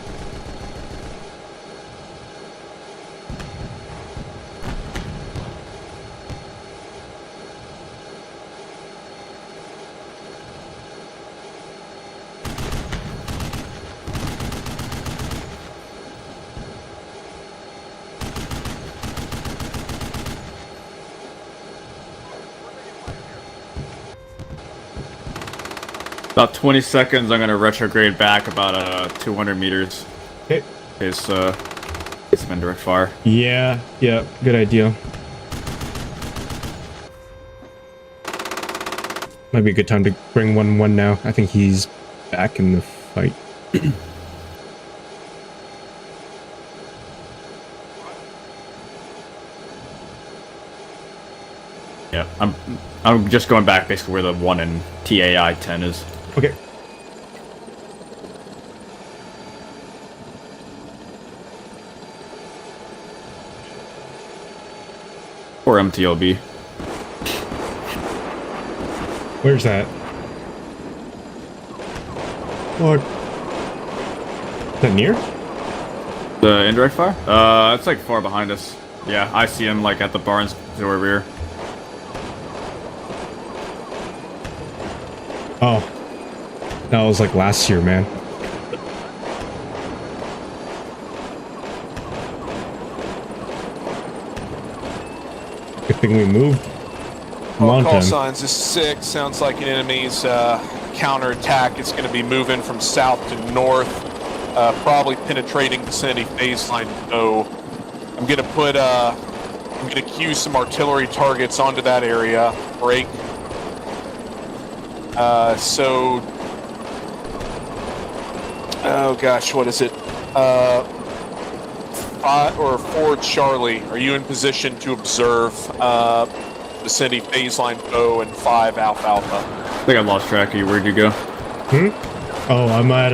About 20 seconds, I'm gonna retrograde back about 200 meters. Okay. It's been direct fire. Yeah, good idea. Might be a good time to bring 1-1 now. I think he's back in the fight. Yeah, I'm just going back basically where the 1 in TAI 10 is. Okay. Or MTLB. Where's that? What? Is that near? The indirect fire? It's like far behind us. Yeah, I see him like at the barns to our rear. Oh. That was like last year, man. Good thing we moved. Call Time. signs is 6. Sounds like an enemy's counterattack. It's going to be moving from south to north, probably penetrating vicinity baseline. So I'm going to put, I'm going to cue some artillery targets onto that area. Break. So oh gosh, what is it? 5 or 4 Charlie, are you in position to observe vicinity phase line O and 5 Alpha Alpha? I think I lost track of you. Where'd you go? Oh, I'm at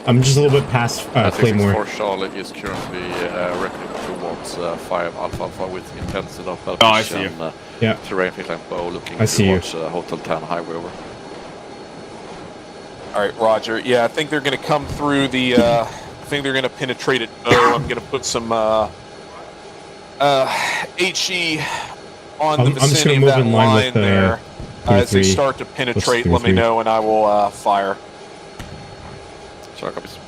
I'm just a little bit past Claymore. 4 Charlie is currently reckoning towards 5 Alpha Alpha with intensity of Oh, I see you. Yeah. Terrain phase line bow looking I see you. towards Hotel 10 Highway over. All right, Roger. Yeah, I think they're going to come through the. I think they're going to penetrate at O. I'm going to put some HE on the I'm just vicinity gonna of move that in line line with, there. As they 33. start to penetrate, What's let me 33? know and I will fire. Sorry, copies.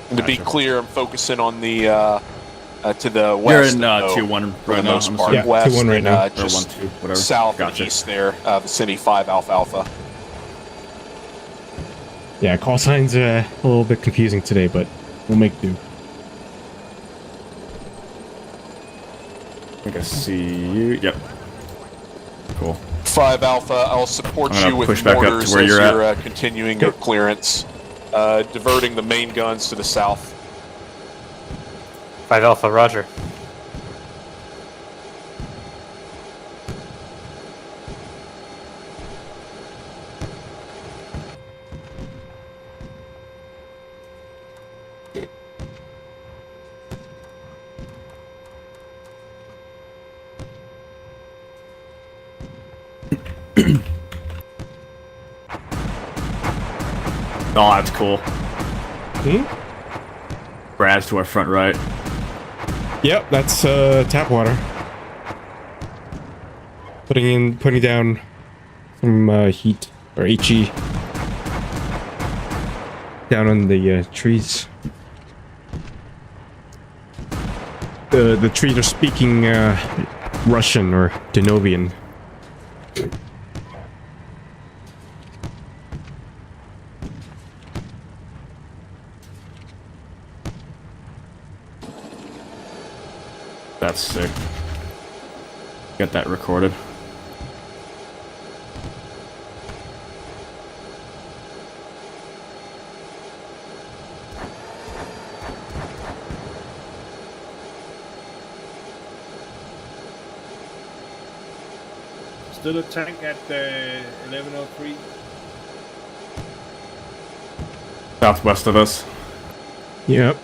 And to be Gotcha. clear, I'm focusing on the to the You're west. in of O, 2-1 for right the now. most I'm part. assuming. Yeah, West 2-1 right and, now. Or just 1-2, whatever. south Gotcha. and east there, vicinity 5 Alpha Alpha. Yeah, call signs are a little bit confusing today, but we'll make do. I think I see you. Yep. Cool. 5 Alpha, I'll support I'm gonna you with push back up to mortars where as you're you're at. continuing your clearance, diverting the main guns to the south. 5 Alpha, roger. Oh, that's cool. Hmm? Brad's to our front right. Yep, that's tap water. Putting down some heat or HE down on the trees. The trees are speaking Russian or Denovian. That's sick. Get that recorded. Still a tank at 1103. Southwest of us. Yep.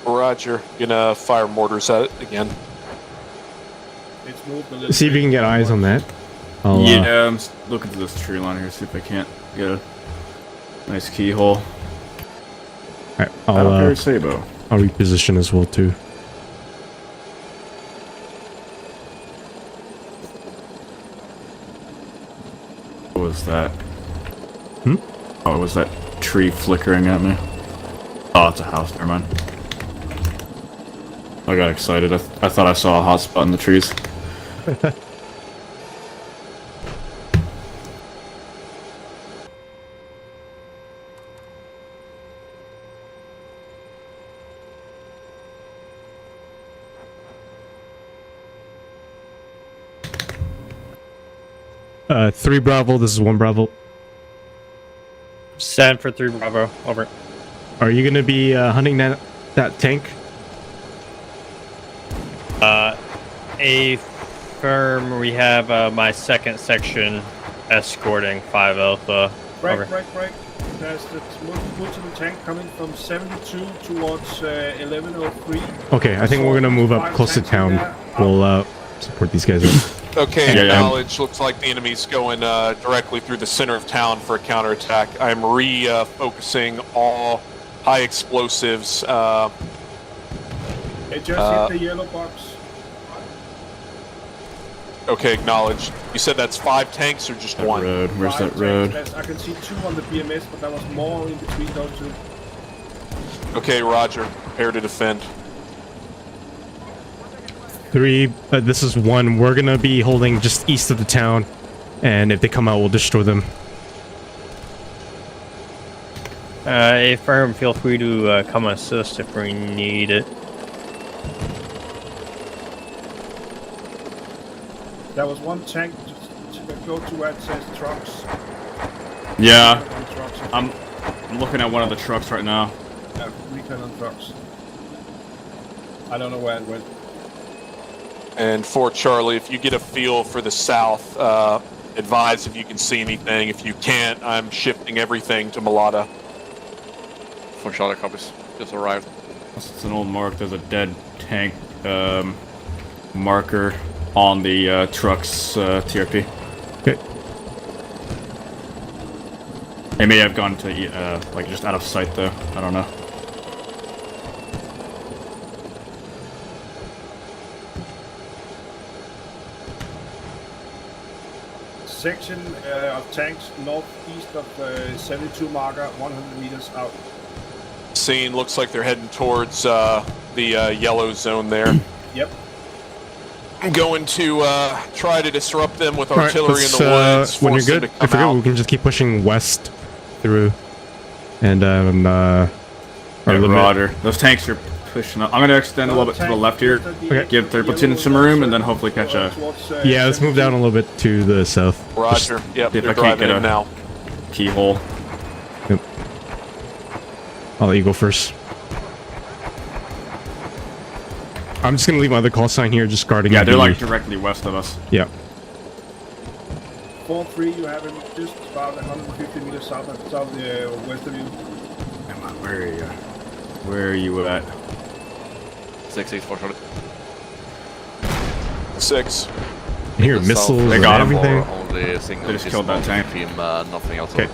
Roger, gonna fire mortars at it again. It's moved a little See if you bit can get eyes on that. I'll, Yeah, I'm looking through this tree line here, see if I can't get a nice keyhole. Alright, I don't hear Sabo. I'll reposition as well too. What was that? Hmm? Oh, was that tree flickering at me? Oh, it's a house, never mind. I got excited. I thought I saw a hot spot in the trees. 3 Bravo, this is 1 Bravo. Stand for 3 Bravo. Over. Are you gonna be hunting that tank? Affirm. We have my second section escorting 5 Alpha. Over. Break. There's the multiple tank coming from 72 towards 1103. Okay, I think we're gonna move up close to town. We'll support these guys up. Okay, Yeah, yeah. acknowledge. Looks like the enemy's going directly through the center of town for a counterattack. I'm focusing all high explosives. It just hit the yellow box. Okay, acknowledge. You said that's 5 tanks or just That 1? road. Where's Five that road? tanks. I can see 2 on the BMS, but there was more in between those 2. Okay, Roger. Prepare to defend. 3, this is 1. We're gonna be holding just east of the town, and if they come out, we'll destroy them. Affirm. Feel free to come assist if we need it. There was 1 tank just go to where it says trucks. Yeah, On trucks. I'm looking at one of the trucks right now. Recon on trucks. I don't know where it went. And for Charlie, if you get a feel for the south, advise if you can see anything. If you can't, I'm shifting everything to Mulata. For Charlie, copies. Just arrived. It's an old mark. There's a dead tank marker on the truck's TRP. Okay. They may have gone to like just out of sight though. I don't know. Section of tanks northeast of 72 marker, 100 meters out. Scene looks like they're heading towards the yellow zone there. Yep. I'm going to try to disrupt them with All right, artillery in let's, the woods. when you're force them good, to if come you're good, out. we can just keep pushing west through. And Yeah, Roger. Those tanks are pushing up. I'm gonna extend a little bit to the left here. Okay. Give their platoon some room, and then hopefully catch a yeah, let's move down a little bit to the south. Roger. Yep, if they're I can't driving get in a- now. keyhole. Yep. I'll let you go first. I'm just gonna leave my other call sign here, just guarding. Yeah, they're the- like directly west of us. Yeah. 4-3, you have him just about 150 meters south of west of you. Where are you? Where are you at? 6-6 for Charlie. 6. I hear The missiles south, and They got 'em. everything. Only single They just killed that tank. team, nothing else. Okay.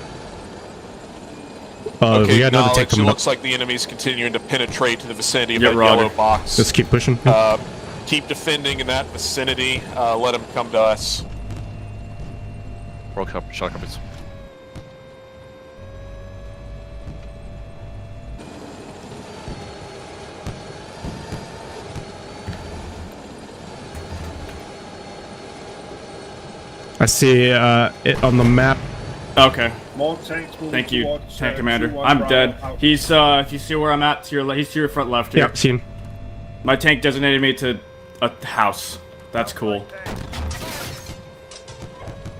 Okay, We got another tank acknowledge. It coming up. looks like the enemy's continuing to penetrate to the vicinity of Yeah, that Roger. yellow box. Let's keep pushing. Keep defending in that vicinity. Let them come to us. Broke up, Charlie, copies. I see it on the map. Okay. More tanks moving Thank you, towards, tank commander. 2-1 I'm Bravo dead. out. He's if you see where I'm at, to your he's to your front left here. Yep, see him. My tank designated me to a house. That's cool.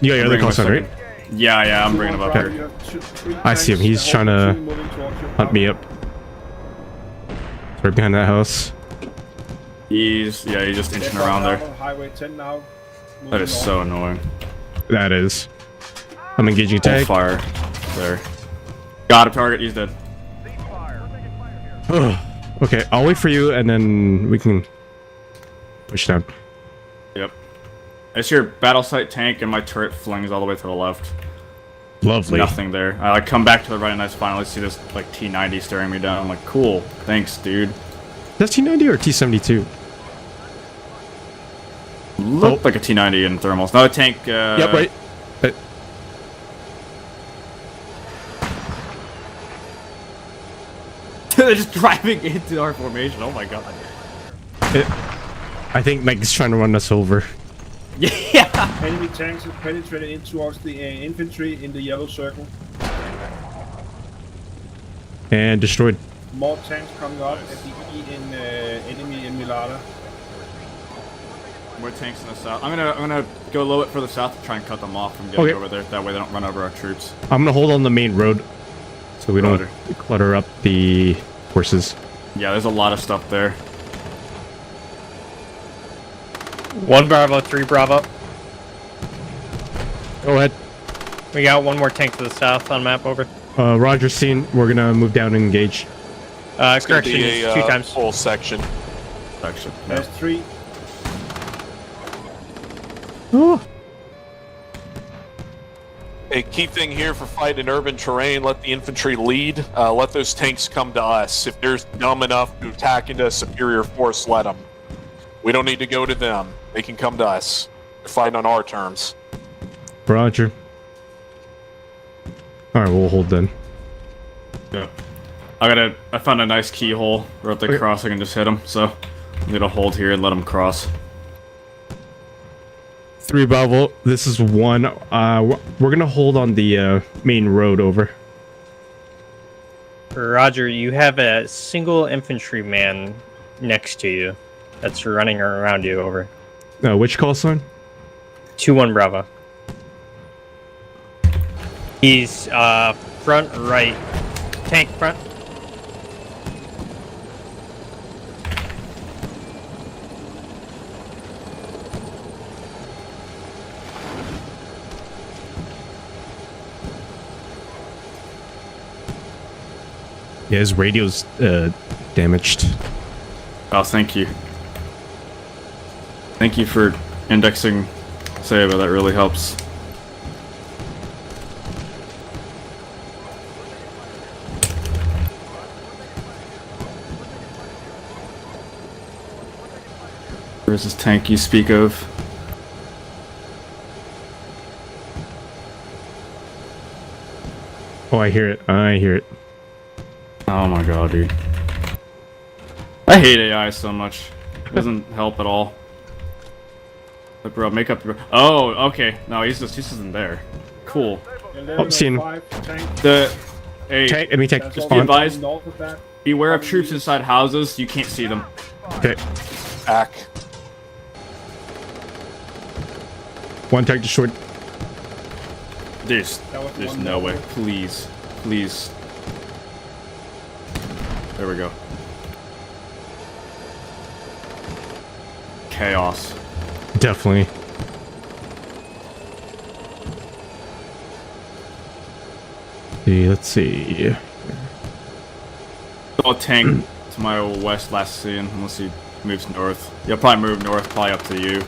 You got your other Bring him call a sign, right? second. Yeah, I'm bringing him up Bravo, here. you have three I see him. tanks, He's trying to two moving towards you. hunt me up. Right behind that house. He's just inching around there. Highway 10 now. That is so annoying. That is. I'm engaging Full tank. fire. There. Got a target. He's dead. Okay, I'll wait for you and then we can push down. Yep. I see your battle site tank and my turret flings all the way to the left. Lovely. Nothing there. I like come back to the right and I finally see this like T-90 staring me down. I'm like, cool. Thanks, dude. That's T-90 or T-72? Looked like a T-90 in thermals. Another tank. Yep, right. They're just driving into our formation. Oh my god. I think Mike's trying to run us over. Yeah. Enemy tanks have penetrated in towards the infantry in the yellow circle. And destroyed. More tanks coming up at the enemy in Milata. More tanks in the south. I'm gonna go low it for the south to try and cut them off from getting Okay. over there. That way they don't run over our troops. I'm gonna hold on the main road so we don't Roger. clutter up the horses. Yeah, there's a lot of stuff there. 1 Bravo, 3 Bravo. Go ahead. We got one more tank to the south on map, over. Roger, seen. We're gonna move down and engage. It's gonna Correction, be it's a 2 times. full section. Section. There's 3. Oh. A key thing here for fighting in urban terrain, let the infantry lead. Let those tanks come to us. If they're dumb enough to attack into a superior force, let them. We don't need to go to them. They can come to us. They're fighting on our terms. Roger. Alright, we'll hold then. Yeah. I found a nice keyhole right at the crossing and just hit him. So I'm gonna hold here and let him cross. 3 Bravo, this is 1. We're gonna hold on the main road, over. Roger, you have a single infantryman next to you that's running around you, over. Which call sign? 2-1 Bravo. He's front right. Tank front. Yeah, his radio's damaged. Oh, thank you. Thank you for indexing Saba, that really helps. Where's this tank you speak of? Oh, I hear it. I hear it. Oh my god, dude. I hate AI so much. It doesn't help at all. But bro, make up your... Oh, okay. No, he's just isn't there. Cool. Oh, seen him. 1105, tank. The... Hey, Tank, enemy tank. That's just all be we advised. know north of that. beware of troops inside houses. You can't see them. Okay. Ack. One tank destroyed. There's one no way. down. Please. Please. There we go. Chaos. Definitely. Let's see. Saw a tank to my west last scene, unless he moves north. He'll probably move north, probably up to you.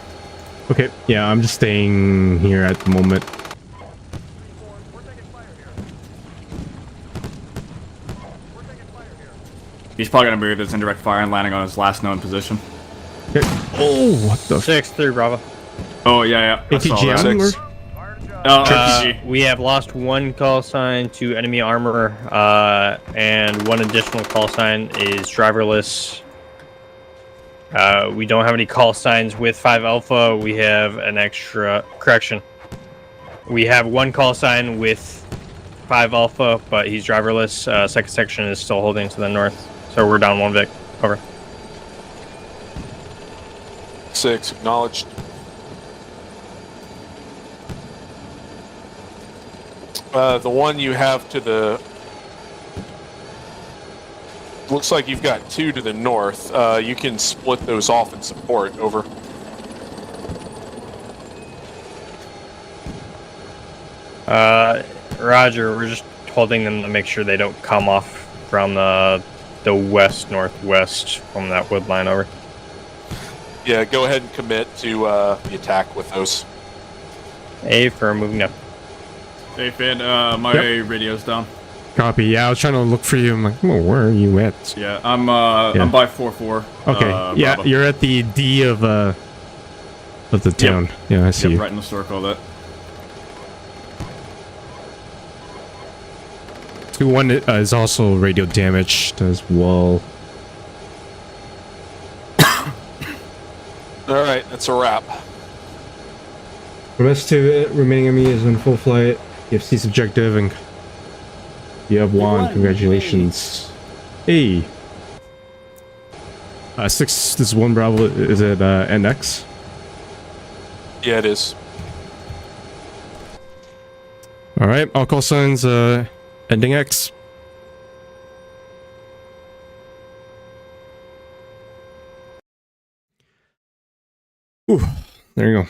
Okay, yeah, I'm just staying here at the moment. He's probably gonna move his indirect fire and landing on his last known position. Okay. Oh, what the? 6-3 Bravo. Oh yeah, yeah. I saw ATG that. on or? Oh, RPG. We have lost one call sign to enemy armor, and one additional call sign is driverless. We don't have any call signs with 5 Alpha. We have an extra correction. We have one call sign with 5 Alpha, but he's driverless. Second section is still holding to the north, so we're down 1 Vic. Over. 6, acknowledged. The one you have to the... Looks like you've got 2 to the north. You can split those off and support. Over. Roger, we're just holding them to make sure they don't come off from the west-northwest from that wood line. Over. Yeah, go ahead and commit to the attack with those. A for moving up. Hey Finn, my radio's down. Copy. Yeah, I was trying to look for you. I'm like, oh, where are you at? Yeah, I'm by 4-4. Okay. Yeah, Bravo. you're at the D of the town. Yeah, I see Yep, you. right in the circle of that. 2-1 is also radio damaged as well. All right, that's a wrap. The rest to remaining enemy is in full flight. You have ceased objective and you have won. Congratulations. Hey. 6, this is 1 Bravo. Is it NX? Yeah, it is. Alright, all call signs ending X. Ooh, there you go.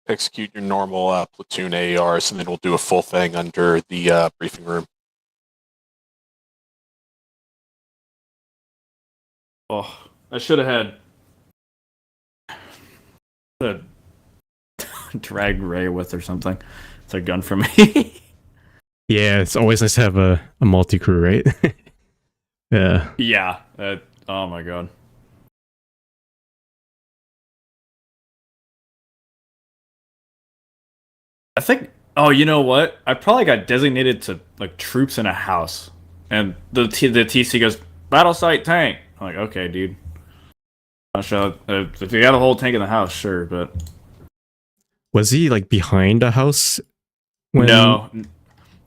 Execute your normal platoon AARs, and then we'll do a full thing under the briefing room. Oh, I should have had a drag Ray with or something. It's a gun for me. Yeah, it's always nice to have a multi-crew, right? Yeah. Yeah. Oh my god. I think. Oh, you know what? I probably got designated to like troops in a house, and the TC goes battle site tank. I'm like, okay, dude. Not sure if you got a whole tank in the house, sure, but Was he like behind a house? no,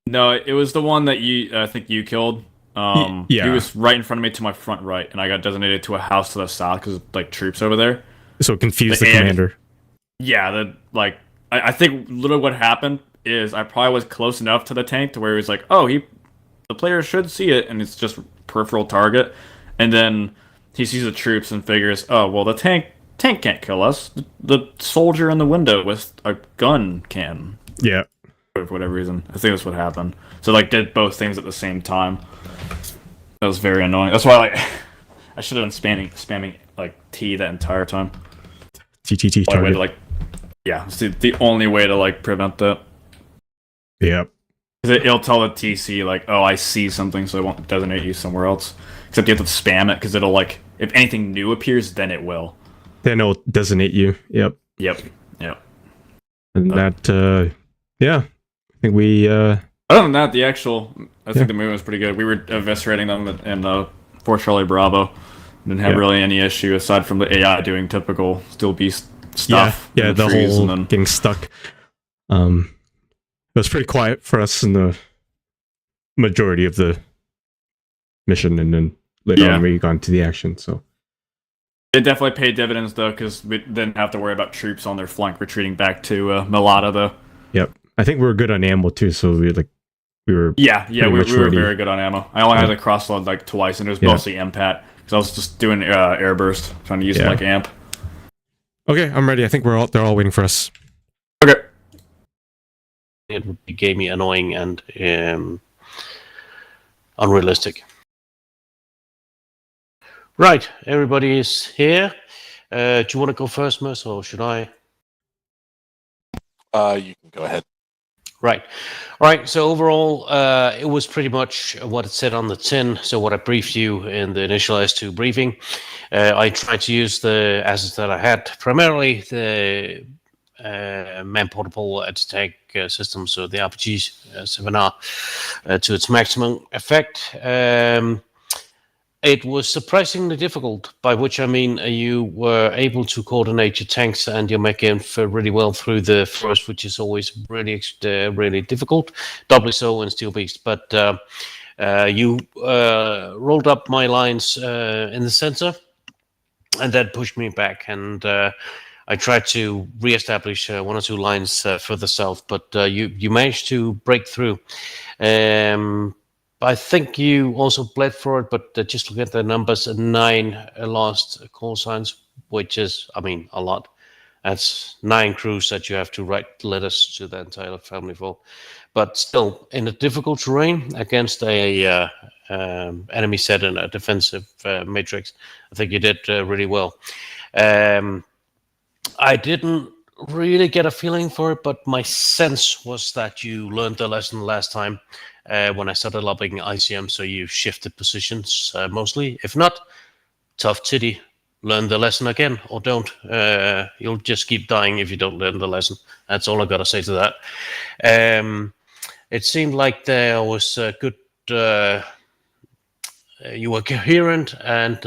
it was the one that I think you killed. Yeah. He was right in front of me to my front right, and I got designated to a house to the south because like troops over there. So it confused the commander. Yeah, I think literally what happened is I probably was close enough to the tank to where he was like, oh, the player should see it, and it's just peripheral target, and then he sees the troops and figures, oh, well, the tank can't kill us. The soldier in the window with a gun can. Yeah. For whatever reason, I think that's what happened. So like did both things at the same time. That was very annoying. That's why like I should have been spamming like T that entire time. TTT target. Yeah, it's the only way to like prevent that. Yeah. It'll tell the TC like, oh, I see something, so it won't designate you somewhere else. Except you have to spam it because it'll like, if anything new appears, then it will. Then it'll designate you. Yep. And that, yeah. I think we. Other than that, I think the movement was pretty good. We were eviscerating them in Fort Charlie Bravo. Didn't have really any issue aside from the AI doing typical Steel Beast stuff. Yeah, the whole getting stuck. It was pretty quiet for us in the majority of the mission, and then later on we got into the action. So it definitely paid dividends though, because we didn't have to worry about troops on their flank retreating back to Malata though. Yep, I think we were good on ammo too. So we were we were very good on ammo. I only had to crossload like twice, and it was mostly MPAT because I was just doing air burst, trying to use it like amp. Okay, I'm ready. I think they're all waiting for us. Okay. It would be gamey, annoying, and unrealistic. Right, everybody is here. Do you want to go first, Merce, or should I? You can go ahead. Right. All right. So overall, it was pretty much what it said on the tin. So what I briefed you in the initial S2 briefing, I tried to use the assets that I had, primarily the man-portable anti-tank system, so the RPG 7R, to its maximum effect. It was surprisingly difficult, by which I mean you were able to coordinate your tanks and your mech inf really well through the first, which is always really, really difficult, doubly so in Steel Beast. But you rolled up my lines in the center, and that pushed me back. And I tried to reestablish one or two lines further south, but you managed to break through. I think you also bled for it, but just look at the numbers: 9 lost call signs, which is, I mean, a lot. That's 9 crews that you have to write letters to the entire family for. But still, in a difficult terrain against a enemy set in a defensive matrix, I think you did really well. I didn't really get a feeling for it, but my sense was that you learned the lesson last time. When I started lobbing ICM, so you shifted positions mostly. If not, tough titty, learn the lesson again, or don't. You'll just keep dying if you don't learn the lesson. That's all I got to say to that. It seemed like there was a good... you were coherent, and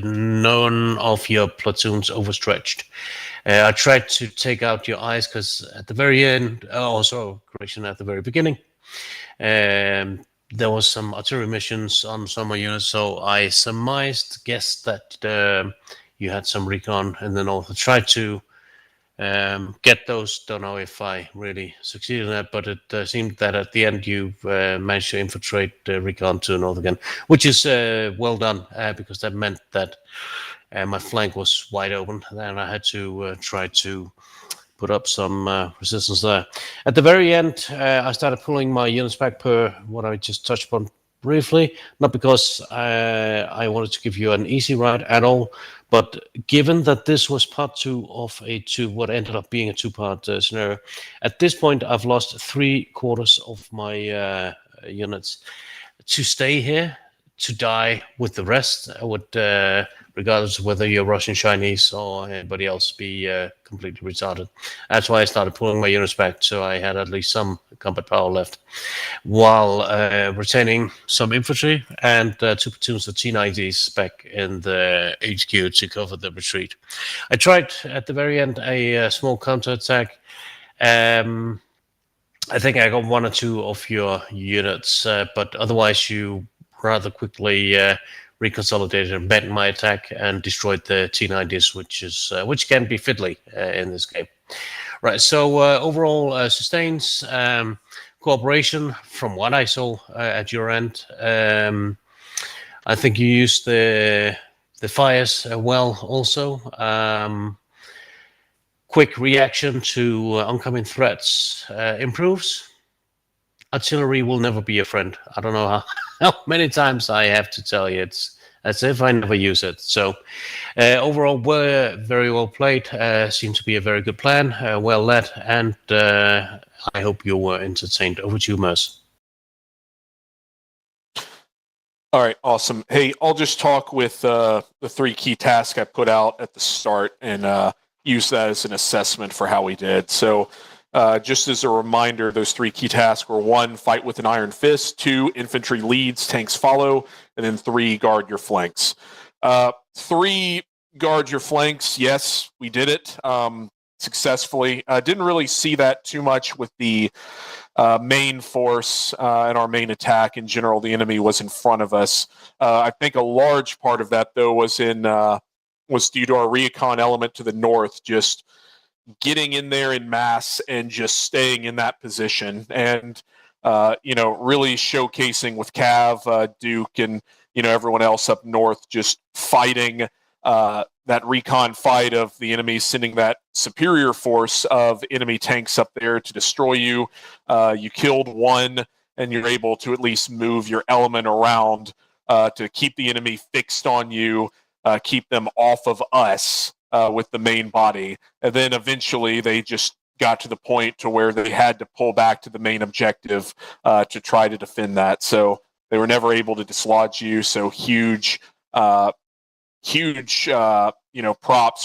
none of your platoons overstretched. I tried to take out your eyes, because at the very end, also, correction, at the very beginning, there was some artillery missions on some of your units, so I guessed that you had some recon in the north. I tried to get those. Don't know if I really succeeded in that, but it seemed that at the end you managed to infiltrate recon to the north again, which is well done, because that meant that my flank was wide open. Then I had to try to put up some resistance there. At the very end, I started pulling my units back per what I just touched upon briefly, not because I wanted to give you an easy ride at all, but given that this was part 2 of what ended up being a 2-part scenario, at this point I've lost 3/4 of my units. To stay here, to die with the rest. I would, regardless of whether you're Russian, Chinese, or anybody else, be completely retarded. That's why I started pulling my units back, so I had at least some combat power left, while retaining some infantry and 2 platoons of T-90s back in the HQ to cover the retreat. I tried at the very end a small counterattack. I think I got 1 or 2 of your units, but otherwise you rather quickly reconsolidated and bent my attack and destroyed the T-90s, which can be fiddly in this game. Right, so overall sustains cooperation from what I saw at your end. I think you used the fires well also. Quick reaction to oncoming threats improves. Artillery will never be a friend. I don't know how many times I have to tell you. It's as if I never use it. So overall, were very well played. Seemed to be a very good plan, well led, and I hope you were entertained. Over to you, Merce. All right, awesome. Hey, I'll just talk with the 3 key tasks I put out at the start and use that as an assessment for how we did. So just as a reminder, those 3 key tasks were 1, fight with an iron fist, 2, infantry leads, tanks follow, and then 3, guard your flanks. 3, guard your flanks. Yes, we did it successfully. Didn't really see that too much with the main force and our main attack. In general, the enemy was in front of us. I think a large part of that, though, was due to our recon element to the north, just getting in there in mass and just staying in that position, and really showcasing with Cav, Duke, and everyone else up north, just fighting that recon fight of the enemy sending that superior force of enemy tanks up there to destroy you. You killed 1, and you're able to at least move your element around to keep the enemy fixed on you, keep them off of us with the main body. And then eventually they just got to the point to where they had to pull back to the main objective to try to defend that. So they were never able to dislodge you. So huge props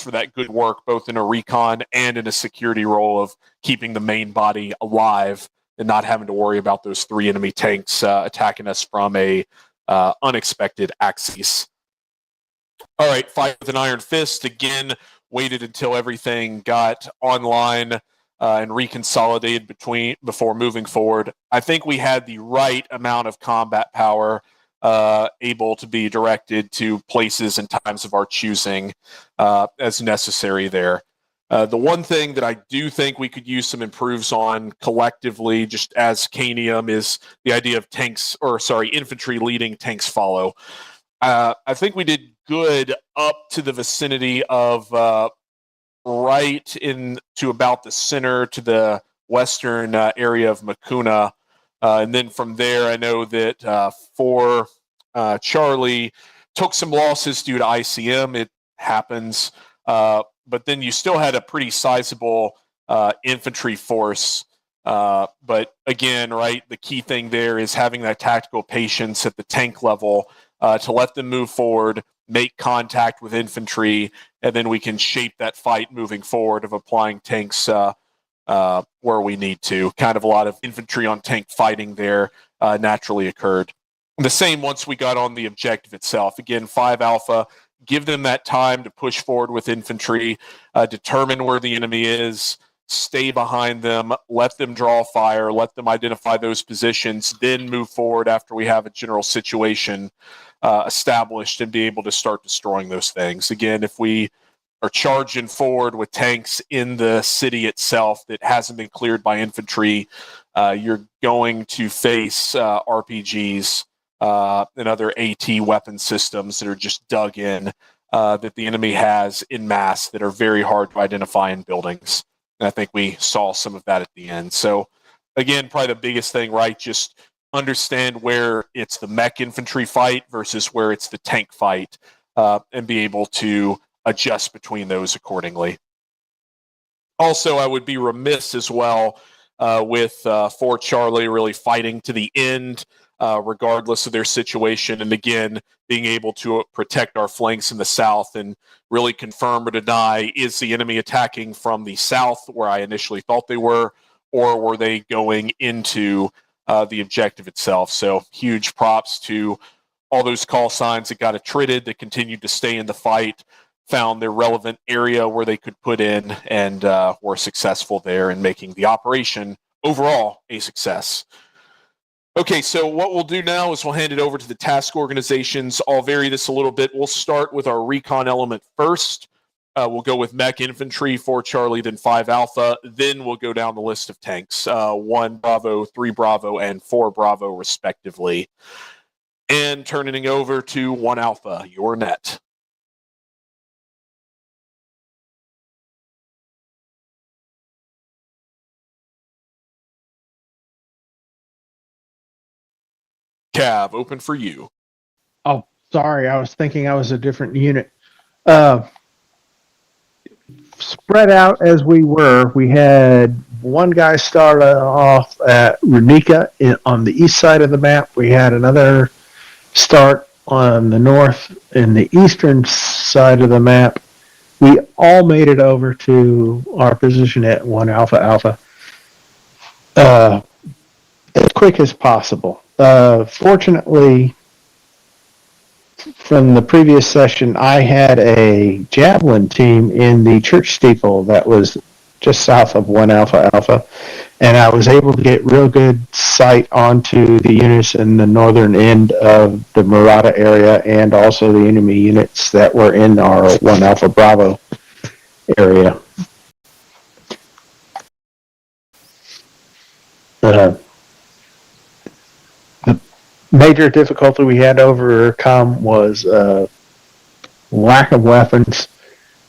for that good work, both in a recon and in a security role of keeping the main body alive and not having to worry about those 3 enemy tanks attacking us from a unexpected axis. All right, fight with an iron fist. Again, waited until everything got online and reconsolidated before moving forward. I think we had the right amount of combat power able to be directed to places and times of our choosing as necessary there. The one thing that I do think we could use some improves on collectively, just as Kanium, is the idea of infantry leading, tanks follow. I think we did good up to the vicinity of right into about the center to the western area of Makuna. And then from there, I know that for Charlie took some losses due to ICM. It happens. But then you still had a pretty sizable infantry force. But again, right, the key thing there is having that tactical patience at the tank level to let them move forward, make contact with infantry, and then we can shape that fight moving forward of applying tanks where we need to. Kind of a lot of infantry on tank fighting there naturally occurred. The same once we got on the objective itself. Again, 5 Alpha, give them that time to push forward with infantry, determine where the enemy is, stay behind them, let them draw fire, let them identify those positions, then move forward after we have a general situation established and be able to start destroying those things. Again, if we are charging forward with tanks in the city itself that hasn't been cleared by infantry, you're going to face RPGs and other AT weapon systems that are just dug in that the enemy has in mass that are very hard to identify in buildings. And I think we saw some of that at the end. So again, probably the biggest thing, right? Just understand where it's the mech infantry fight versus where it's the tank fight, and be able to adjust between those accordingly. Also, I would be remiss as well with for Charlie really fighting to the end regardless of their situation. And again, being able to protect our flanks in the south and really confirm or deny, is the enemy attacking from the south where I initially thought they were, or were they going into the objective itself? So huge props to all those call signs that got attrited, that continued to stay in the fight, found their relevant area where they could put in, and were successful there in making the operation overall a success. Okay, so what we'll do now is we'll hand it over to the task organizations. I'll vary this a little bit. We'll start with our recon element first. We'll go with mech infantry, 4 Charlie, then 5 Alpha. Then we'll go down the list of tanks, 1 Bravo, 3 Bravo, and 4 Bravo, respectively. And turning over to 1 Alpha, your net. Cav, open for you. Oh, sorry. I was thinking I was a different unit. Spread out as we were, we had one guy start off at Runica on the east side of the map. We had another start on the north and the eastern side of the map. We all made it over to our position at 1 Alpha Alpha as quick as possible. Fortunately, from the previous session, I had a javelin team in the church steeple that was just south of 1 Alpha Alpha, and I was able to get real good sight onto the units in the northern end of the Murata area, and also the enemy units that were in our 1 Alpha Bravo area. The major difficulty we had to overcome was lack of weapons,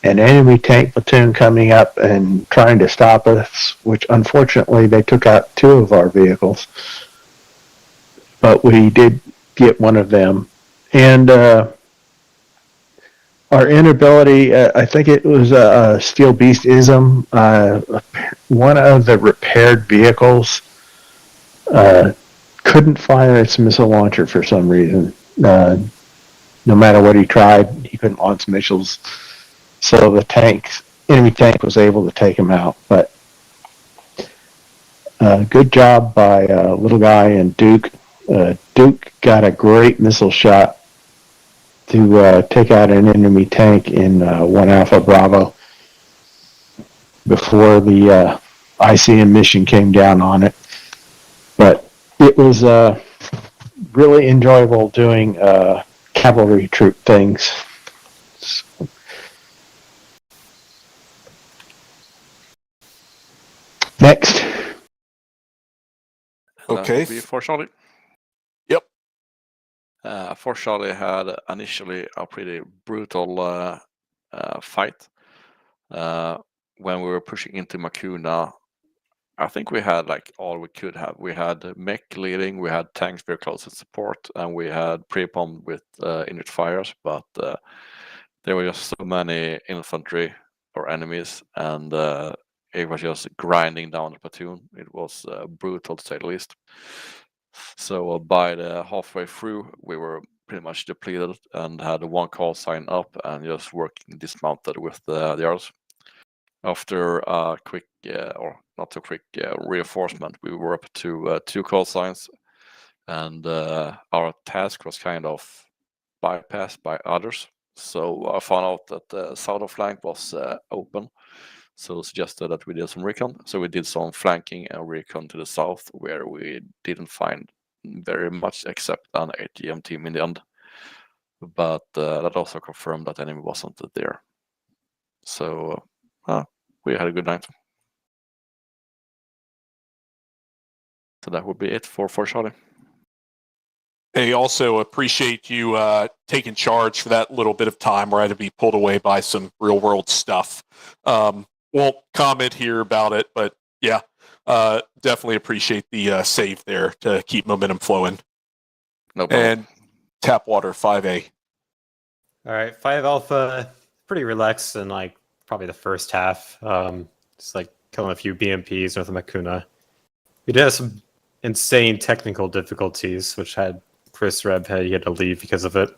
an enemy tank platoon coming up and trying to stop us, which unfortunately they took out 2 of our vehicles. But we did get one of them. And our inability, I think it was a Steel Beast-ism, one of the repaired vehicles couldn't fire its missile launcher for some reason. No matter what he tried, he couldn't launch missiles. So the enemy tank was able to take him out. But good job by Little Guy and Duke. Duke got a great missile shot to take out an enemy tank in 1 Alpha Bravo before the ICM mission came down on it. But it was really enjoyable doing cavalry troop things. Next. Okay. 4 Charlie. Yep. 4 Charlie had initially a pretty brutal fight. When we were pushing into Makuna, I think we had like all we could have. We had mech leading, we had tanks very close to support, and we had pre-bomb with inert fires, but there were just so many infantry or enemies, and it was just grinding down the platoon. It was brutal to say the least. So by the halfway through, we were pretty much depleted and had 1 call sign up and just working dismounted with the others. After a quick, or not so quick, reinforcement, we were up to 2 call signs, and our task was kind of bypassed by others. So I found out that the southern flank was open, so suggested that we did some recon. So we did some flanking and recon to the south, where we didn't find very much except an ATM team in the end. But that also confirmed that enemy wasn't there. So we had a good night. So that would be it for Charlie. Hey, also appreciate you taking charge for that little bit of time where I had to be pulled away by some real world stuff. Won't comment here about it, but yeah, definitely appreciate the save there to keep momentum flowing. No problem. And Tapwater 5A. All right, 5 Alpha, pretty relaxed in like probably the first half. Just like killing a few BMPs with a Makuna. We did have some insane technical difficulties, which had ChrisReb he had to leave because of it.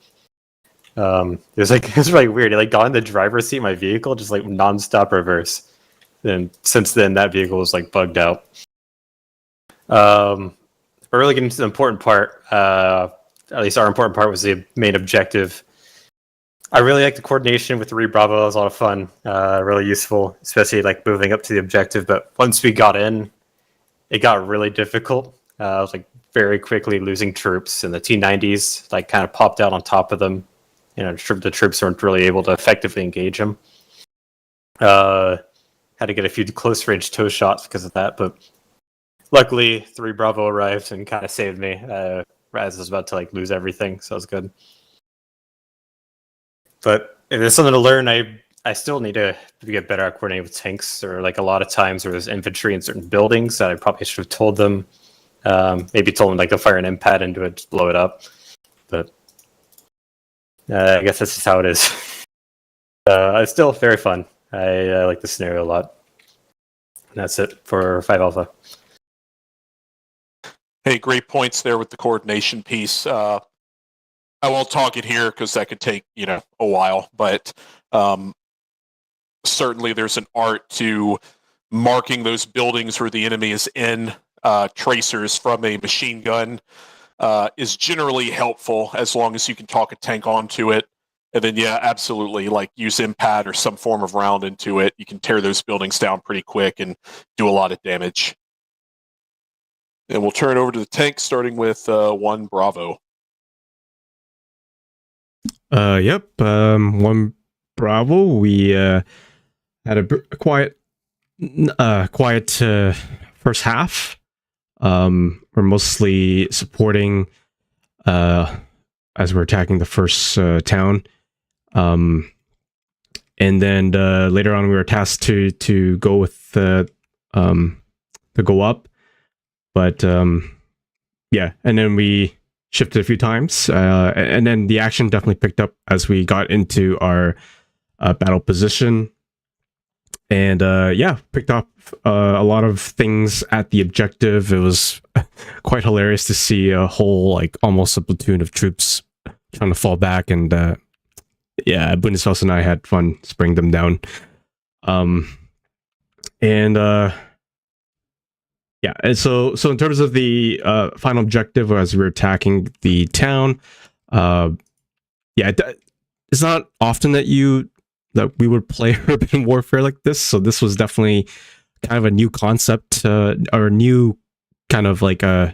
It was really weird. He like got in the driver's seat of my vehicle, just like nonstop reverse. And since then, that vehicle was like bugged out. But really getting to the important part, at least our important part was the main objective. I really like the coordination with 3 Bravo. It was a lot of fun, really useful, especially like moving up to the objective. But once we got in, it got really difficult. I was like very quickly losing troops, and the T-90s like kind of popped out on top of them. You know, the troops weren't really able to effectively engage them. Had to get a few close range toe shots because of that, but luckily 3 Bravo arrived and kind of saved me as I was about to like lose everything, so it was good. But if there's something to learn, I still need to get better at coordinating with tanks. Or like a lot of times there was infantry in certain buildings that I probably should have told them. Maybe told them like to fire an impact into it, just blow it up. But I guess that's just how it is. It's still very fun. I like the scenario a lot. And that's it for 5 Alpha. Hey, great points there with the coordination piece. I won't talk it here because that could take, a while, but certainly there's an art to marking those buildings where the enemy is in. Tracers from a machine gun is generally helpful as long as you can talk a tank onto it. And then, yeah, absolutely, like use impact or some form of round into it. You can tear those buildings down pretty quick and do a lot of damage. And we'll turn it over to the tank, starting with 1 Bravo. Yep. 1 Bravo. We had a quiet first half. We're mostly supporting as we're attacking the first town. And then later on, we were tasked to go with to go up, but yeah, and then we shifted a few times, and then the action definitely picked up as we got into our battle position, and yeah, picked up a lot of things at the objective. It was quite hilarious to see a whole like almost a platoon of troops trying to fall back, and yeah, Bundeshaus and I had fun spraying them down. Yeah, and so in terms of the final objective as we're attacking the town, yeah, it's not often that we would play urban warfare like this. So this was definitely kind of a new concept, or a new kind of like a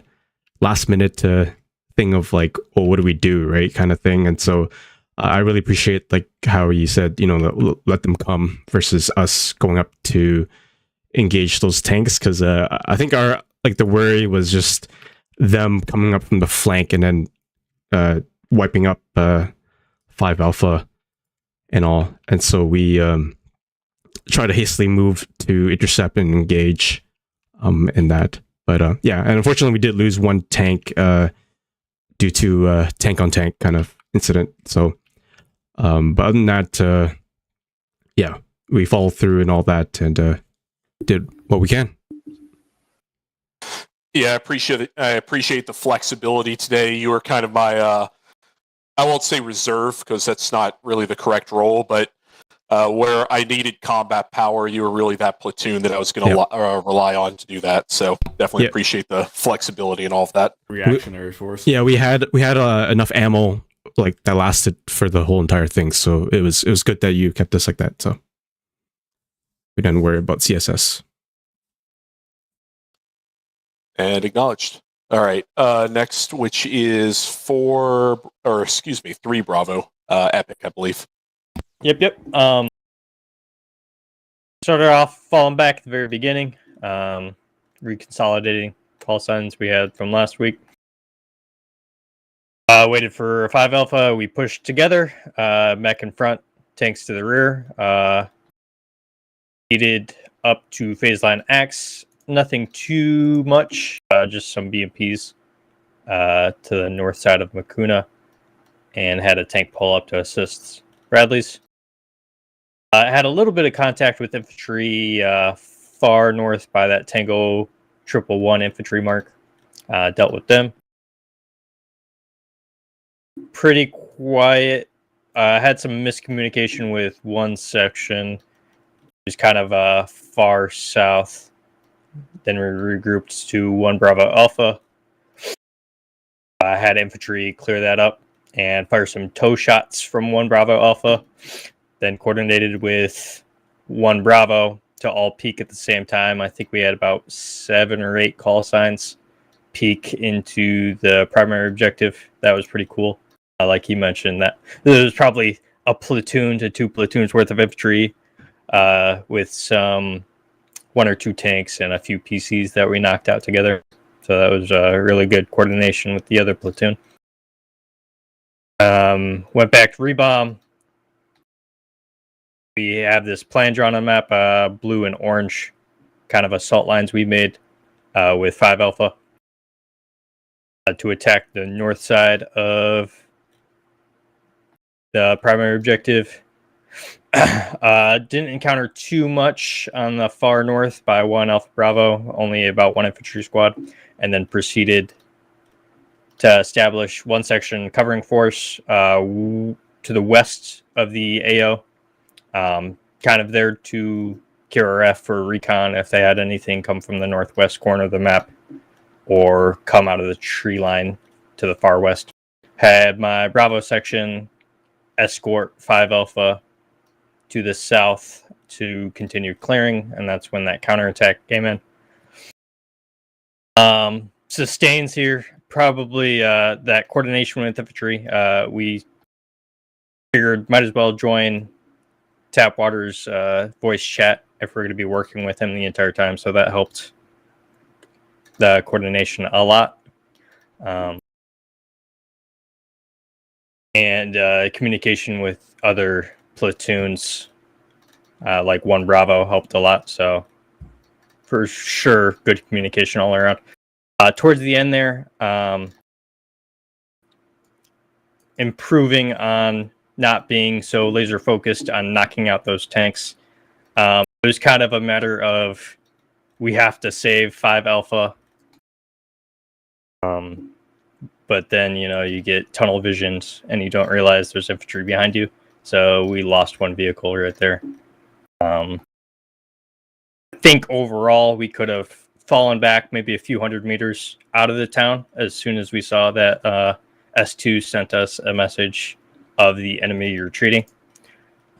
last minute thing of like, oh, what do we do, right, kind of thing. And so I really appreciate like how you said, let them come versus us going up to engage those tanks, because I think our the worry was just them coming up from the flank and then wiping up 5 Alpha and all, and so we try to hastily move to intercept and engage in that. But yeah, and unfortunately we did lose 1 tank due to tank on tank kind of incident. So but other than that, yeah, we followed through and all that, and did what we can. Yeah, I appreciate the flexibility today. You were kind of my, I won't say reserve because that's not really the correct role, but where I needed combat power, you were really that platoon that I was going to rely on to do that. So definitely appreciate the flexibility and all of that. Reactionary force. Yeah, we had enough ammo like that lasted for the whole entire thing. So it was good that you kept us like that. So we didn't worry about CSS. And acknowledged. All right. Next, which is 3 Bravo. Epic, I believe. Yep. Started off falling back at the very beginning, reconsolidating call signs we had from last week. Waited for 5 Alpha. We pushed together, mech in front, tanks to the rear. Needed up to phase line X. Nothing too much, just some BMPs to the north side of Makuna, and had a tank pull up to assist Bradley's. I had a little bit of contact with infantry far north by that Tango 111 infantry mark. dealt with them. Pretty quiet. Had some miscommunication with one section, which is kind of far south. Then we regrouped to 1 Bravo Alpha. I had infantry clear that up and fire some tow shots from 1 Bravo Alpha. Then coordinated with 1 Bravo to all peak at the same time. I think we had about 7 or 8 call signs peak into the primary objective. That was pretty cool. Like he mentioned, that there was probably a platoon to 2 platoons worth of infantry with some 1 or 2 tanks and a few PCs that we knocked out together. So that was really good coordination with the other platoon. Went back to rebomb. We have this plan drawn on the map, blue and orange kind of assault lines we made with 5 Alpha to attack the north side of the primary objective. Didn't encounter too much on the far north by 1 Alpha Bravo, only about 1 infantry squad, and then proceeded to establish 1 section covering force to the west of the AO, kind of there to ChrisReb for recon if they had anything come from the northwest corner of the map or come out of the tree line to the far west. Had my Bravo section escort 5 Alpha to the south to continue clearing, and that's when that counterattack came in. Sustains here, probably that coordination with infantry. We figured might as well join Tapwater's voice chat if we're going to be working with him the entire time, so that helped the coordination a lot. And communication with other platoons like 1 Bravo helped a lot, so for sure good communication all around. Towards the end there, improving on not being so laser focused on knocking out those tanks. It was kind of a matter of we have to save 5 Alpha, but then you get tunnel visions and you don't realize there's infantry behind you, so we lost 1 vehicle right there. I think overall we could have fallen back maybe a few hundred meters out of the town as soon as we saw that S2 sent us a message of the enemy retreating.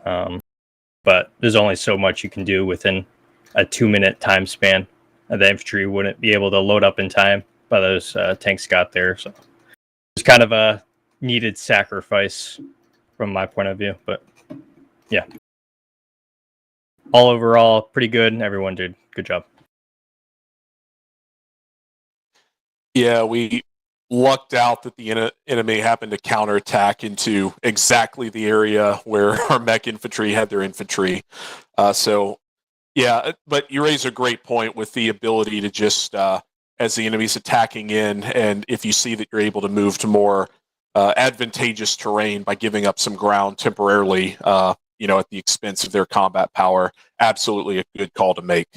But there's only so much you can do within a 2-minute time span. The infantry wouldn't be able to load up in time by those tanks got there. So it's kind of a needed sacrifice from my point of view. But yeah, all overall, pretty good. Everyone did good job. Yeah, we lucked out that the enemy happened to counterattack into exactly the area where our mech infantry had their infantry. So, yeah, but you raise a great point with the ability to just, as the enemy's attacking in, and if you see that you're able to move to more advantageous terrain by giving up some ground temporarily, at the expense of their combat power, absolutely a good call to make.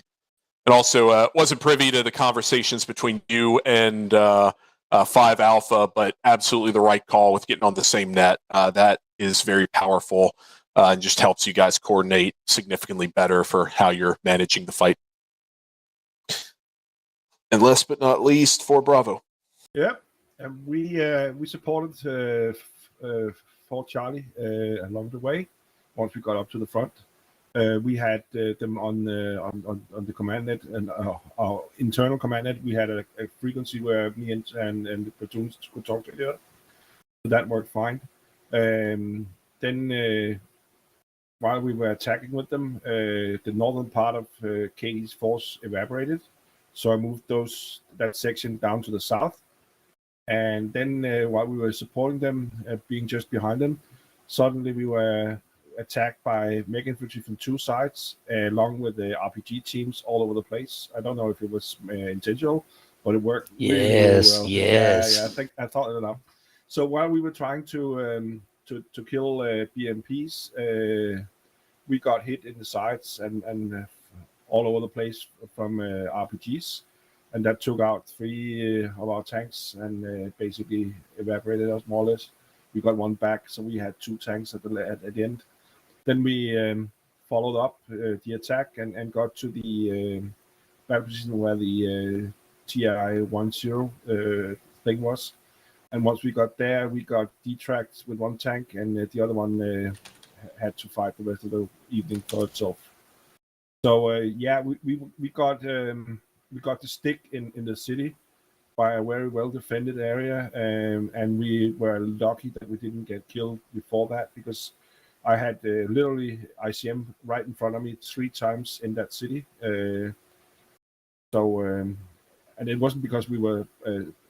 And also, wasn't privy to the conversations between you and 5 Alpha, but absolutely the right call with getting on the same net. That is very powerful and just helps you guys coordinate significantly better for how you're managing the fight. And last but not least, 4 Bravo. Yeah, and we supported Fort Charlie along the way. Once we got up to the front, we had them on the command net and our internal command net. We had a frequency where me and the platoons could talk to each other, so that worked fine. Then while we were attacking with them, the northern part of Katie's force evaporated, so I moved that section down to the south. And then while we were supporting them, being just behind them, suddenly we were attacked by mech infantry from 2 sides, along with the RPG teams all over the place. I don't know if it was intentional, but it worked really well. Yes. Yeah, I thought it enough. So while we were trying to kill BMPs, we got hit in the sides and all over the place from RPGs. and that took out 3 of our tanks and basically evaporated us more or less. We got one back, so we had 2 tanks at the end. Then we followed up the attack and got to the battle position where the TI-10 thing was. And once we got there, we got detracked with 1 tank, and the other one had to fight the rest of the evening for itself. So yeah, we got the stick in the city by a very well defended area, and we were lucky that we didn't get killed before that, because I had literally ICM right in front of me 3 times in that city. And it wasn't because we were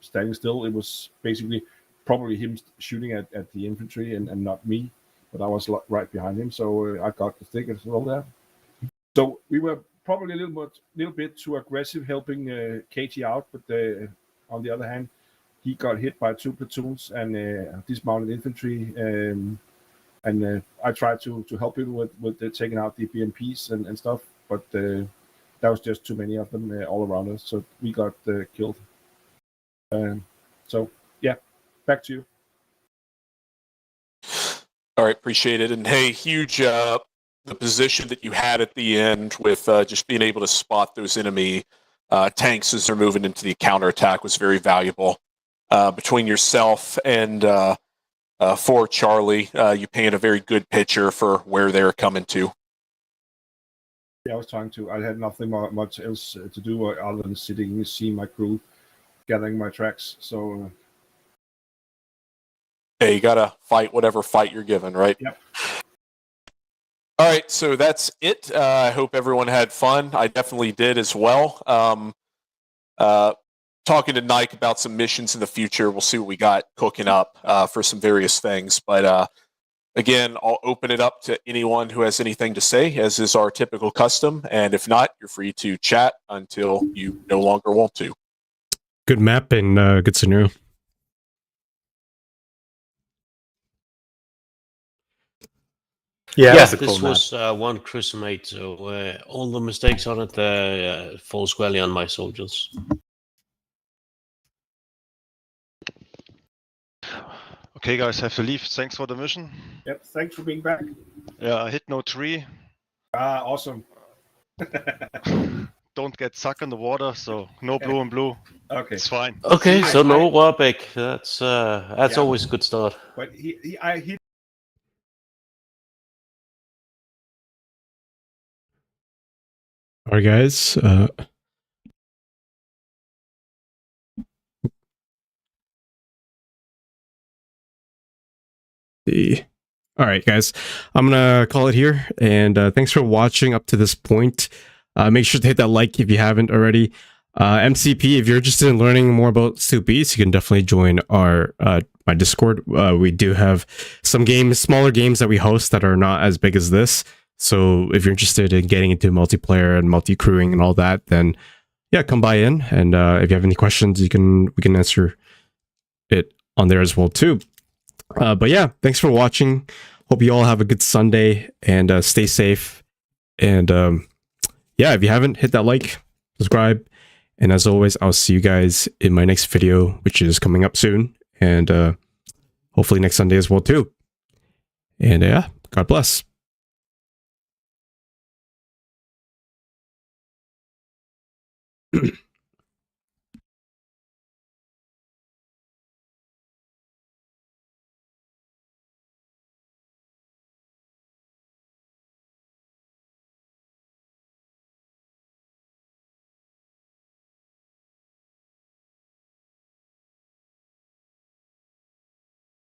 standing still. It was basically probably him shooting at the infantry and not me, but I was right behind him, so I got the stick as well there. So we were probably a little bit too aggressive helping KT out, but on the other hand, he got hit by 2 platoons and dismounted infantry, and I tried to help him with taking out the BMPs and stuff, but there was just too many of them all around us, so we got killed. So yeah, back to you. All right, appreciate it. And hey, huge the position that you had at the end with just being able to spot those enemy tanks as they're moving into the counterattack was very valuable. Between yourself and for Charlie, you paint a very good picture for where they're coming to. Yeah, I was trying to. I had nothing much else to do other than sitting and seeing my crew gathering my tracks. So hey, you gotta fight whatever fight you're given, right? Yep. All right, so that's it. I hope everyone had fun. I definitely did as well. Talking to Nike about some missions in the future. We'll see what we got cooking up for some various things. But again, I'll open it up to anyone who has anything to say, as is our typical custom. And if not, you're free to chat until you no longer want to. Good map and good scenario. Yeah, that's a this cool map. was one Chris made, so all the mistakes on it fall squarely on my soldiers. Okay, guys, have to leave. Thanks for the mission. Yep, thanks for being back. Yeah, I hit no tree. Awesome. Don't get stuck in the water, so no blue and blue. Okay, it's fine. Okay, so no Warbeck. That's always a good start. But he All right, guys. All right, guys. I'm gonna call it here, and thanks for watching up to this point. Make sure to hit that like if you haven't already. MCP, if you're interested in learning more about Stupes, you can definitely join our my Discord. We do have some games, smaller games that we host that are not as big as this. So if you're interested in getting into multiplayer and multi-crewing and all that, then yeah, come by in. And if you have any questions, we can answer it on there as well too. But yeah, thanks for watching. Hope you all have a good Sunday and stay safe. And yeah, if you haven't, hit that like, subscribe. And as always, I'll see you guys in my next video, which is coming up soon. And hopefully next Sunday as well too. And yeah, God bless.